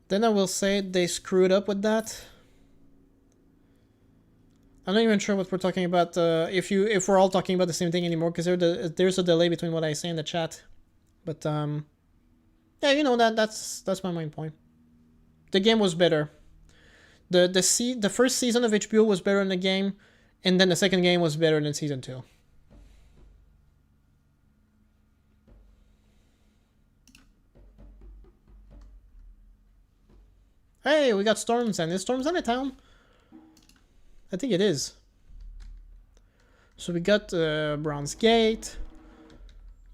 Then I will say they screwed up with that. I'm not even sure what we're talking about. If we're all talking about the same thing anymore, because there's a delay between what I say in the chat. But yeah, you know that's my main point. The game was better. The first season of HBO was better than the game, and then the second game was better than season 2. Hey, we got Storm's End. Is Storm's End a town? I think it is. So we got Bronze Gate.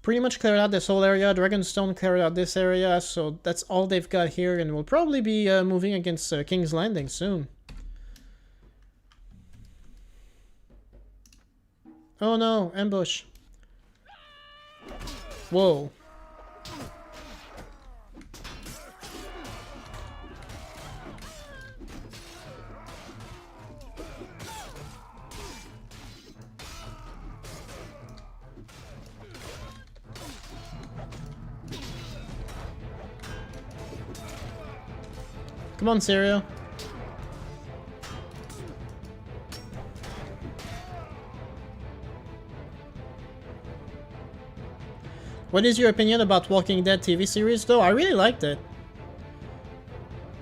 Pretty much cleared out this whole area. Dragonstone cleared out this area. So that's all they've got here. And we'll probably be moving against King's Landing soon. Oh no, ambush. Whoa. Come on, Syria. What is your opinion about Walking Dead TV series, though? I really liked it.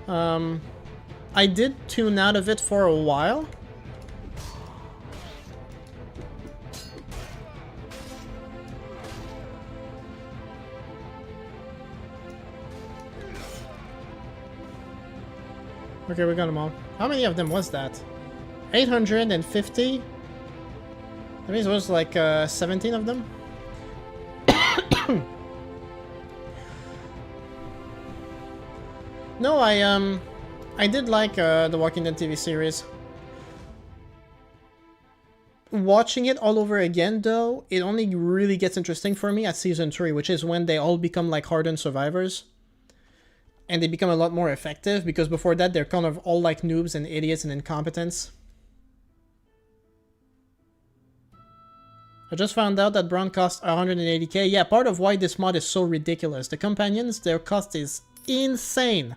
I did tune out of it for a while. Okay, we got them all. How many of them was that? 850? That means it was like 17 of them? No, I did like the Walking Dead TV series. Watching it all over again, though, it only really gets interesting for me at season 3, which is when they all become like hardened survivors. And they become a lot more effective, because before that they're kind of all like noobs and idiots and incompetents. I just found out that Braun costs 180k. Yeah, part of why this mod is so ridiculous. The companions, their cost is insane.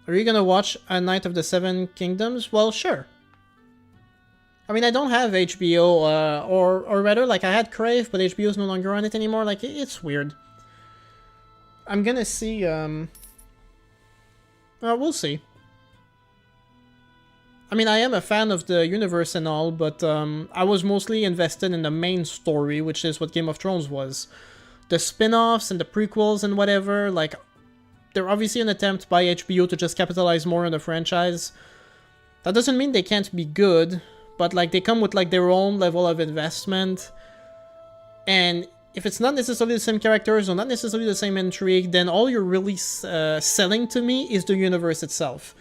Are you gonna watch A Night of the Seven Kingdoms? Well, sure. I mean, I don't have HBO, or rather, like, I had Crave, but HBO's no longer on it anymore. Like, it's weird. I'm gonna see, we'll see. I mean, I am a fan of the universe and all, but I was mostly invested in the main story, which is what Game of Thrones was. The spin-offs and the prequels and whatever, like, they're obviously an attempt by HBO to just capitalize more on the franchise. That doesn't mean they can't be good, but, like, they come with, like, their own level of investment. And if it's not necessarily the same characters or not necessarily the same intrigue, then all you're really selling to me is the universe itself.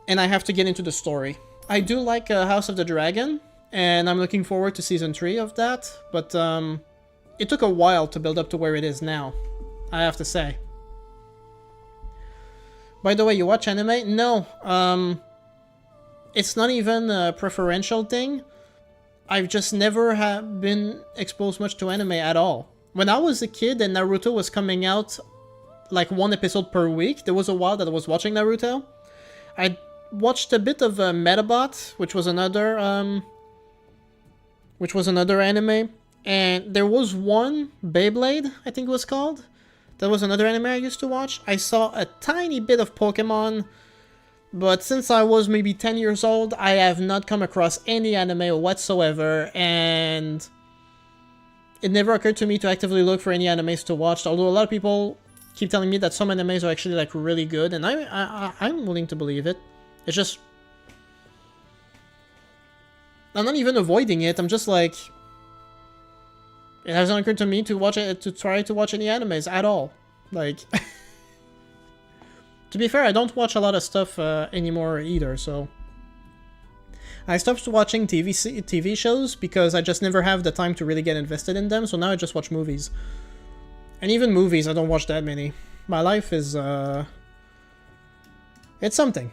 And I have to get into the story. I do like House of the Dragon, and I'm looking forward to Season 3 of that, but it took a while to build up to where it is now, I have to say. By the way, you watch anime? No. It's not even a preferential thing. I've just never been exposed much to anime at all. When I was a kid and Naruto was coming out like one episode per week, there was a while that I was watching Naruto. I watched a bit of Metabot, which was another anime, and there was one, Beyblade, I think it was called. That was another anime I used to watch. I saw a tiny bit of Pokemon, but since I was maybe 10 years old, I have not come across any anime whatsoever, and it never occurred to me to actively look for any animes to watch, although a lot of people keep telling me that some animes are actually, like, really good, and I'm willing to believe it. It's just, I'm not even avoiding it. I'm just like, it hasn't occurred to me to watch it, to try to watch any animes at all. Like, to be fair, I don't watch a lot of stuff anymore either. So I stopped watching TV shows because I just never have the time to really get invested in them. So now I just watch movies, and even movies, I don't watch that many. My life is it's something.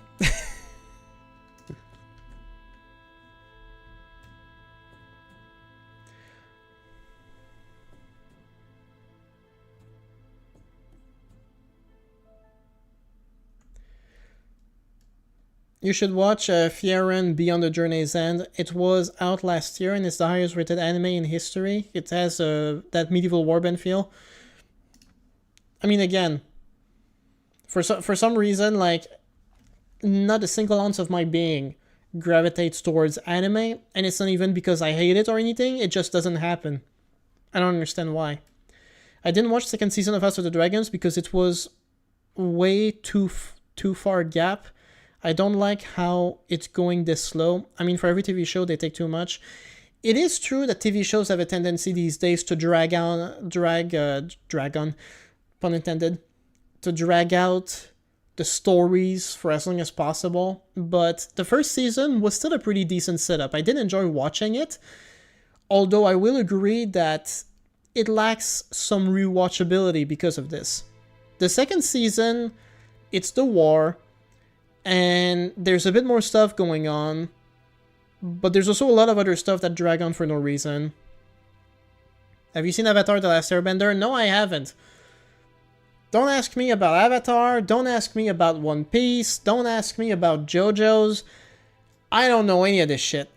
You should watch Fieren Beyond the Journey's End. It was out last year and it's the highest rated anime in history. It has that medieval warband feel. I mean, again, for some reason, like, not a single ounce of my being gravitates towards anime, and it's not even because I hate it or anything, it just doesn't happen. I don't understand why. I didn't watch the second season of House of the Dragons because it was way too far gap. I don't like how it's going this slow. I mean, for every TV show, they take too much. It is true that TV shows have a tendency these days to drag on, pun intended, to drag out the stories for as long as possible. But the first season was still a pretty decent setup. I did enjoy watching it, although I will agree that it lacks some rewatchability because of this. The second season, it's the war, and there's a bit more stuff going on, but there's also a lot of other stuff that drag on for no reason. Have you seen Avatar: The Last Airbender? No, I haven't. Don't ask me about Avatar, don't ask me about One Piece, don't ask me about JoJo's. I don't know any of this shit.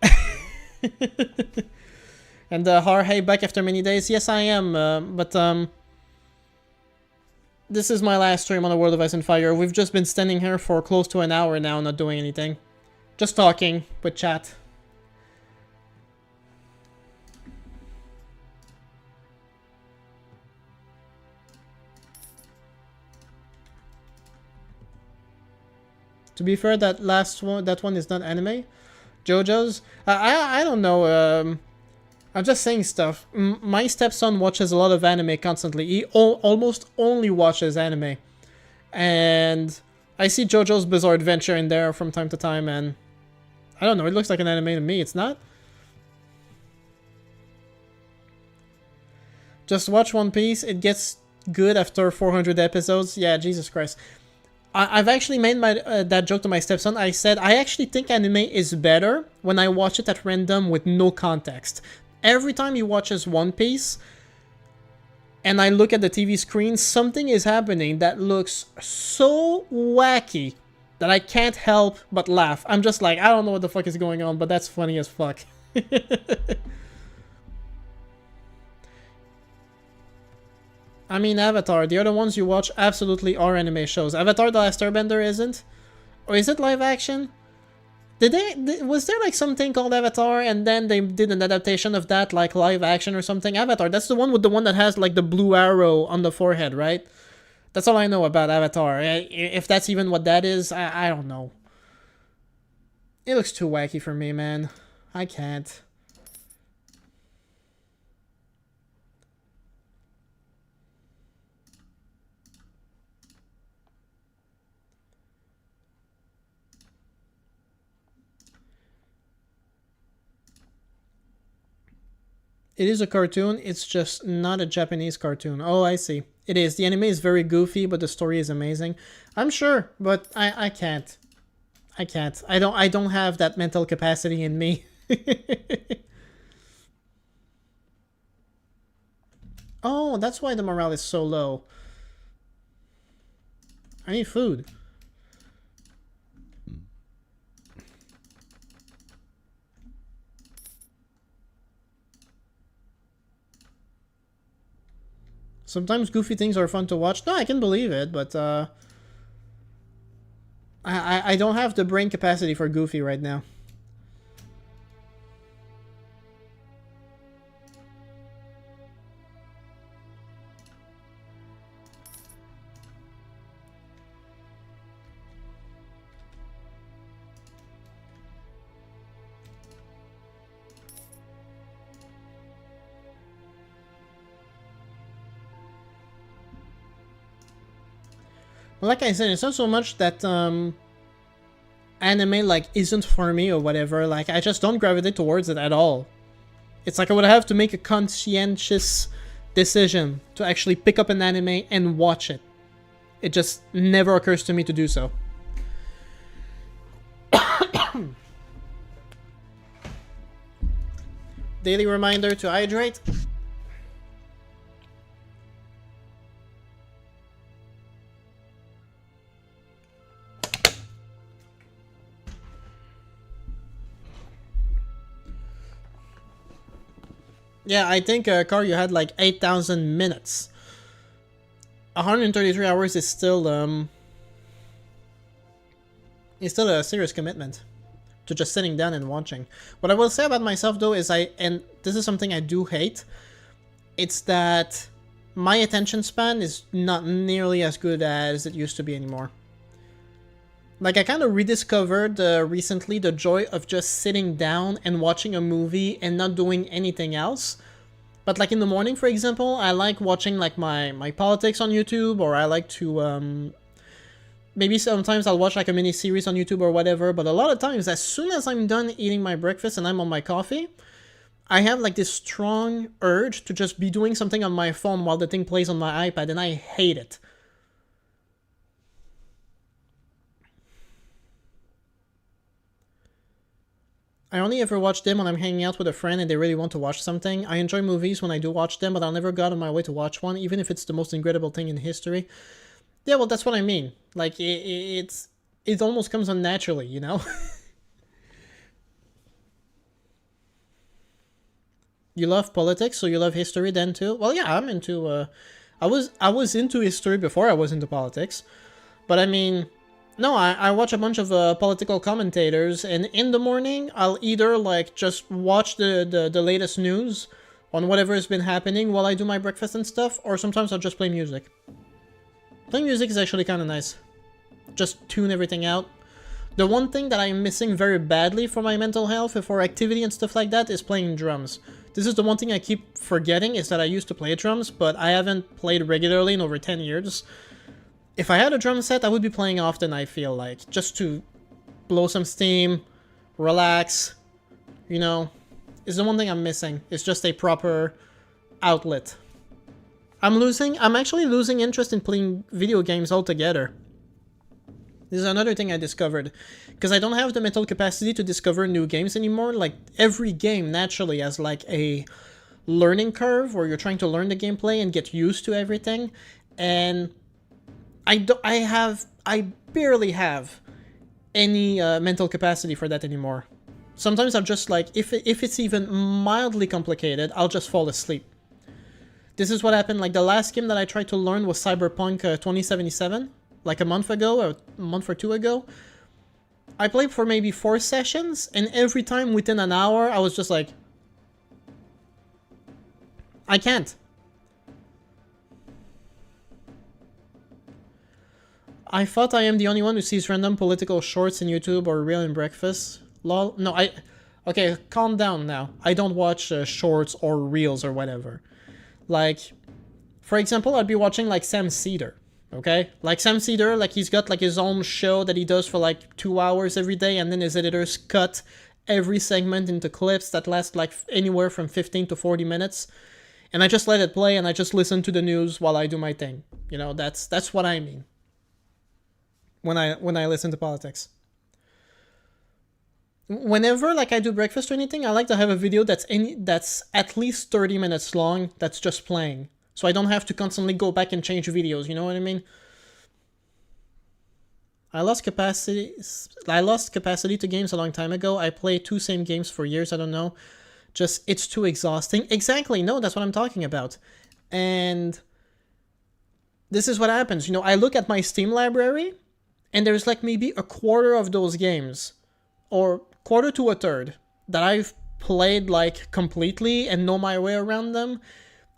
And hey, back after many days? Yes, I am, but this is my last stream on the World of Ice and Fire. We've just been standing here for close to an hour now, not doing anything. Just talking with chat. To be fair, that one is not anime. JoJo's? I don't know, I'm just saying stuff. My stepson watches a lot of anime constantly. He almost only watches anime. And I see JoJo's Bizarre Adventure in there from time to time, and I don't know, it looks like an anime to me. It's not. Just watch One Piece. It gets good after 400 episodes. Yeah, Jesus Christ. I've actually made my that joke to my stepson. I said, I actually think anime is better when I watch it at random with no context. Every time he watches One Piece, and I look at the TV screen, something is happening that looks so wacky that I can't help but laugh. I'm just like, I don't know what the fuck is going on, but that's funny as fuck. I mean, Avatar, the other ones you watch absolutely are anime shows. Avatar The Last Airbender isn't? Or is it live action? Was there like something called Avatar and then they did an adaptation of that like live action or something? Avatar, that's the one with the one that has like the blue arrow on the forehead, right? That's all I know about Avatar. If that's even what that is, I don't know. It looks too wacky for me, man. I can't. It is a cartoon, it's just not a Japanese cartoon. Oh, I see. It is. The anime is very goofy, but the story is amazing. I'm sure, but I can't. I can't. I don't have that mental capacity in me. Oh, that's why the morale is so low. I need food. Sometimes goofy things are fun to watch. No, I can believe it, but I don't have the brain capacity for goofy right now. Well, like I said, it's not so much that anime like isn't for me or whatever. Like I just don't gravitate towards it at all. It's like I would have to make a conscientious decision to actually pick up an anime and watch it. It just never occurs to me to do so. Daily reminder to hydrate. Yeah, I think, Car, you had like 8,000 minutes. 133 hours is still a serious commitment to just sitting down and watching. What I will say about myself, though, is and this is something I do hate, it's that my attention span is not nearly as good as it used to be anymore. Like, I kind of rediscovered recently the joy of just sitting down and watching a movie and not doing anything else. But like in the morning, for example, I like watching like my politics on YouTube, or I like to, maybe sometimes I'll watch like a mini series on YouTube or whatever, but a lot of times, as soon as I'm done eating my breakfast and I'm on my coffee, I have like this strong urge to just be doing something on my phone while the thing plays on my iPad, and I hate it. I only ever watch them when I'm hanging out with a friend and they really want to watch something. I enjoy movies when I do watch them, but I'll never go out of my way to watch one, even if it's the most incredible thing in history. Yeah, well, that's what I mean. Like, it almost comes unnaturally, you know? You love politics, so you love history then too? Well, yeah, I'm into, I was into history before I was into politics. But I mean, no, I watch a bunch of political commentators, and in the morning, I'll either, like, just watch the latest news on whatever has been happening while I do my breakfast and stuff, or sometimes I'll just play music. Playing music is actually kind of nice. Just tune everything out. The one thing that I'm missing very badly for my mental health, for activity and stuff like that, is playing drums. This is the one thing I keep forgetting, is that I used to play drums, but I haven't played regularly in over 10 years. If I had a drum set, I would be playing often, I feel like. Just to blow some steam, relax, you know. It's the one thing I'm missing. It's just a proper outlet. I'm actually losing interest in playing video games altogether. This is another thing I discovered. Because I don't have the mental capacity to discover new games anymore. Like, every game naturally has, like, a learning curve where you're trying to learn the gameplay and get used to everything. And I barely have any mental capacity for that anymore. Sometimes I'm just like, if it's even mildly complicated, I'll just fall asleep. This is what happened, like the last game that I tried to learn was Cyberpunk 2077, like a month ago, or a month or two ago. I played for maybe 4 sessions, and every time within an hour, I was just like, I can't. I thought I am the only one who sees random political shorts in YouTube or Real and Breakfast. Lol. No, okay, calm down now. I don't watch shorts or reels or whatever. Like, for example, I'd be watching like Sam Cedar, okay? Like Sam Cedar, like he's got like his own show that he does for like 2 hours every day, and then his editors cut every segment into clips that last like anywhere from 15 to 40 minutes. And I just let it play and I just listen to the news while I do my thing. You know, that's what I mean when I listen to politics. Whenever like I do breakfast or anything, I like to have a video that's at least 30 minutes long that's just playing. So I don't have to constantly go back and change videos, you know what I mean? I lost capacity to games a long time ago. I played 2 same games for years, I don't know. Just, it's too exhausting. Exactly, no, that's what I'm talking about. And this is what happens. You know, I look at my Steam library, and there's like maybe a quarter of those games, or quarter to a third, that I've played like completely and know my way around them.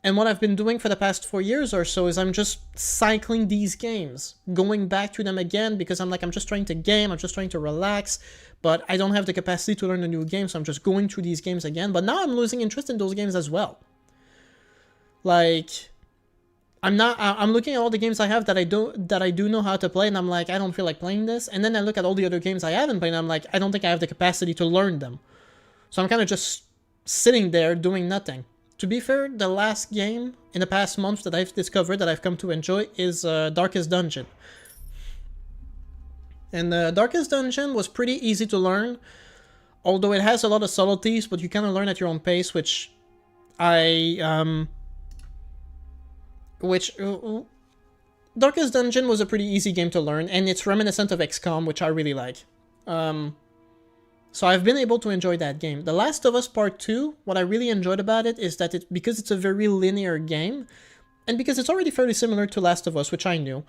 And what I've been doing for the past 4 years or so is I'm just cycling these games, going back to them again, because I'm just trying to game, I'm just trying to relax, but I don't have the capacity to learn a new game, so I'm just going through these games again. But now I'm losing interest in those games as well. Like, I'm looking at all the games I have that I do know how to play, and I'm like, I don't feel like playing this. And then I look at all the other games I haven't played, and I'm like, I don't think I have the capacity to learn them. So I'm kind of just sitting there doing nothing. To be fair, the last game in the past month that I've discovered that I've come to enjoy is Darkest Dungeon. And Darkest Dungeon was pretty easy to learn, although it has a lot of subtleties, but you kind of learn at your own pace, which Darkest Dungeon was a pretty easy game to learn, and it's reminiscent of XCOM, which I really like. So I've been able to enjoy that game. The Last of Us Part 2, what I really enjoyed about it is that because it's a very linear game, and because it's already fairly similar to Last of Us, which I knew,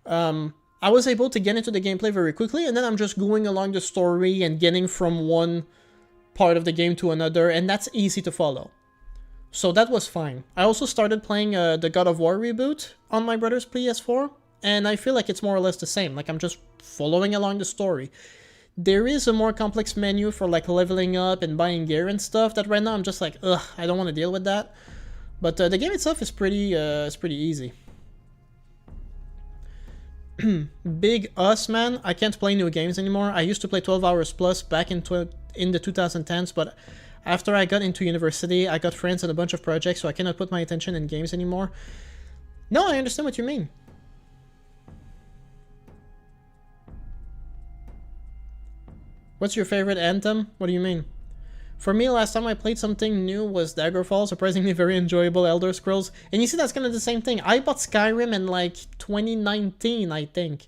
I was able to get into the gameplay very quickly, and then I'm just going along the story and getting from one part of the game to another, and that's easy to follow. So that was fine. I also started playing the God of War reboot on my brother's PS4, and I feel like it's more or less the same. Like, I'm just following along the story. There is a more complex menu for like leveling up and buying gear and stuff that right now I'm just like, ugh, I don't want to deal with that. But the game itself is pretty easy. Big us, man. I can't play new games anymore. I used to play 12 hours plus back in the 2010s, but after I got into university, I got friends and a bunch of projects, so I cannot put my attention in games anymore. No, I understand what you mean. What's your favorite anthem? What do you mean? For me, last time I played something new was Daggerfall, surprisingly very enjoyable Elder Scrolls. And you see, that's kind of the same thing. I bought Skyrim in like 2019, I think.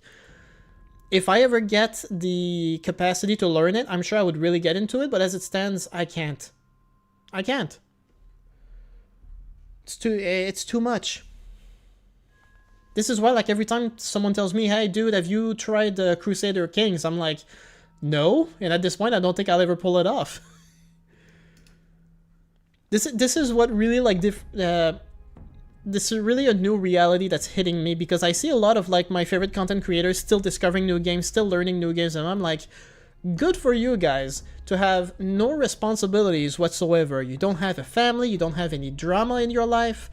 If I ever get the capacity to learn it, I'm sure I would really get into it, but as it stands, I can't. I can't. It's too much. This is why, like, every time someone tells me, hey, dude, have you tried Crusader Kings? I'm like, no, and at this point, I don't think I'll ever pull it off. This is what really, like, this is really a new reality that's hitting me, because I see a lot of, like, my favorite content creators still discovering new games, still learning new games, and I'm like, good for you guys to have no responsibilities whatsoever. You don't have a family, you don't have any drama in your life,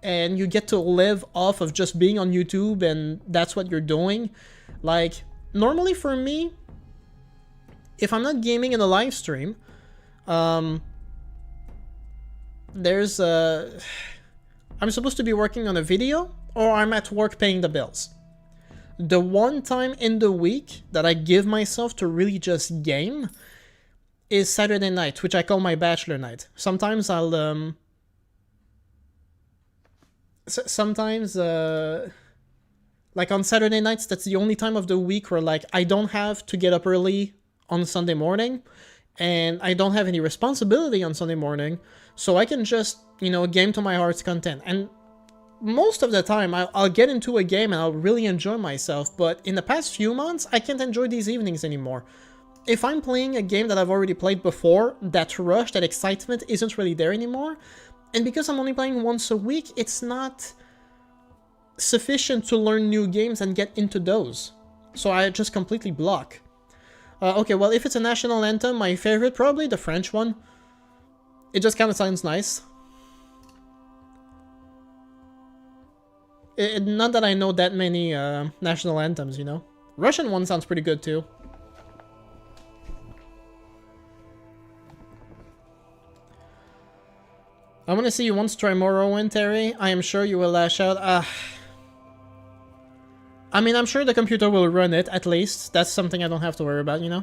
and you get to live off of just being on YouTube, and that's what you're doing. Like, normally for me, if I'm not gaming in a live stream, I'm supposed to be working on a video, or I'm at work paying the bills. The one time in the week that I give myself to really just game is Saturday night, which I call my bachelor night. Sometimes I'll sometimes like on Saturday nights, that's the only time of the week where like I don't have to get up early on Sunday morning, and I don't have any responsibility on Sunday morning, so I can just, you know, game to my heart's content. And most of the time, I'll get into a game and I'll really enjoy myself, but in the past few months, I can't enjoy these evenings anymore. If I'm playing a game that I've already played before, that rush, that excitement isn't really there anymore, and because I'm only playing once a week, it's not sufficient to learn new games and get into those. So I just completely block. Okay, well, if it's a national anthem, my favorite, probably the French one. It just kind of sounds nice. Not that I know that many national anthems, you know. Russian one sounds pretty good too. I want to see you once try Morrowind, Terry. I am sure you will lash out. I mean, I'm sure the computer will run it, at least. That's something I don't have to worry about, you know?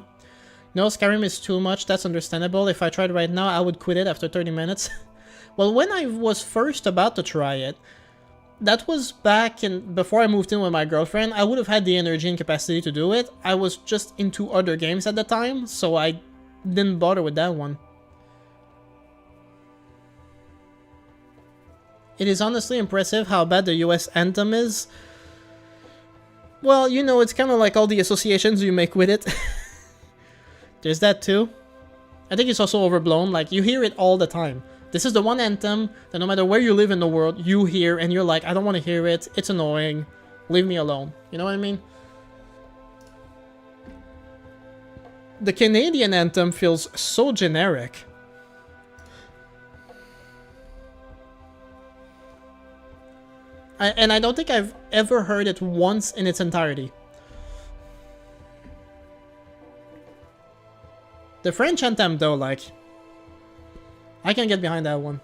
No, Skyrim is too much. That's understandable. If I tried right now, I would quit it after 30 minutes. Well, when I was first about to try it, that was back in before I moved in with my girlfriend. I would have had the energy and capacity to do it. I was just into other games at the time, so I didn't bother with that one. It is honestly impressive how bad the US anthem is. Well, you know, it's kind of like all the associations you make with it. There's that too. I think it's also overblown. Like, you hear it all the time. This is the one anthem that no matter where you live in the world, you hear and you're like, I don't want to hear it. It's annoying. Leave me alone. You know what I mean? The Canadian anthem feels so generic. And I don't think I've ever heard it once in its entirety. The French anthem, though, like, I can get behind that one.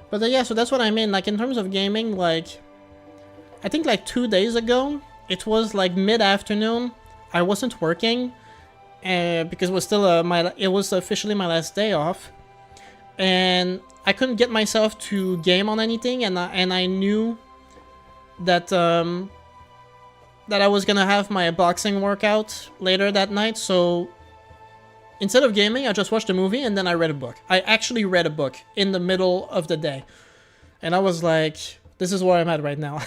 But yeah, so that's what I mean. Like, in terms of gaming, like, I think like 2 days ago, it was like mid-afternoon. I wasn't working because it was still it was officially my last day off, and I couldn't get myself to game on anything, and I knew that that I was gonna have my boxing workout later that night. So instead of gaming, I just watched a movie and then I read a book. I actually read a book in the middle of the day, and I was like, "This is where I'm at right now."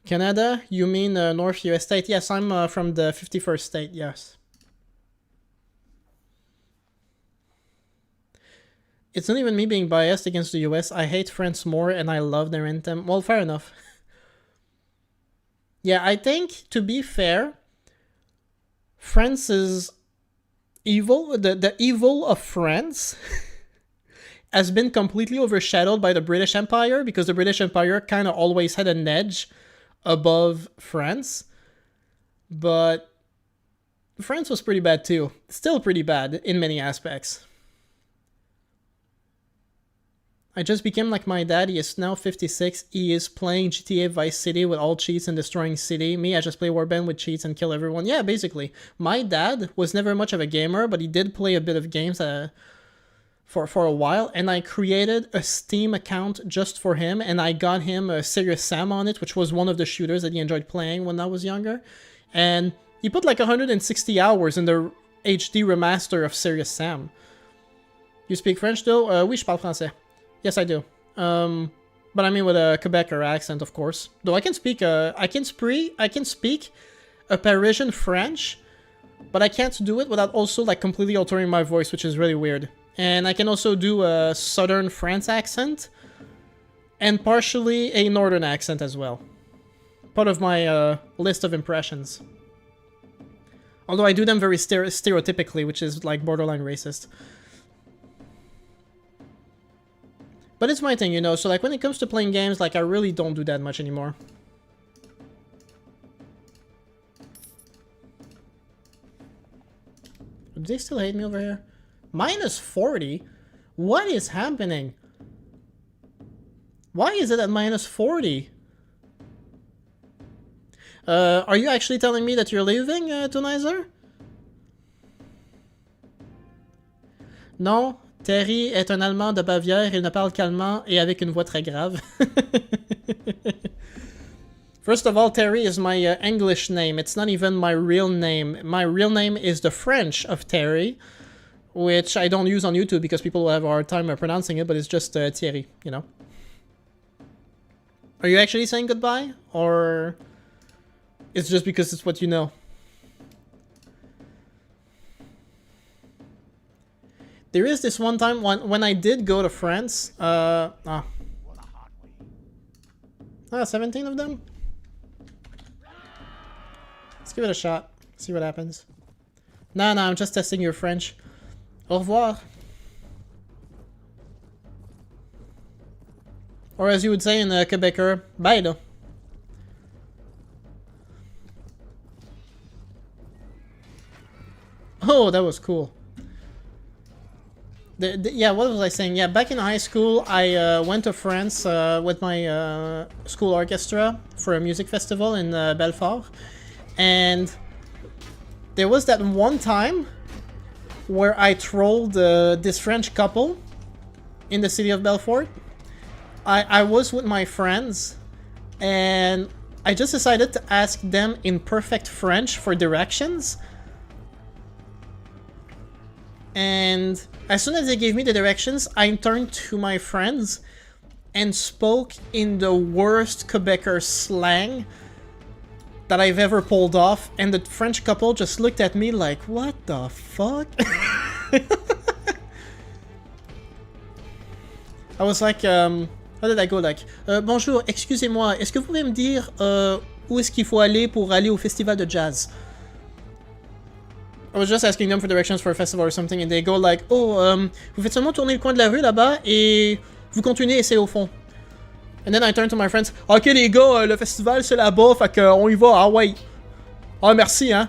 Canada? You mean North US state? Yes, I'm from the 51st state, yes. It's not even me being biased against the US. I hate France more and I love their anthem. Well, fair enough. Yeah, I think, to be fair, France is evil. The evil of France has been completely overshadowed by the British Empire, because the British Empire kind of always had an edge above France, but France was pretty bad too. Still pretty bad in many aspects. I just became like my dad. He is now 56. He is playing GTA Vice City with all cheats and destroying city. Me, I just play Warband with cheats and kill everyone. Yeah, basically. My dad was never much of a gamer, but he did play a bit of games for a while, and I created a Steam account just for him, and I got him a Serious Sam on it, which was one of the shooters that he enjoyed playing when I was younger. And he put like 160 hours in the HD remaster of Serious Sam. You speak French though? Oui, je parle français. Yes, I do. But I mean with a Quebecer accent, of course. Though I can speak I can speak a Parisian French, but I can't do it without also like completely altering my voice, which is really weird. And I can also do a Southern France accent, and partially a Northern accent as well. Part of my list of impressions. Although I do them very stereotypically, which is like borderline racist. But it's my thing, you know, so like when it comes to playing games, like I really don't do that much anymore. Do they still hate me over here? Minus 40? What is happening? Why is it at minus 40? Are you actually telling me that you're leaving, Tonizer? Non, Terry est un Allemand de Bavière, il ne parle qu'allemand et avec une voix très grave. First of all, Terry is my English name. It's not even my real name. My real name is the French of Terry, which I don't use on YouTube because people will have a hard time pronouncing it, but it's just Thierry, you know. Are you actually saying goodbye? Or it's just because it's what you know? There is this one time when I did go to France. 17 of them? Let's give it a shot. See what happens. No, I'm just testing your French. Au revoir. Or as you would say in Quebecer, bye do. Oh, that was cool. Yeah, what was I saying? Yeah, back in high school, I went to France with my school orchestra for a music festival in Belfort. And there was that one time where I trolled this French couple in the city of Belfort. I was with my friends, and I just decided to ask them in perfect French for directions. And as soon as they gave me the directions, I turned to my friends and spoke in the worst Quebecer slang that I've ever pulled off, and the French couple just looked at me like, what the fuck? I was like, how did I go? Like, bonjour, excusez-moi, est-ce que vous pouvez me dire où est-ce qu'il faut aller pour aller au festival de jazz? I was just asking them for directions for a festival or something, and they go like, oh, vous faites seulement tourner le coin de la rue là-bas et vous continuez et c'est au fond. And then I turned to my friends, ok les gars, le festival c'est là-bas, fait qu'on y va, ah ouais. Ah merci, hein.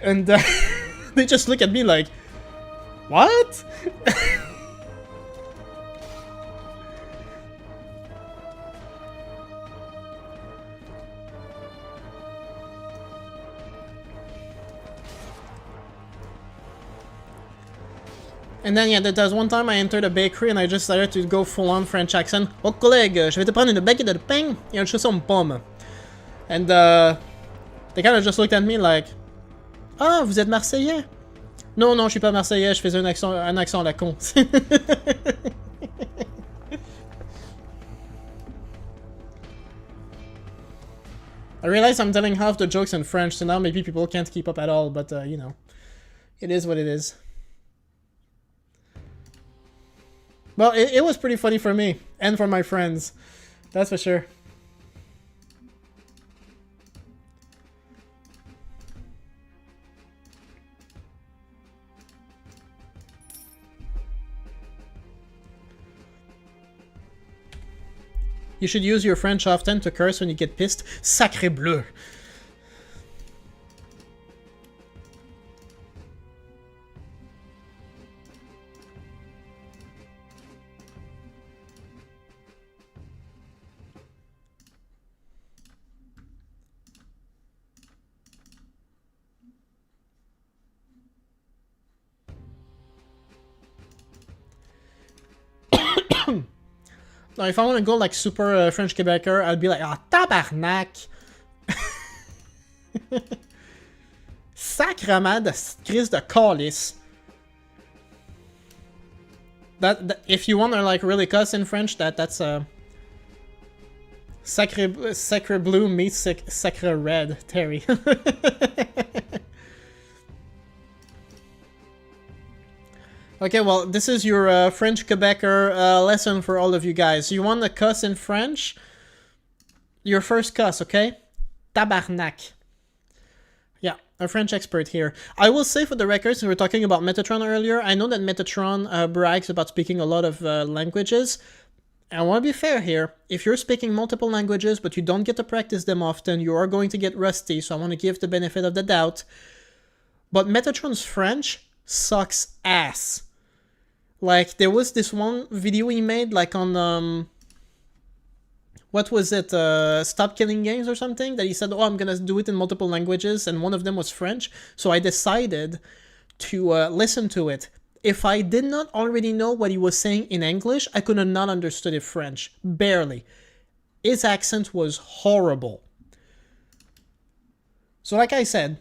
And they just look at me like, what? And then, yeah, there's one time I entered a bakery and I just started to go full-on French accent. Oh, collègue, je vais te prendre une baguette de pain et un chausson de pomme. And, they kind of just looked at me like, ah, vous êtes Marseillais? Non, je suis pas Marseillais, je faisais un accent à la con. I realize I'm telling half the jokes in French, so now maybe people can't keep up at all, but, you know, it is what it is. Well, it was pretty funny for me, and for my friends. That's for sure. You should use your French often to curse when you get pissed. Sacré bleu! Now, if I want to go like super French Quebecer, I'd be like, ah, tabarnak! Sacrement de crise de calice. That if you want to like really cuss in French, that's sacre blue meets sacre red, Terry. Okay, well, this is your French Quebecer lesson for all of you guys. You want to cuss in French? Your first cuss, okay? Tabarnak. Yeah, a French expert here. I will say for the record, since we were talking about Metatron earlier, I know that Metatron brags about speaking a lot of languages. And I want to be fair here. If you're speaking multiple languages, but you don't get to practice them often, you are going to get rusty, so I want to give the benefit of the doubt. But Metatron's French sucks ass. Like, there was this one video he made, like, on, what was it, Stop Killing Games or something, that he said, oh, I'm gonna do it in multiple languages, and one of them was French, so I decided to listen to it. If I did not already know what he was saying in English, I could have not understood it French. Barely. His accent was horrible. So like I said,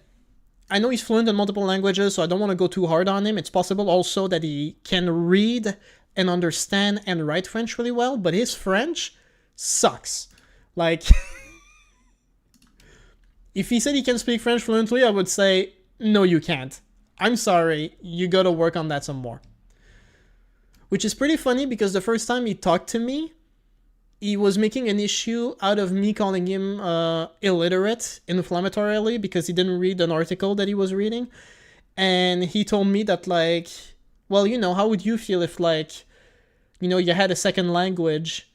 I know he's fluent in multiple languages, so I don't want to go too hard on him. It's possible also that he can read and understand and write French really well, but his French sucks. Like, if he said he can speak French fluently, I would say, no, you can't. I'm sorry, you gotta work on that some more. Which is pretty funny because the first time he talked to me, he was making an issue out of me calling him illiterate inflammatorily because he didn't read an article that he was reading. And he told me that, like, well, you know, how would you feel if, like, you know, you had a second language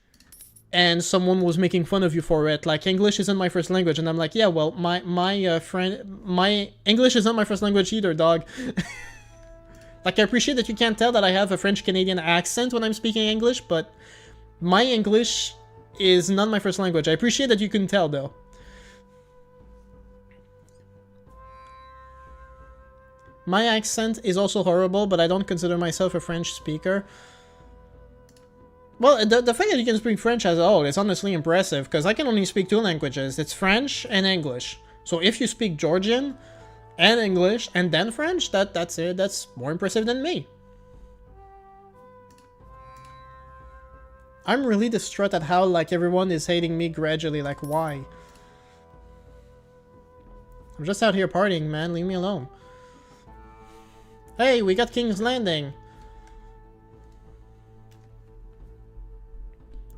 and someone was making fun of you for it? Like, English isn't my first language. And I'm like, yeah, well, my English is not my first language either, dog. Like, I appreciate that you can't tell that I have a French-Canadian accent when I'm speaking English, but my English is not my first language. I appreciate that you can tell, though. My accent is also horrible, but I don't consider myself a French speaker. Well, the fact that you can speak French as a whole is honestly impressive, because I can only speak two languages. It's French and English. So if you speak Georgian and English and then French, that's it. That's more impressive than me. I'm really distraught at how, like, everyone is hating me gradually. Like, why? I'm just out here partying, man. Leave me alone. Hey, we got King's Landing.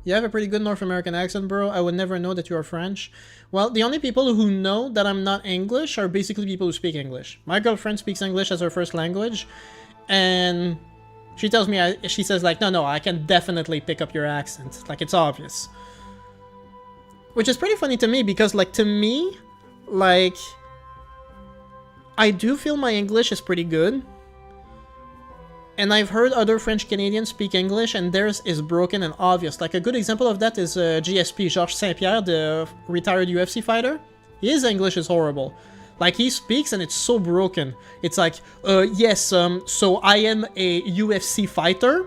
You have a pretty good North American accent, bro. I would never know that you are French. Well, the only people who know that I'm not English are basically people who speak English. My girlfriend speaks English as her first language, and she tells me, she says, like, no, I can definitely pick up your accent. Like, it's obvious. Which is pretty funny to me, because, like, to me, like, I do feel my English is pretty good. And I've heard other French Canadians speak English, and theirs is broken and obvious. Like, a good example of that is GSP, Georges Saint-Pierre, the retired UFC fighter. His English is horrible. Like, he speaks and it's so broken. It's like, yes, so I am a UFC fighter,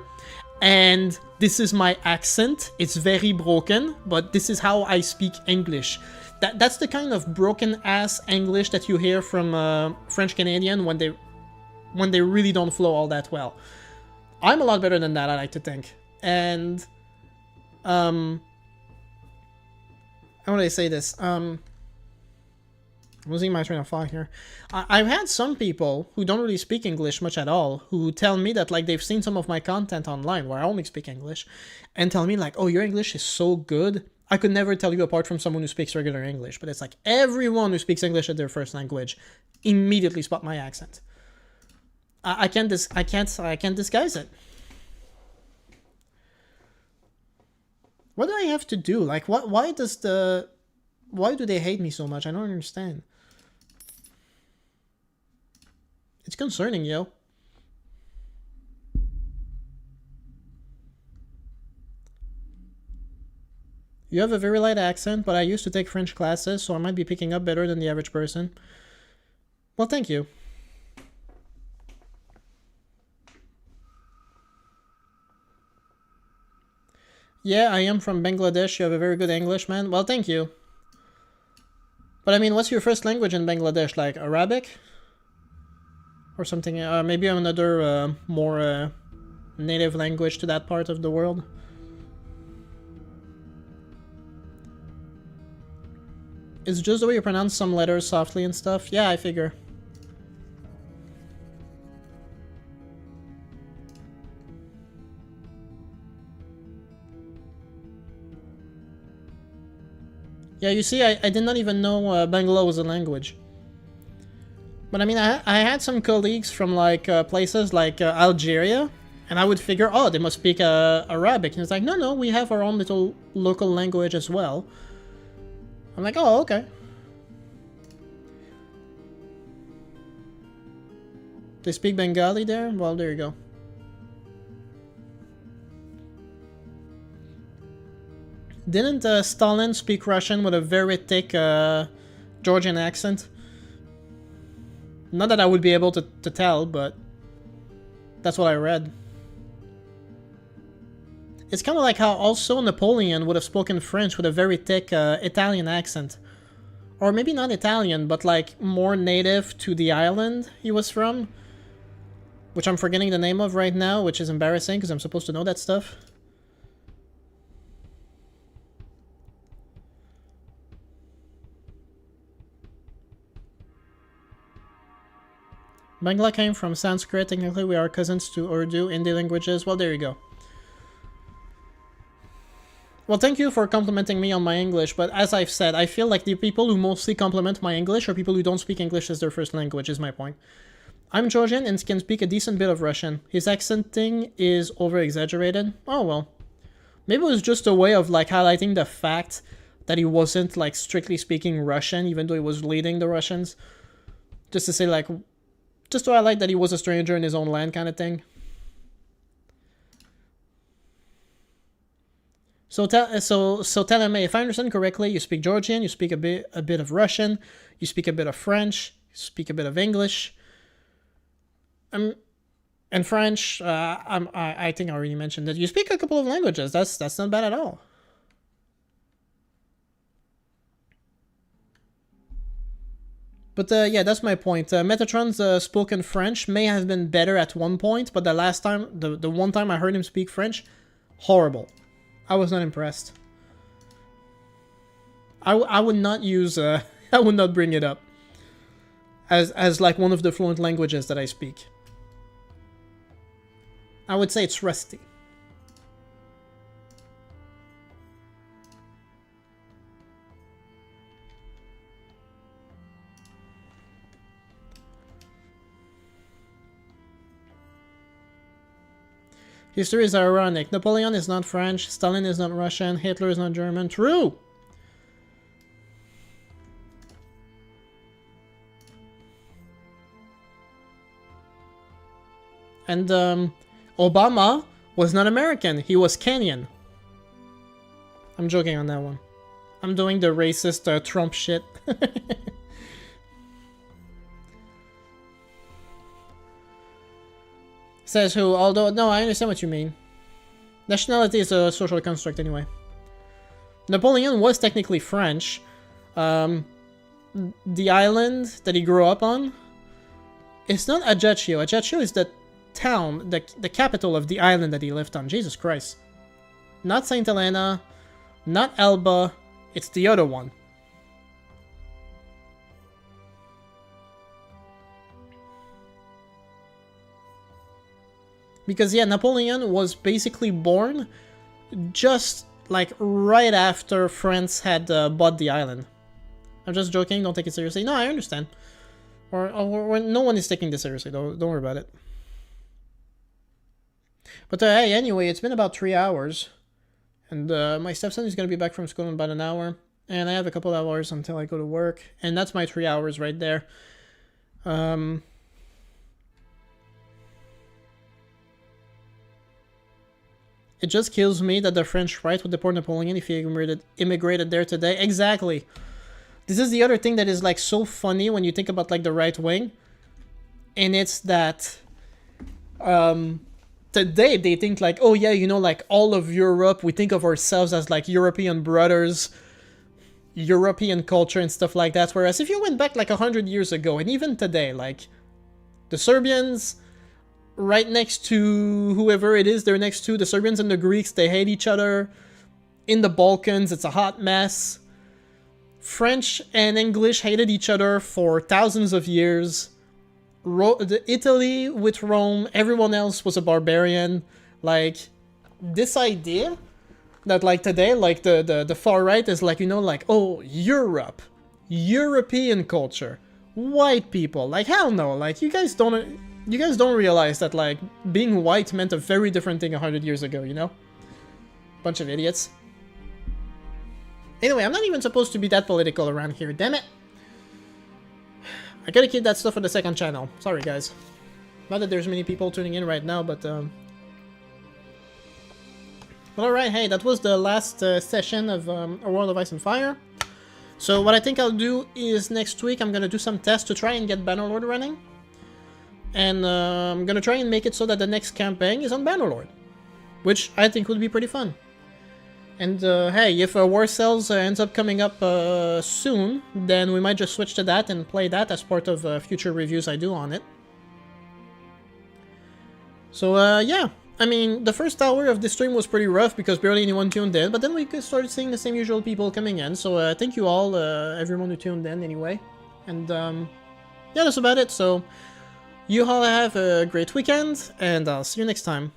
and this is my accent. It's very broken, but this is how I speak English. That's the kind of broken-ass English that you hear from French Canadian when they really don't flow all that well. I'm a lot better than that, I like to think. And, how would I say this? I'm losing my train of thought here. I've had some people who don't really speak English much at all who tell me that, like, they've seen some of my content online where I only speak English and tell me, like, oh, your English is so good. I could never tell you apart from someone who speaks regular English. But it's like everyone who speaks English as their first language immediately spot my accent. I can't disguise it. What do I have to do? Like, why do they hate me so much? I don't understand. It's concerning, yo. You have a very light accent, but I used to take French classes, so I might be picking up better than the average person. Well, thank you. Yeah, I am from Bangladesh. You have a very good English, man. Well, thank you. But I mean, what's your first language in Bangladesh? Like Arabic? Or something? Maybe another more native language to that part of the world? It's just the way you pronounce some letters softly and stuff. Yeah, I figure. Yeah, you see, I did not even know Bangla was a language. But I mean, I had some colleagues from, like, places like Algeria, and I would figure, oh, they must speak Arabic. And it's like, no, we have our own little local language as well. I'm like, oh, okay. They speak Bengali there? Well, there you go. Didn't Stalin speak Russian with a very thick Georgian accent? Not that I would be able to tell, but that's what I read. It's kind of like how also Napoleon would have spoken French with a very thick Italian accent. Or maybe not Italian, but like more native to the island he was from. Which I'm forgetting the name of right now, which is embarrassing because I'm supposed to know that stuff. Bangla came from Sanskrit. Technically, we are cousins to Urdu, Hindi languages. Well, there you go. Well, thank you for complimenting me on my English, but as I've said, I feel like the people who mostly compliment my English are people who don't speak English as their first language, is my point. I'm Georgian and can speak a decent bit of Russian. His accenting is over-exaggerated. Oh, well. Maybe it was just a way of, like, highlighting the fact that he wasn't, like, strictly speaking Russian, even though he was leading the Russians. Just to say, like, just to highlight that he was a stranger in his own land kind of thing. So tell me, if I understand correctly, you speak Georgian, you speak a bit of Russian, you speak a bit of French, you speak a bit of English. And French, I think I already mentioned that you speak a couple of languages. That's not bad at all. But yeah, that's my point. Metatron's spoken French may have been better at one point, but the last time, the one time I heard him speak French, horrible. I was not impressed. I would not use I would not bring it up as like one of the fluent languages that I speak. I would say it's rusty. History is ironic. Napoleon is not French, Stalin is not Russian, Hitler is not German. True! And Obama was not American, he was Kenyan. I'm joking on that one. I'm doing the racist Trump shit. Says who, although, no, I understand what you mean. Nationality is a social construct anyway. Napoleon was technically French. The island that he grew up on, it's not Ajaccio. Ajaccio is the town, the capital of the island that he lived on. Jesus Christ. Not Saint Helena, not Elba, it's the other one. Because, yeah, Napoleon was basically born just, like, right after France had bought the island. I'm just joking, don't take it seriously. No, I understand. Or no one is taking this seriously, don't worry about it. But, hey, anyway, it's been about 3 hours. And my stepson is going to be back from school in about an hour. And I have a couple hours until I go to work. And that's my 3 hours right there. It just kills me that the French right would deport Napoleon if he immigrated there today. Exactly. This is the other thing that is like so funny when you think about like the right wing. And it's that today they think like, oh yeah, you know, like all of Europe, we think of ourselves as like European brothers, European culture and stuff like that. Whereas if you went back like 100 years ago and even today, like the Serbians, right next to whoever it is they're next to, the Serbians and the Greeks, they hate each other. In the Balkans, it's a hot mess. French and English hated each other for thousands of years. Italy with Rome, everyone else was a barbarian. Like, this idea that like today, like the far right is like, you know, like, oh, Europe, European culture, white people, like hell no, like you guys don't realize that like being white meant a very different thing 100 years ago, you know? Bunch of idiots. Anyway, I'm not even supposed to be that political around here, damn it. I gotta keep that stuff for the second channel. Sorry, guys. Not that there's many people tuning in right now, but alright, hey, that was the last session of A World of Ice and Fire. So what I think I'll do is next week I'm gonna do some tests to try and get Bannerlord running. And I'm gonna try and make it so that the next campaign is on Bannerlord, which I think would be pretty fun. And hey, if War Cells ends up coming up soon, then we might just switch to that and play that as part of future reviews I do on it. So yeah, I mean, the first hour of this stream was pretty rough because barely anyone tuned in, but then we started seeing the same usual people coming in, so thank you all, everyone who tuned in anyway. And yeah, that's about it, so you all have a great weekend, and I'll see you next time.